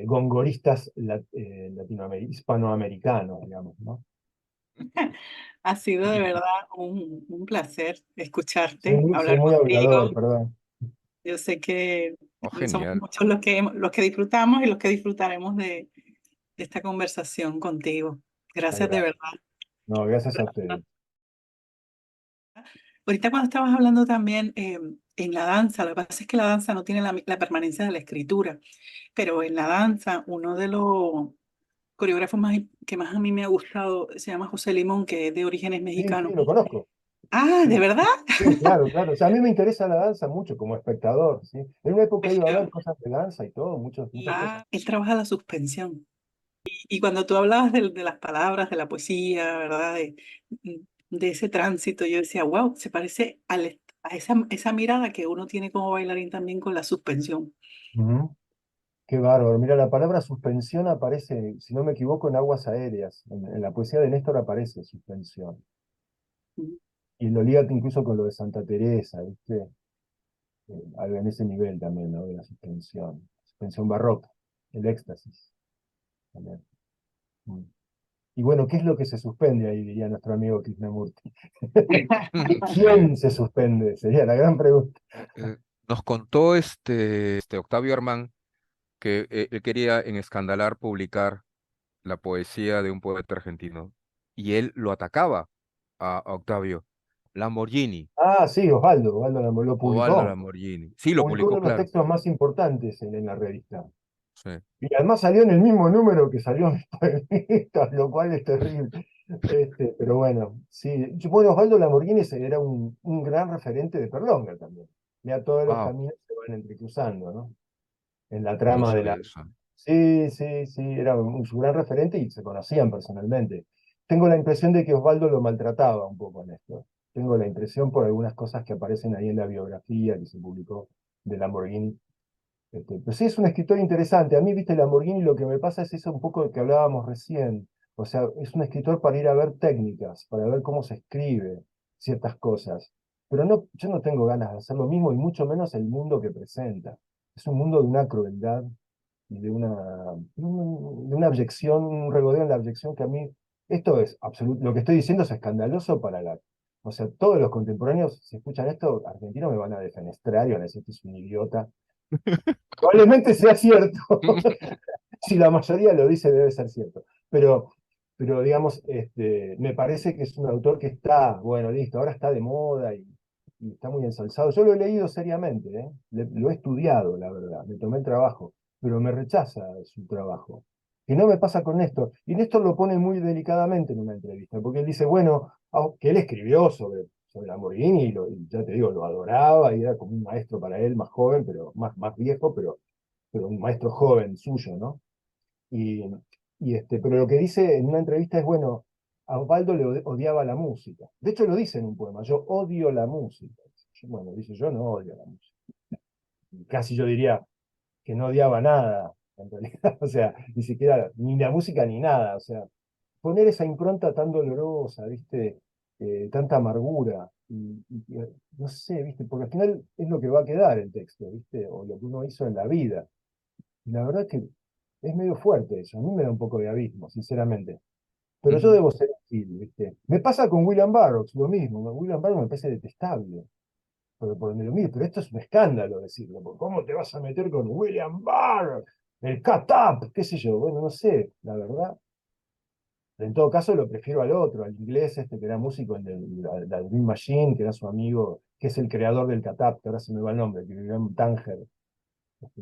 gongoristas hispanoamericanos, digamos, ¿no? Ha sido de verdad un placer escucharte, Soy hablar muy hablador, contigo. perdón. Yo sé que Oh, somos genial. muchos los que disfrutamos y los que disfrutaremos de esta conversación contigo. Ay, Gracias de gracias. verdad. No, gracias a ustedes. Ahorita cuando estabas hablando también en la danza, lo que pasa es que la danza no tiene la permanencia de la escritura, pero en la danza uno de los coreógrafos que más a mí me ha gustado se llama José Limón, que es de orígenes Sí, sí, mexicanos. lo conozco. Ah, ¿de Sí, verdad? sí, claro, claro. O sea, a mí me interesa la danza mucho como espectador, ¿sí? En una época iba a ver cosas de danza y todo, muchas cosas. Él trabaja la suspensión. Y cuando tú hablabas de las palabras, de la poesía, ¿verdad? De ese tránsito, yo decía, wow, se parece a esa mirada que uno tiene como bailarín también con la suspensión. Ujú. Qué bárbaro. Mira, la palabra suspensión aparece, si no me equivoco, en Aguas Aéreas. En la poesía de Néstor aparece suspensión. Y lo liga incluso con lo de Santa Teresa, ¿viste? Algo en ese nivel también, ¿no? De la suspensión. Suspensión barroca, el éxtasis también. Mm. Y bueno, ¿qué es lo que se suspende ahí, diría nuestro amigo Krishnamurti? ¿Quién se suspende? Sería la gran pregunta. Eh, Nos contó este Octavio Armán que él quería en Escandalar publicar la poesía de un poeta argentino y él lo atacaba a Octavio. Lamborghini, Ah, sí, Osvaldo lo Ovaldo publicó. Lamborghini. Sí, lo Publicó uno publicó, de los claro. textos más importantes en la revista. Sí. Y además salió en el mismo número que salió en Poemistas, lo cual es terrible. Pero bueno, sí. Bueno, Osvaldo Lamborghini era un gran referente de Perlonga también. Ya todos los Wow, caminos se van entrecruzando, ¿no? En la no trama de sabía la... eso. Sí, sí, sí, era su gran referente y se conocían personalmente. Tengo la impresión de que Osvaldo lo maltrataba un poco en esto. Tengo la impresión por algunas cosas que aparecen ahí en la biografía que se publicó de Lamborghini. Pero sí, es un escritor interesante. A mí, viste, Lamborghini lo que me pasa es eso un poco de que hablábamos recién. O sea, es un escritor para ir a ver técnicas, para ver cómo se escribe ciertas cosas. Pero no, yo no tengo ganas de hacer lo mismo y mucho menos el mundo que presenta. Es un mundo de una crueldad y de una abyección, un regodeo en la abyección que a mí, esto es absoluto, lo que estoy diciendo es escandaloso para la... O sea, todos los contemporáneos, si escuchan esto, argentinos me van a defenestrar y van a decir que es un idiota. Probablemente sea cierto. Si la mayoría lo dice, debe ser cierto. Pero digamos, me parece que es un autor que está, bueno, listo, ahora está de moda y está muy ensalzado. Yo lo he leído seriamente, ¿eh? Lo he estudiado, la verdad, me tomé el trabajo, pero me rechaza su trabajo. Que no me pasa con Néstor. Y Néstor lo pone muy delicadamente en una entrevista, porque él dice, bueno, que él escribió sobre Lamborghini y ya te digo, lo adoraba y era como un maestro para él, más joven, pero más viejo, pero un maestro joven suyo, ¿no? Y, pero lo que dice en una entrevista es, bueno, a Osvaldo le odiaba la música. De hecho, lo dice en un poema, yo odio la música. Bueno, dice, yo no odio la música. Casi yo diría que no odiaba nada, en realidad. O sea, ni siquiera, ni la música ni nada. O sea, poner esa impronta tan dolorosa, ¿viste? Tanta amargura. No sé, ¿viste? Porque al final es lo que va a quedar el texto, ¿viste? O lo que uno hizo en la vida. Y la verdad que es medio fuerte eso. A mí me da un poco de abismo, sinceramente. Pero yo Ujú. debo ser hostil, ¿viste? Me pasa con William Burroughs, lo mismo. William Burroughs me parece detestable. Por donde lo miro, pero esto es un escándalo decirlo. Porque ¿cómo te vas a meter con William Burroughs? El cut up, qué sé yo. Bueno, no sé, la verdad. En todo caso, lo prefiero al otro, al inglés que era músico, el de la Dream Machine, que era su amigo, que es el creador del Catap, que ahora se me va el nombre, que vivió en Tánger,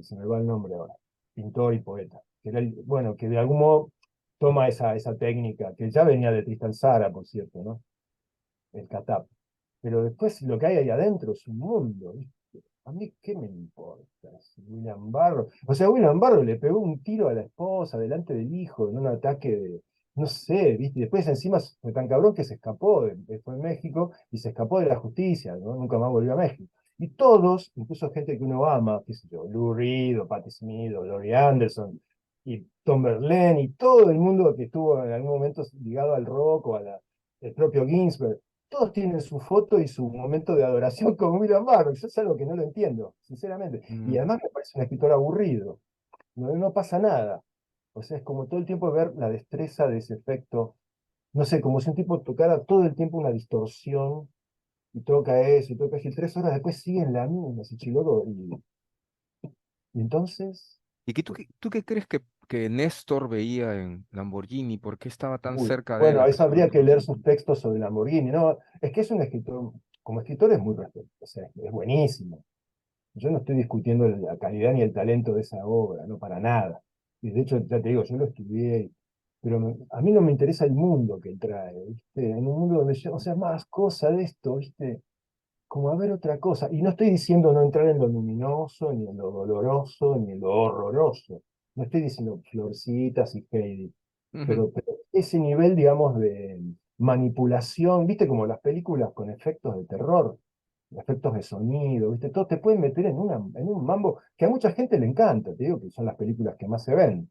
se me va el nombre ahora, pintor y poeta, que era bueno, que de algún modo toma esa técnica, que ya venía de Tristan Tzara, por cierto, ¿no? El Catap. Pero después lo que hay ahí adentro es un mundo, ¿viste? A mí, ¿qué me importa? Si William Barrow. O sea, William Barrow le pegó un tiro a la esposa delante del hijo en un ataque de. No sé, ¿viste? Y después encima fue tan cabrón que se escapó, fue en México y se escapó de la justicia, ¿no? Nunca más volvió a México. Y todos, incluso gente que uno ama, qué sé yo, Lou Reed, o Patti Smith, o Laurie Anderson, y Tom Verlaine, y todo el mundo que estuvo en algún momento ligado al rock o el propio Ginsberg, todos tienen su foto y su momento de adoración con William Barrow. Yo es algo que no lo entiendo, sinceramente. Y Mm, además me parece un escritor aburrido. No pasa nada. O sea, es como todo el tiempo ver la destreza de ese efecto. No sé, como si un tipo tocara todo el tiempo una distorsión y toca eso y toca eso. Y 3 horas después siguen la misma, ese chiloco. Y entonces, ¿Y tú qué crees que Néstor veía en Lamborghini? ¿Por qué estaba tan uy, cerca de él bueno, a a eso pesar de habría que todo leer eso? sus textos sobre Lamborghini. No, es que es un escritor, como escritor es muy respetuoso, o sea, es buenísimo. Yo no estoy discutiendo la calidad ni el talento de esa obra, no para nada. Y de hecho, ya te digo, yo lo estudié, pero a mí no me interesa el mundo que él trae, ¿viste? En un mundo donde yo, o sea, más cosa de esto, ¿viste? Como a ver otra cosa. Y no estoy diciendo no entrar en lo luminoso, ni en lo doloroso, ni en lo horroroso. No estoy diciendo Florcitas y Heidi, Ujú. pero ese nivel, digamos, de manipulación, ¿viste? Como las películas con efectos de terror, efectos de sonido, ¿viste? Todo te pueden meter en un mambo que a mucha gente le encanta, te digo que son las películas que más se ven,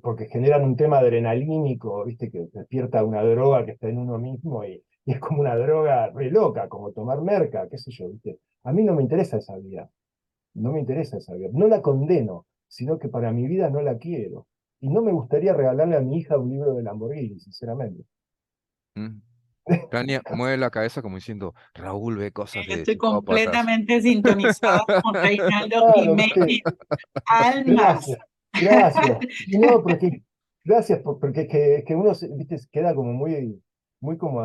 porque generan un tema adrenalínico, ¿viste? Que despierta una droga que está en uno mismo y es como una droga re loca, como tomar merca, qué sé yo, ¿viste? A mí no me interesa esa vida, no me interesa esa vida, no la condeno, sino que para mi vida no la quiero. Y no me gustaría regalarle a mi hija un libro de Lamborghini, sinceramente. Mm. Tania mueve la cabeza como diciendo, Raúl ve cosas Yo de estoy psicópatas. completamente sintonizada con Reinaldo Claro, ¿viste? Jiménez al más. Gracias, gracias. Y no, porque, gracias, porque es que uno ¿viste? Queda como muy como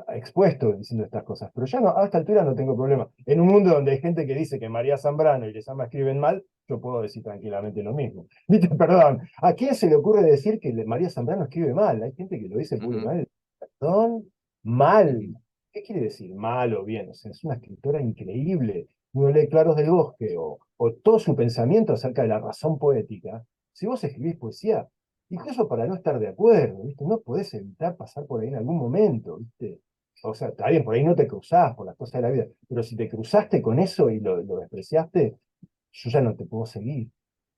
expuesto diciendo estas cosas. Pero ya no, a esta altura no tengo problema. En un mundo donde hay gente que dice que María Zambrano y Lezama escriben mal, yo puedo decir tranquilamente lo mismo. ¿Viste? Perdón, ¿a quién se le ocurre decir que María Zambrano escribe mal? Hay gente que lo dice Ujú, públicamente. Perdón, mal. ujú, ¿Qué quiere decir mal o bien? O sea, es una escritora increíble. Uno lee Claros del Bosque o todo su pensamiento acerca de la razón poética. Si vos escribís poesía, incluso para no estar de acuerdo, ¿viste? No podés evitar pasar por ahí en algún momento, ¿viste? O sea, está bien, por ahí no te cruzás por las cosas de la vida, pero si te cruzaste con eso y lo despreciaste, yo ya no te puedo seguir.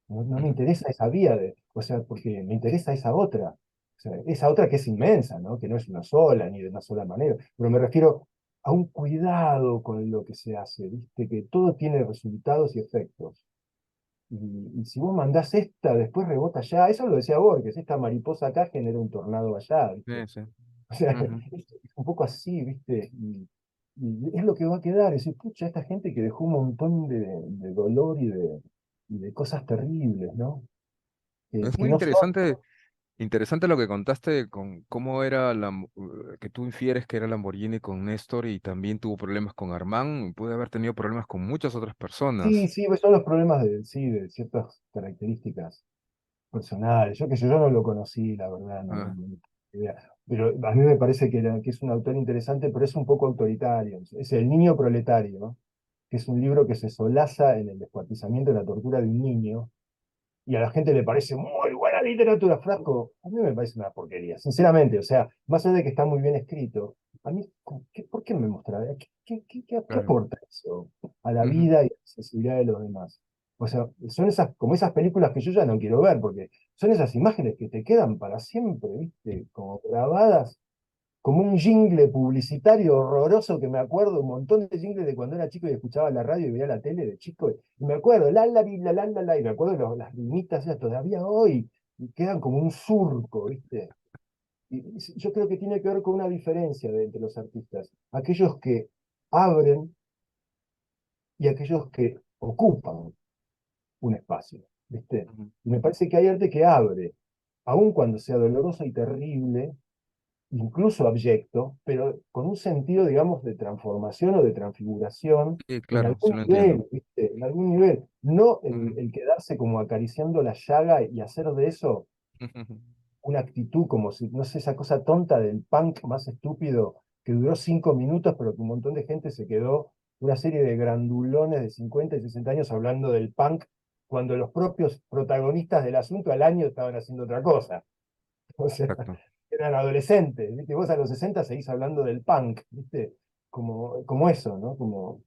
No me ujú, interesa esa vía, o sea, porque me interesa esa otra. O sea, esa otra que es inmensa, ¿no? Que no es una sola, ni de una sola manera. Pero me refiero a un cuidado con lo que se hace, ¿viste? Que todo tiene resultados y efectos. Y si vos mandás esta, después rebota allá. Eso lo decía Borges, esta mariposa acá genera un tornado allá, ¿viste? sí, sí. O sea, Ujú. es un poco así, ¿viste? Y es lo que va a quedar. Es decir, pucha, esta gente que dejó un montón de dolor y de cosas terribles, ¿no? Es Que muy no son. interesante lo que contaste con cómo era que tú infieres que era Lamborghini con Néstor y también tuvo problemas con Armand, puede haber tenido problemas con muchas otras Sí, personas. sí, pues son los problemas sí, de ciertas características personales. Yo que yo no lo conocí, la verdad, no Ah, tengo idea. Pero a mí me parece que es un autor interesante, pero es un poco autoritario. Es El niño proletario, ¿no? Que es un libro que se solaza en el descuartizamiento y la tortura de un niño, y a la gente le parece muy buena literatura, flaco. A mí me parece una porquería, sinceramente. O sea, más allá de que está muy bien escrito, a mí, ¿por qué me mostrará? ¿Qué claro. aporta eso a la Ujú. vida y a la sensibilidad de los demás? O sea, son como esas películas que yo ya no quiero ver, porque son esas imágenes que te quedan para siempre, ¿viste? Como grabadas como un jingle publicitario horroroso que me acuerdo, un montón de jingles de cuando era chico y escuchaba la radio y veía la tele de chico, y me acuerdo, la, y me acuerdo las rimitas esas todavía hoy, y quedan como un surco, ¿viste? Y yo creo que tiene que ver con una diferencia entre los artistas, aquellos que abren y aquellos que ocupan un espacio, ¿viste? Ujú. Y me parece que hay arte que abre, aun cuando sea doloroso y terrible, incluso abyecto, pero con un sentido, digamos, de transformación o de transfiguración Sí, en claro, sí algún lo entiendo. nivel, ¿viste? En algún nivel. No Ujú. el quedarse como acariciando la llaga y hacer de eso una actitud como si, no sé, esa cosa tonta del punk más estúpido que duró 5 minutos, pero que un montón de gente se quedó, una serie de grandulones de 50 y 60 años hablando del punk, cuando los propios protagonistas del asunto al año estaban haciendo otra cosa. O sea, Exacto. eran adolescentes, ¿viste? Vos a los 60 seguís hablando del punk, ¿viste? Como eso, ¿no? Como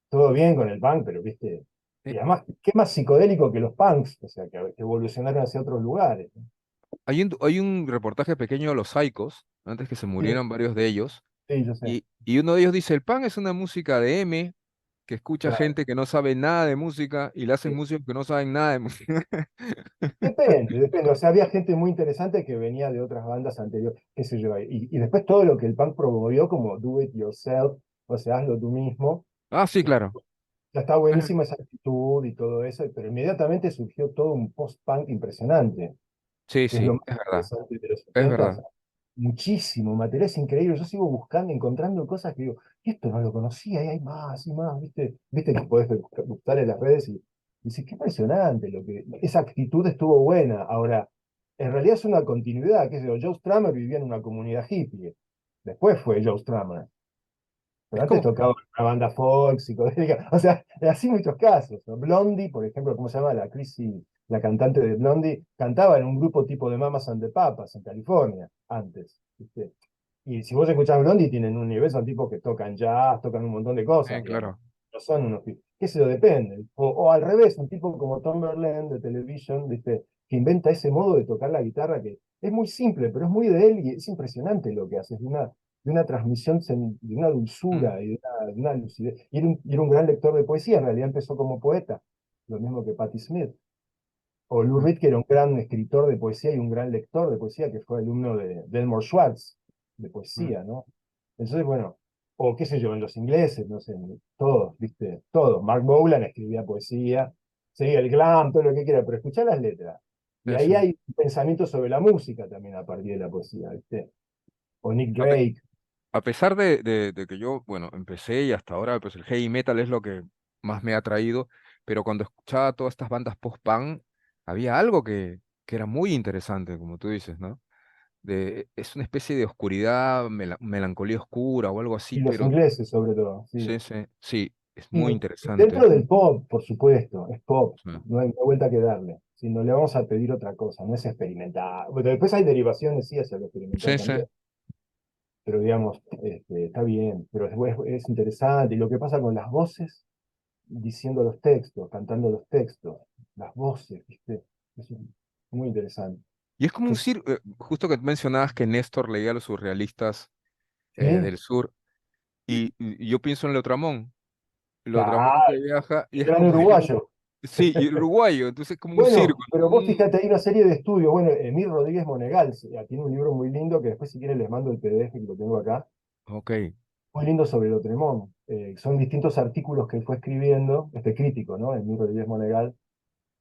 todo bien con el punk, pero, ¿viste? Eh, Y además, ¿qué más psicodélico que los punks? O sea, que evolucionaron hacia otros lugares, ¿no? hay un reportaje pequeño de los Saicos, antes que se Sí, murieran varios de ellos, sí, yo sé. y uno de ellos dice, el pan es una música de M, que escucha Claro, gente que no sabe nada de música, y le hacen sí. músicos que no saben nada de música. Depende, depende. O sea, había gente muy interesante que venía de otras bandas anteriores, qué sé yo. Y después todo lo que el punk promovió, como do it yourself, o sea, hazlo tú mismo, Ah, sí, claro. ya está Ajá. buenísima esa actitud y todo eso, pero inmediatamente surgió todo un post-punk impresionante, Sí, que es lo sí, más es verdad, interesante de los es 70. verdad. Muchísimo, material es increíble. Yo sigo buscando, encontrando cosas que digo, esto no lo conocía, y hay más y más, ¿viste que podés buscar en las redes y dices, qué impresionante, esa actitud estuvo buena. Ahora, en realidad es una continuidad, qué sé yo, Joe Strummer vivía en una comunidad hippie, después fue Joe Strummer, pero Es antes como, tocaba en una banda folk, psicodélica, o sea, así muchos casos, ¿no? Blondie, por ejemplo, ¿cómo se llama? La Chrissy, la cantante de Blondie, cantaba en un grupo tipo de Mamas and the Papas en California, antes, ¿viste? Y si vos escuchás Blondie, tienen un nivel, son tipos que tocan jazz, tocan un montón de cosas, digamos. claro. No son unos tipos. ¿Qué se lo depende? O al revés, un tipo como Tom Verlaine de Television, ¿viste? Que inventa ese modo de tocar la guitarra que es muy simple, pero es muy de él y es impresionante lo que hace. Es de una transmisión, de una Mm, dulzura y de una lucidez. Y era un gran lector de poesía, en realidad empezó como poeta, lo mismo que Patti Smith. O Lou mm, Reed, que era un gran escritor de poesía y un gran lector de poesía, que fue alumno de Elmore Schwartz, de mm. poesía, ¿no? Entonces, bueno, o qué sé yo, en los ingleses, no sé, todos, ¿viste? Todos. Mark Bolan escribía poesía, seguía el glam, todo lo que quiera, pero escuchá las letras. Y ahí Eso. hay un pensamiento sobre la música también a partir de la poesía, ¿viste? O Nick A, pe- Drake. a pesar de que yo, bueno, empecé y hasta ahora, pues el heavy metal es lo que más me ha atraído, pero cuando escuchaba todas estas bandas post-punk, había algo que era muy interesante, como tú dices, ¿no? Es una especie de oscuridad, melancolía oscura o algo así, Y los pero ingleses, sobre todo, sí. sí, sí, sí, es muy Y interesante. dentro del pop, por supuesto, es pop, Sí, no hay vuelta que darle. Si no le vamos a pedir otra cosa, no es experimental. Bueno, después hay derivaciones, sí, hacia lo experimental sí, sí. también, pero digamos, está bien, pero es interesante. Y lo que pasa con las voces, diciendo los textos, cantando los textos, las voces, ¿viste? Eso es muy interesante. Y es como un Que, justo que mencionabas que Néstor leía a los surrealistas sí, del sur, y yo pienso en Leotramón. Leotramón que claro, viaja, y el es gran como que, uruguayo. sí, y uruguayo, entonces es como un Bueno, círculo. pero vos fíjate, hay una serie de estudios. Bueno, Emir Rodríguez Monegal tiene un libro muy lindo que después, si quieren, les mando el PDF que lo tengo acá. Ok, Muy lindo sobre Lotremont. Son distintos artículos que él fue escribiendo, este crítico, ¿no? Emir Rodríguez Monegal,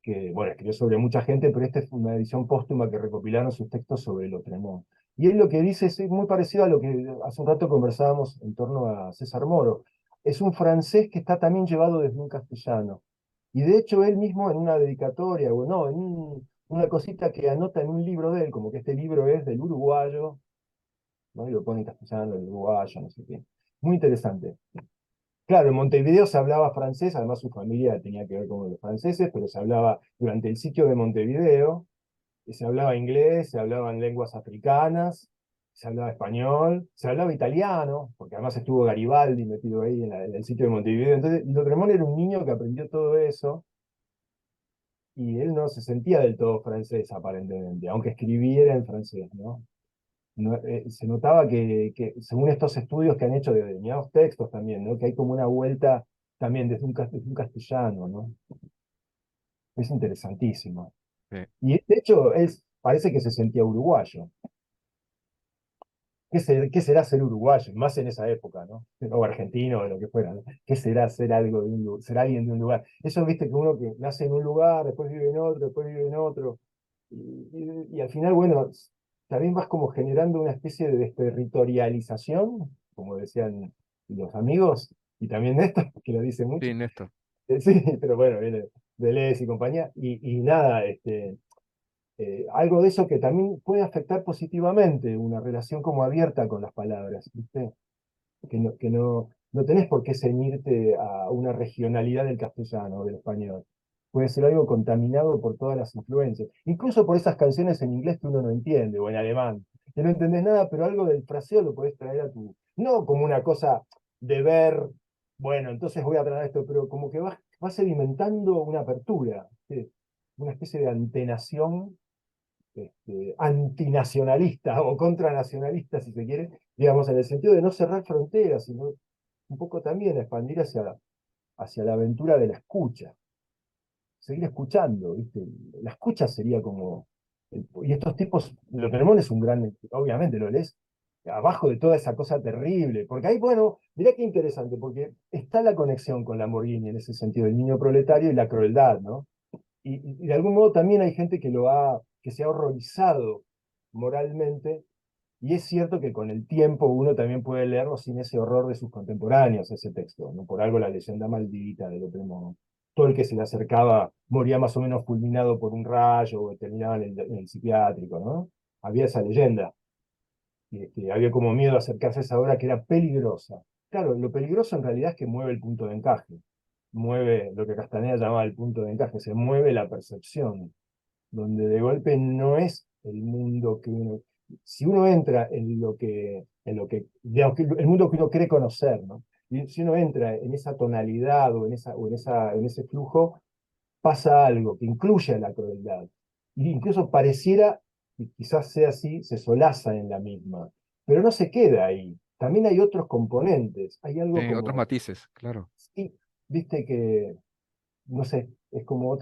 que, bueno, escribió sobre mucha gente, pero esta es una edición póstuma que recopilaron sus textos sobre Lotremont. Y él lo que dice es muy parecido a lo que hace un rato conversábamos en torno a César Moro. Es un francés que está también llevado desde un castellano. Y de hecho él mismo en una dedicatoria, o no, una cosita que anota en un libro de él, como que este libro es del uruguayo, ¿no? Y lo pone en castellano, el uruguayo, no sé qué. Muy interesante. Claro, en Montevideo se hablaba francés, además su familia tenía que ver con los franceses, pero se hablaba durante el sitio de Montevideo, y se hablaba inglés, se hablaban lenguas africanas, se hablaba español, se hablaba italiano, porque además estuvo Garibaldi metido ahí en el sitio de Montevideo. Entonces, Lotremont era un niño que aprendió todo eso, y él no se sentía del todo francés, aparentemente, aunque escribiera en francés, ¿no? Se notaba que, según estos estudios que han hecho de determinados textos también, ¿no? Que hay como una vuelta también desde un castellano, ¿no? Es interesantísimo. sí. Y de hecho, parece que se sentía uruguayo. ¿Qué será ser uruguayo? Más en esa época, ¿no? O argentino, o lo que fuera, ¿no? ¿Qué será ser algo ser alguien de un lugar? Eso, viste, que uno que nace en un lugar, después vive en otro, después vive en otro. y al final, bueno, también vas como generando una especie de desterritorialización, como decían los amigos, y también Néstor, que lo dice mucho. Sí, Néstor. Sí, pero bueno, viene de Deleuze y compañía, y nada, algo de eso que también puede afectar positivamente una relación como abierta con las palabras, ¿viste? Que no tenés por qué ceñirte a una regionalidad del castellano o del español. Puede ser algo contaminado por todas las influencias, incluso por esas canciones en inglés que uno no entiende, o en alemán, que no entendés nada, pero algo del fraseo lo podés traer a tu, no como una cosa de ver, bueno, entonces voy a traer esto, pero como que vas sedimentando una apertura, ¿sí? Una especie de antenación antinacionalista o contranacionalista, si se quiere, digamos, en el sentido de no cerrar fronteras, sino un poco también expandir hacia la aventura de la escucha, seguir escuchando, ¿viste? La escucha sería como, y estos tipos, lo tenemos es un gran, obviamente lo lees, abajo de toda esa cosa terrible, porque ahí, bueno, mirá qué interesante, porque está la conexión con Lamborghini en ese sentido, el niño proletario y la crueldad, ¿no? Y de algún modo también hay gente que se ha horrorizado moralmente, y es cierto que con el tiempo uno también puede leerlo sin ese horror de sus contemporáneos, ese texto, ¿no? Por algo la leyenda maldita del Otro, todo el que se le acercaba moría más o menos fulminado por un rayo o terminaba en el psiquiátrico, ¿no? Había esa leyenda, y había como miedo a acercarse a esa obra que era peligrosa. Claro, lo peligroso en realidad es que mueve el punto de encaje, mueve lo que Castaneda llamaba el punto de encaje, se mueve la percepción, donde de golpe no es el mundo que uno, si uno entra digamos, el mundo que uno cree conocer, ¿no? Y si uno entra en esa tonalidad en ese flujo, pasa algo que incluye a la crueldad. E incluso pareciera, y quizás sea así, se solaza en la misma, pero no se queda ahí. También hay otros componentes, hay algo Otros como, matices, claro. sí, viste que, no sé, es como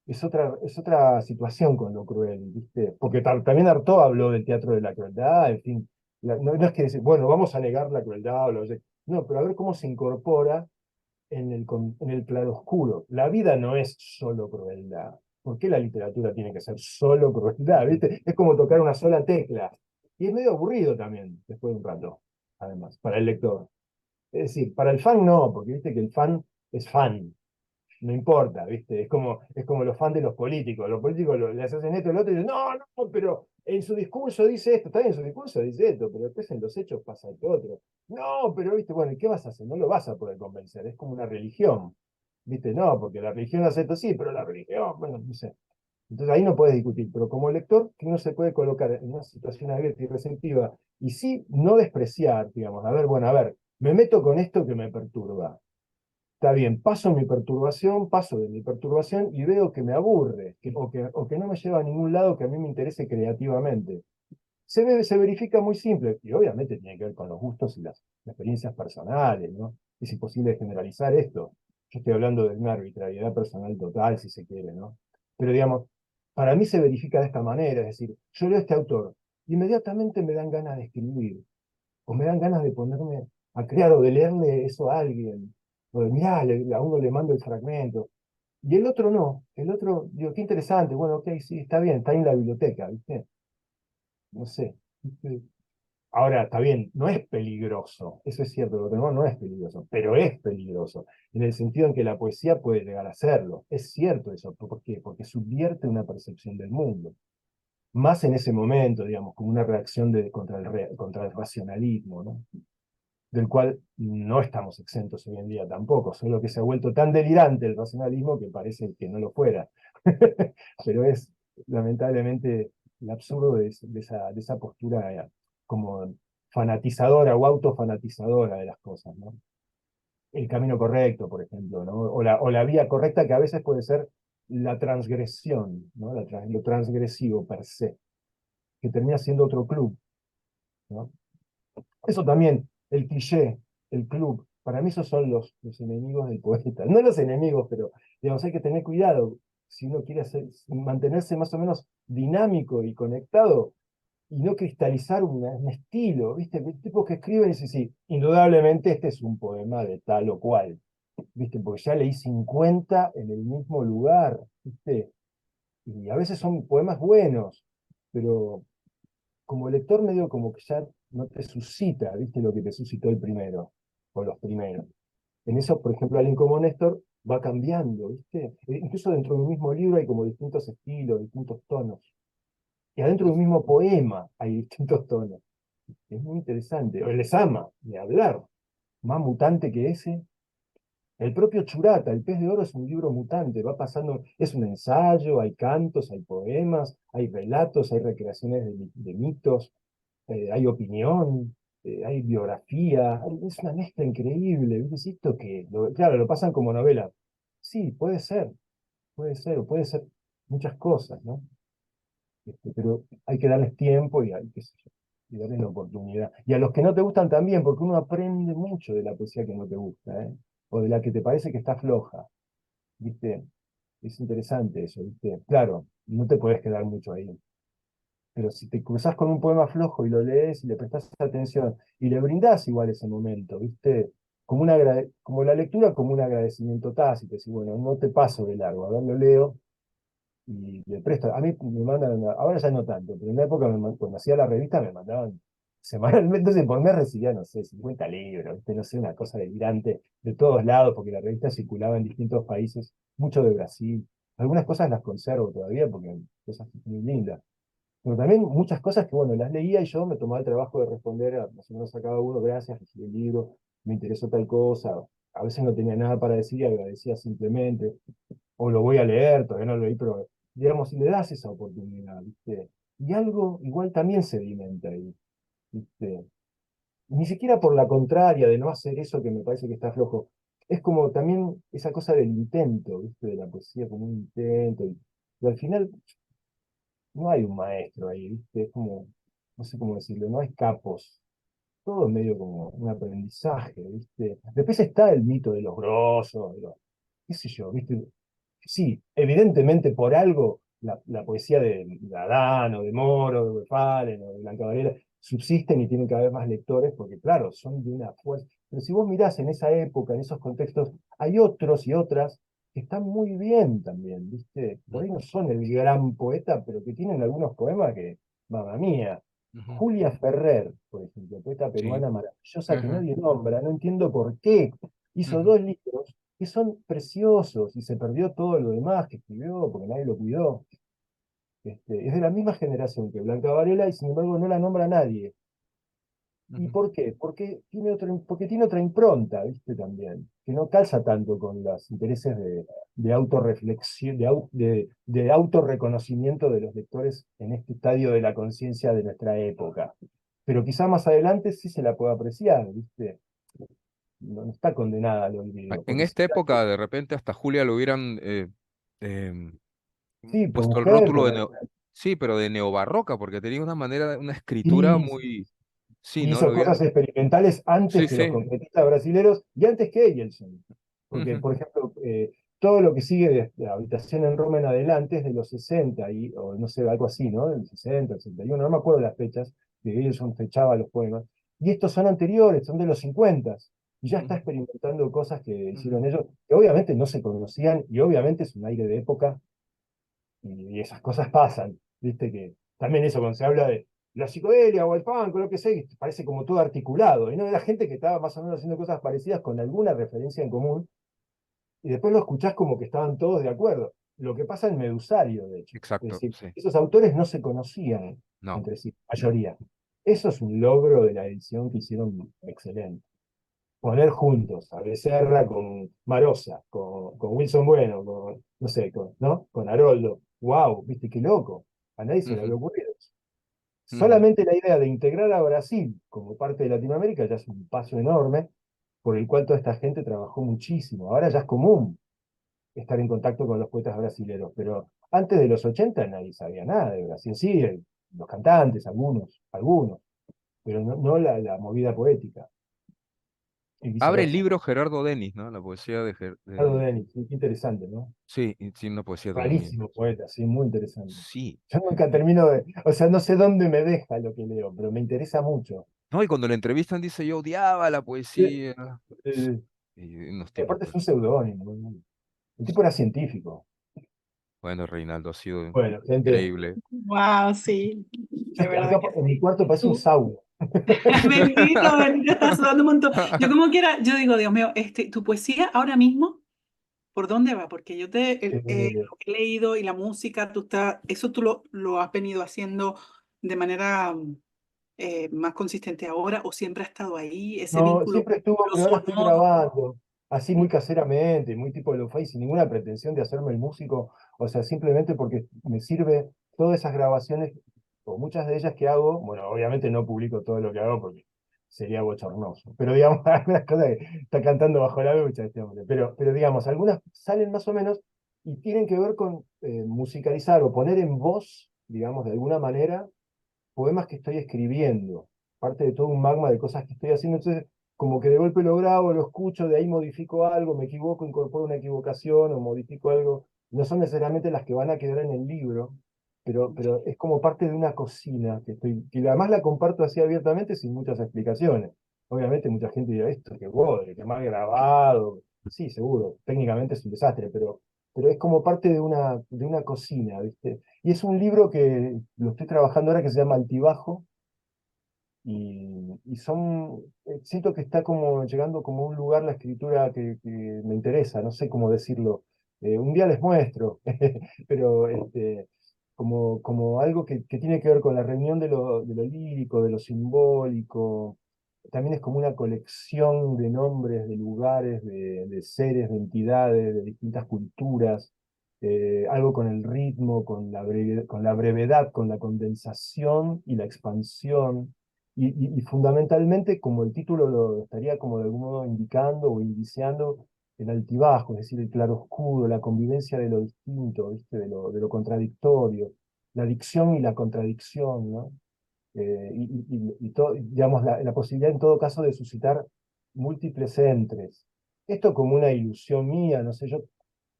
es otra situación con lo cruel, ¿viste? Porque también Artaud habló del teatro de la crueldad, en fin. No es que decir, bueno, vamos a negar la crueldad, no, pero a ver cómo se incorpora en el claroscuro. La vida no es solo crueldad. ¿Por qué la literatura tiene que ser solo crueldad? ¿Viste? Es como tocar una sola tecla. Y es medio aburrido también, después de un rato, además, para el lector. Es decir, para el fan no, porque viste que el fan es fan, no importa, ¿viste? Es como los fans de los políticos. Los políticos les hacen esto y lo otro y dicen, no, no, pero en su discurso dice esto, está bien, en su discurso dice esto, pero después en los hechos pasa esto otro. No, pero, ¿viste? Bueno, ¿y qué vas a hacer? No lo vas a poder convencer, es como una religión, ¿viste? No, porque la religión hace esto, sí, pero la religión, bueno, no sé. Entonces ahí no puedes discutir, pero como lector, que uno se puede colocar en una situación abierta y receptiva, y sí, no despreciar, digamos, a ver, bueno, a ver, me meto con esto que me perturba. Está bien, paso de mi perturbación y veo que me aburre, o que no me lleva a ningún lado que a mí me interese creativamente. Se verifica muy simple, y obviamente tiene que ver con los gustos y las experiencias personales, ¿no? Es imposible generalizar esto. Yo estoy hablando de una arbitrariedad personal total, si se quiere, ¿no? Pero digamos, para mí se verifica de esta manera, es decir, yo leo a este autor, inmediatamente me dan ganas de escribir, o me dan ganas de ponerme a crear o de leerle eso a alguien, o de mirá, a uno le mando el fragmento, y el otro no, el otro, digo, qué interesante, bueno, ok, sí, está bien, está en la biblioteca, ¿viste? No sé. ¿Viste? Ahora, está bien, no es peligroso, eso es cierto, lo que tenemos no es peligroso, pero es peligroso, en el sentido en que la poesía puede llegar a serlo, es cierto eso, ¿por qué? Porque subvierte una percepción del mundo, más en ese momento, digamos, como una reacción contra el racionalismo, ¿no? Del cual no estamos exentos hoy en día tampoco, solo que se ha vuelto tan delirante el racionalismo que parece que no lo fuera. Pero es lamentablemente el absurdo de esa postura como fanatizadora o autofanatizadora de las cosas, ¿no? El camino correcto, por ejemplo, ¿no? O la vía correcta que a veces puede ser la transgresión, ¿no? Lo transgresivo per se, que termina siendo otro club, ¿no? Eso también, el cliché, el club, para mí esos son los enemigos del poeta. No los enemigos, pero digamos, hay que tener cuidado. Si uno quiere mantenerse más o menos dinámico y conectado y no cristalizar un estilo, ¿viste? Tipos que escriben y dicen, sí, indudablemente este es un poema de tal o cual, ¿viste? Porque ya leí 50 en el mismo lugar, ¿viste? y a veces son poemas buenos, pero como lector medio como que ya no te suscita, ¿viste? Lo que te suscitó el primero, o los primeros. En eso, por ejemplo, alguien como Néstor va cambiando, ¿viste? Incluso dentro de un mismo libro hay como distintos estilos, distintos tonos. Y adentro de un mismo poema hay distintos tonos. Es muy interesante. O el Lesama, ni hablar. Más mutante que ese. El propio Churata, El pez de oro, es un libro mutante, va pasando, es un ensayo, hay cantos, hay poemas, hay relatos, hay recreaciones de mitos, hay opinión, hay biografía, es una mezcla increíble. ¿Viste? ¿Esto qué? Claro, lo pasan como novela. Sí, o puede ser muchas cosas, ¿no? Pero hay que darles tiempo y, qué sé yo, y darles la oportunidad. Y a los que no te gustan también, porque uno aprende mucho de la poesía que no te gusta, ¿eh? O de la que te parece que está floja, ¿viste? Es interesante eso, ¿viste? Claro, no te puedes quedar mucho ahí. Pero si te cruzas con un poema flojo y lo lees y le prestas atención y le brindás igual ese momento, ¿viste? Como la lectura, como un agradecimiento tácito, decir, bueno, no te paso de largo, a ver, lo leo y le presto. A mí me mandan, ahora ya no tanto, pero en una época cuando hacía la revista me mandaban semanalmente, entonces por mes recibía, no sé, 50 libros, ¿viste? No sé, una cosa delirante de todos lados, porque la revista circulaba en distintos países, mucho de Brasil. Algunas cosas las conservo todavía porque son cosas muy lindas. Pero también muchas cosas que, bueno, las leía y yo me tomaba el trabajo de responder más o menos a cada uno, gracias, recibí el libro, me interesó tal cosa. A veces no tenía nada para decir y agradecía simplemente, o lo voy a leer, todavía no lo leí, pero digamos, si le das esa oportunidad, ¿viste? Y algo igual también sedimenta ahí, ¿viste? Ni siquiera por la contraria de no hacer eso que me parece que está flojo. Es como también esa cosa del intento, ¿viste? De la poesía como un intento. Y al final no hay un maestro ahí, ¿viste? Es como, no sé cómo decirlo, no hay capos. Todo es medio como un aprendizaje, ¿viste? Después está el mito de los grosos, qué sé yo, ¿viste? Sí, evidentemente por algo la poesía de Adán o de Moro, de Westphalen o de Blanca Varela subsisten y tienen cada vez más lectores porque, claro, son de una fuerza. Pero si vos mirás en esa época, en esos contextos, hay otros y otras que están muy bien también, ¿viste? Por ahí no son el gran poeta, pero que tienen algunos poemas que, mamma mía. Ujú. Julia Ferrer, por ejemplo, poeta Sí. peruana maravillosa que Ajá, nadie nombra, no entiendo por qué. Hizo ujú. 2 libros que son preciosos y se perdió todo lo demás que escribió porque nadie lo cuidó. Es de la misma generación que Blanca Varela y sin embargo no la nombra nadie. ¿Y Ujú. por qué? Porque tiene otra impronta, ¿viste? También, que no calza tanto con los intereses de autorreflexión, de autorreconocimiento de los lectores en este estadio de la conciencia de nuestra época. Pero quizá más adelante sí se la pueda apreciar, ¿viste? No está condenada al olvido, En porque esta época, de repente, hasta Julia lo hubieran em, sí, por puesto el mujer, rótulo por de sí, pero de neobarroca, porque tenía una manera, una escritura sí, sí, muy, sí, y ¿no? hizo Lo cosas hubieran, experimentales antes sí, que los sí. concretistas brasileños y antes que Edelson. Porque, Ujú, por ejemplo, todo lo que sigue de la Habitación en Roma en adelante es de los 60, o no sé, algo así, ¿no? Del 60, 61, no me acuerdo las fechas, que Edelson fechaba los poemas. Y estos son anteriores, son de los 50, y ya está ujú, experimentando cosas que ujú. hicieron ellos, que obviamente no se conocían, y obviamente es un aire de época y esas cosas pasan, ¿viste? Que también eso, cuando se habla de la psicodelia o el punk o lo que sea, que parece como todo articulado, y no era gente que estaba más o menos haciendo cosas parecidas con alguna referencia en común, y después lo escuchás como que estaban todos de acuerdo. Lo que pasa en Medusario, de hecho. Es Exacto, decir, sí. esos autores no se conocían No. entre sí, mayoría. Eso es un logro de la edición que hicieron excelente. Poner juntos a Becerra con Marosa, con Wilson Bueno, no sé, ¿no? Con Haroldo. ¡Wow! ¿Viste qué loco? A nadie se le había Ujú, ocurrido. ujú. Solamente la idea de integrar a Brasil como parte de Latinoamérica ya es un paso enorme por el cual toda esta gente trabajó muchísimo. Ahora ya es común estar en contacto con los poetas brasileños, pero antes de los 80 nadie sabía nada de Brasil. Sí, los cantantes, algunos, pero no la movida poética y Abre el viceversa. libro Gerardo Denis, ¿no? La poesía Ricardo Denis, sí, qué interesante, ¿no? sí, y sí, una poesía también muy Rarísimo interesante. poeta, sí, muy interesante. Sí. Yo nunca termino de, o sea, no sé dónde me deja lo que leo, pero me interesa mucho. No, y cuando le entrevistan dice yo odiaba la Eh, poesía. eh, Y en los y tiempos, aparte es un pues. seudónimo, ¿no? El tipo era científico. Bueno, Reinaldo, ha sido Bueno, gente, increíble. Wow, sí, de verdad acá que en mi sí. cuarto parece un Tú, sauna. bendito, bendito, estás sudando un montón. Yo como quiera, yo digo, Dios mío, tu poesía ahora mismo, ¿por dónde va? Porque yo Eh, lo que he leído y la música, eso tú lo has venido haciendo de manera más consistente ahora o siempre ha estado ahí, ese No, vínculo siempre estuvo, con lo pero ahora estoy sonoro. grabando, así muy caseramente, muy tipo lo-fi, sin ninguna pretensión de hacerme el músico, o sea, simplemente porque me sirve todas esas grabaciones, o muchas de ellas que hago, bueno, obviamente no publico todo lo que hago porque sería bochornoso, pero digamos, algunas cosas que está cantando bajo la ducha este hombre, pero digamos, algunas salen más o menos y tienen que ver con musicalizar o poner en voz, digamos, de alguna manera poemas que estoy escribiendo, parte de todo un magma de cosas que estoy haciendo, entonces como que de golpe lo grabo, lo escucho, de ahí modifico algo, me equivoco, incorporo una equivocación o modifico algo, no son necesariamente las que van a quedar en el libro, pero es como parte de una cocina que además la comparto así abiertamente sin muchas explicaciones. Obviamente mucha gente dirá esto, que bodre, que mal grabado, sí, seguro, técnicamente es un desastre, pero es como parte de una cocina, ¿viste? Y es un libro que lo estoy trabajando ahora que se llama Altibajo y siento que está como llegando como a un lugar la escritura que me interesa, no sé cómo decirlo. Un día les muestro, pero como algo que tiene que ver con la reunión de lo lírico, de lo simbólico. También es como una colección de nombres, de lugares, de seres, de entidades, de distintas culturas, algo con el ritmo, con la brevedad, con la condensación y la expansión. Y fundamentalmente, como el título lo estaría como de algún modo indicando o indiciando, el altibajo, es decir, el claroscuro, la convivencia de lo distinto, ¿viste? De lo contradictorio, la dicción y la contradicción, ¿no? Digamos, la posibilidad en todo caso de suscitar múltiples entres. Esto como una ilusión mía, no sé, yo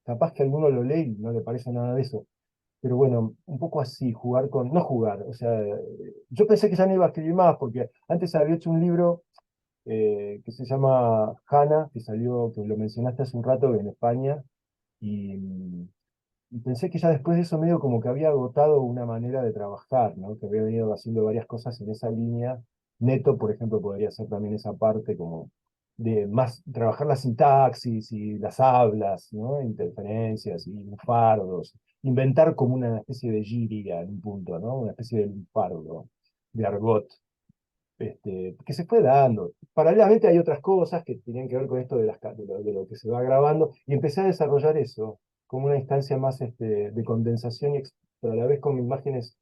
capaz que alguno lo lee y no le parece nada de eso, pero bueno, un poco así, jugar con, no jugar, o sea, yo pensé que ya no iba a escribir más, porque antes había hecho un libro que se llama Hannah, que salió, que lo mencionaste hace un rato, en España, y, y pensé que ya después de eso medio como que había agotado una manera de trabajar, ¿no? Que había venido haciendo varias cosas en esa línea. Neto, por ejemplo, podría ser también esa parte como de más trabajar la sintaxis y las hablas, ¿no? Interferencias y lunfardos. Inventar como una especie de giria en un punto, ¿no? Una especie de lunfardo, de argot, que se fue dando. Paralelamente hay otras cosas que tenían que ver con esto de lo que se va grabando, y empecé a desarrollar eso como una instancia más de condensación, pero a la vez con imágenes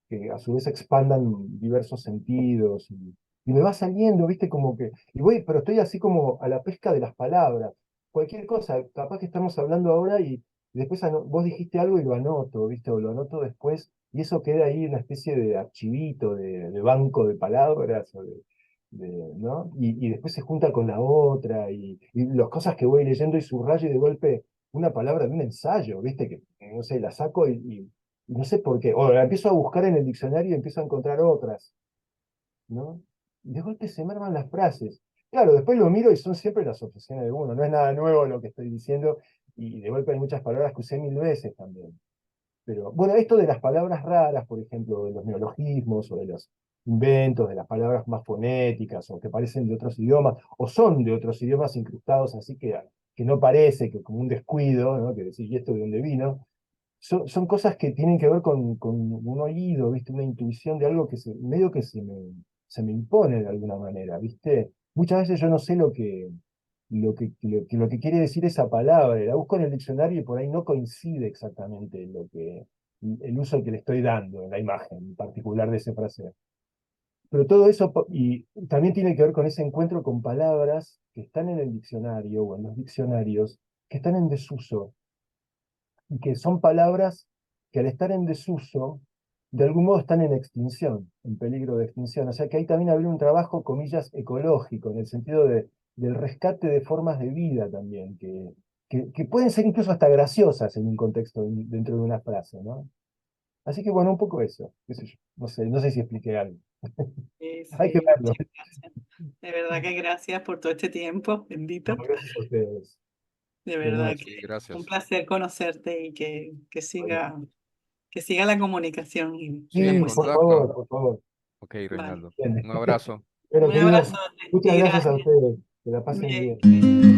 que a su vez expandan diversos sentidos, y me va saliendo, viste, como que, y voy, pero estoy así como a la pesca de las palabras. Cualquier cosa, capaz que estamos hablando ahora y después vos dijiste algo y lo anoto, viste, o lo anoto después, y eso queda ahí una especie de archivito, de banco de palabras, ¿no? Y después se junta con la otra, y las cosas que voy leyendo y subrayo y de golpe una palabra de un ensayo, ¿viste? Que, no sé, la saco y no sé por qué, o la empiezo a buscar en el diccionario y empiezo a encontrar otras, ¿no? Y de golpe se me arman las frases. Claro, después lo miro y son siempre las obsesiones de uno, no es nada nuevo lo que estoy diciendo, y de golpe hay muchas palabras que usé 1000 veces también. Pero bueno, esto de las palabras raras, por ejemplo, de los neologismos o de los inventos, de las palabras más fonéticas o que parecen de otros idiomas, o son de otros idiomas incrustados, así que no parece, que como un descuido, ¿no? Que decir, ¿y esto de dónde vino? Son cosas que tienen que ver con un oído, ¿viste? Una intuición de algo que medio que se me impone de alguna manera, ¿viste? Muchas veces yo no sé lo que quiere decir esa palabra, la busco en el diccionario y por ahí no coincide exactamente el uso que le estoy dando en la imagen en particular de ese fraseo. Pero todo eso, y también tiene que ver con ese encuentro con palabras que están en el diccionario o en los diccionarios, que están en desuso, y que son palabras que al estar en desuso, de algún modo están en extinción, en peligro de extinción. O sea que ahí también habría un trabajo, comillas, ecológico, en el sentido del rescate de formas de vida también, que pueden ser incluso hasta graciosas en un contexto, dentro de una frase, ¿no? Así que bueno, un poco eso, qué sé yo, no sé si expliqué algo. Hay que Sí, verlo. muchas gracias. De verdad que gracias por todo este tiempo, No, bendito. gracias a ustedes. De No, verdad Sí, que un gracias. placer conocerte y que bueno. siga la comunicación y Sí, la Sí, en por poesía. contacto. favor, por favor. Ok, Vale. Reinaldo. Bien. Un abrazo. Bueno, Un queridos, abrazote muchas y gracias a gracias. ustedes. Que la pasen Bien. bien.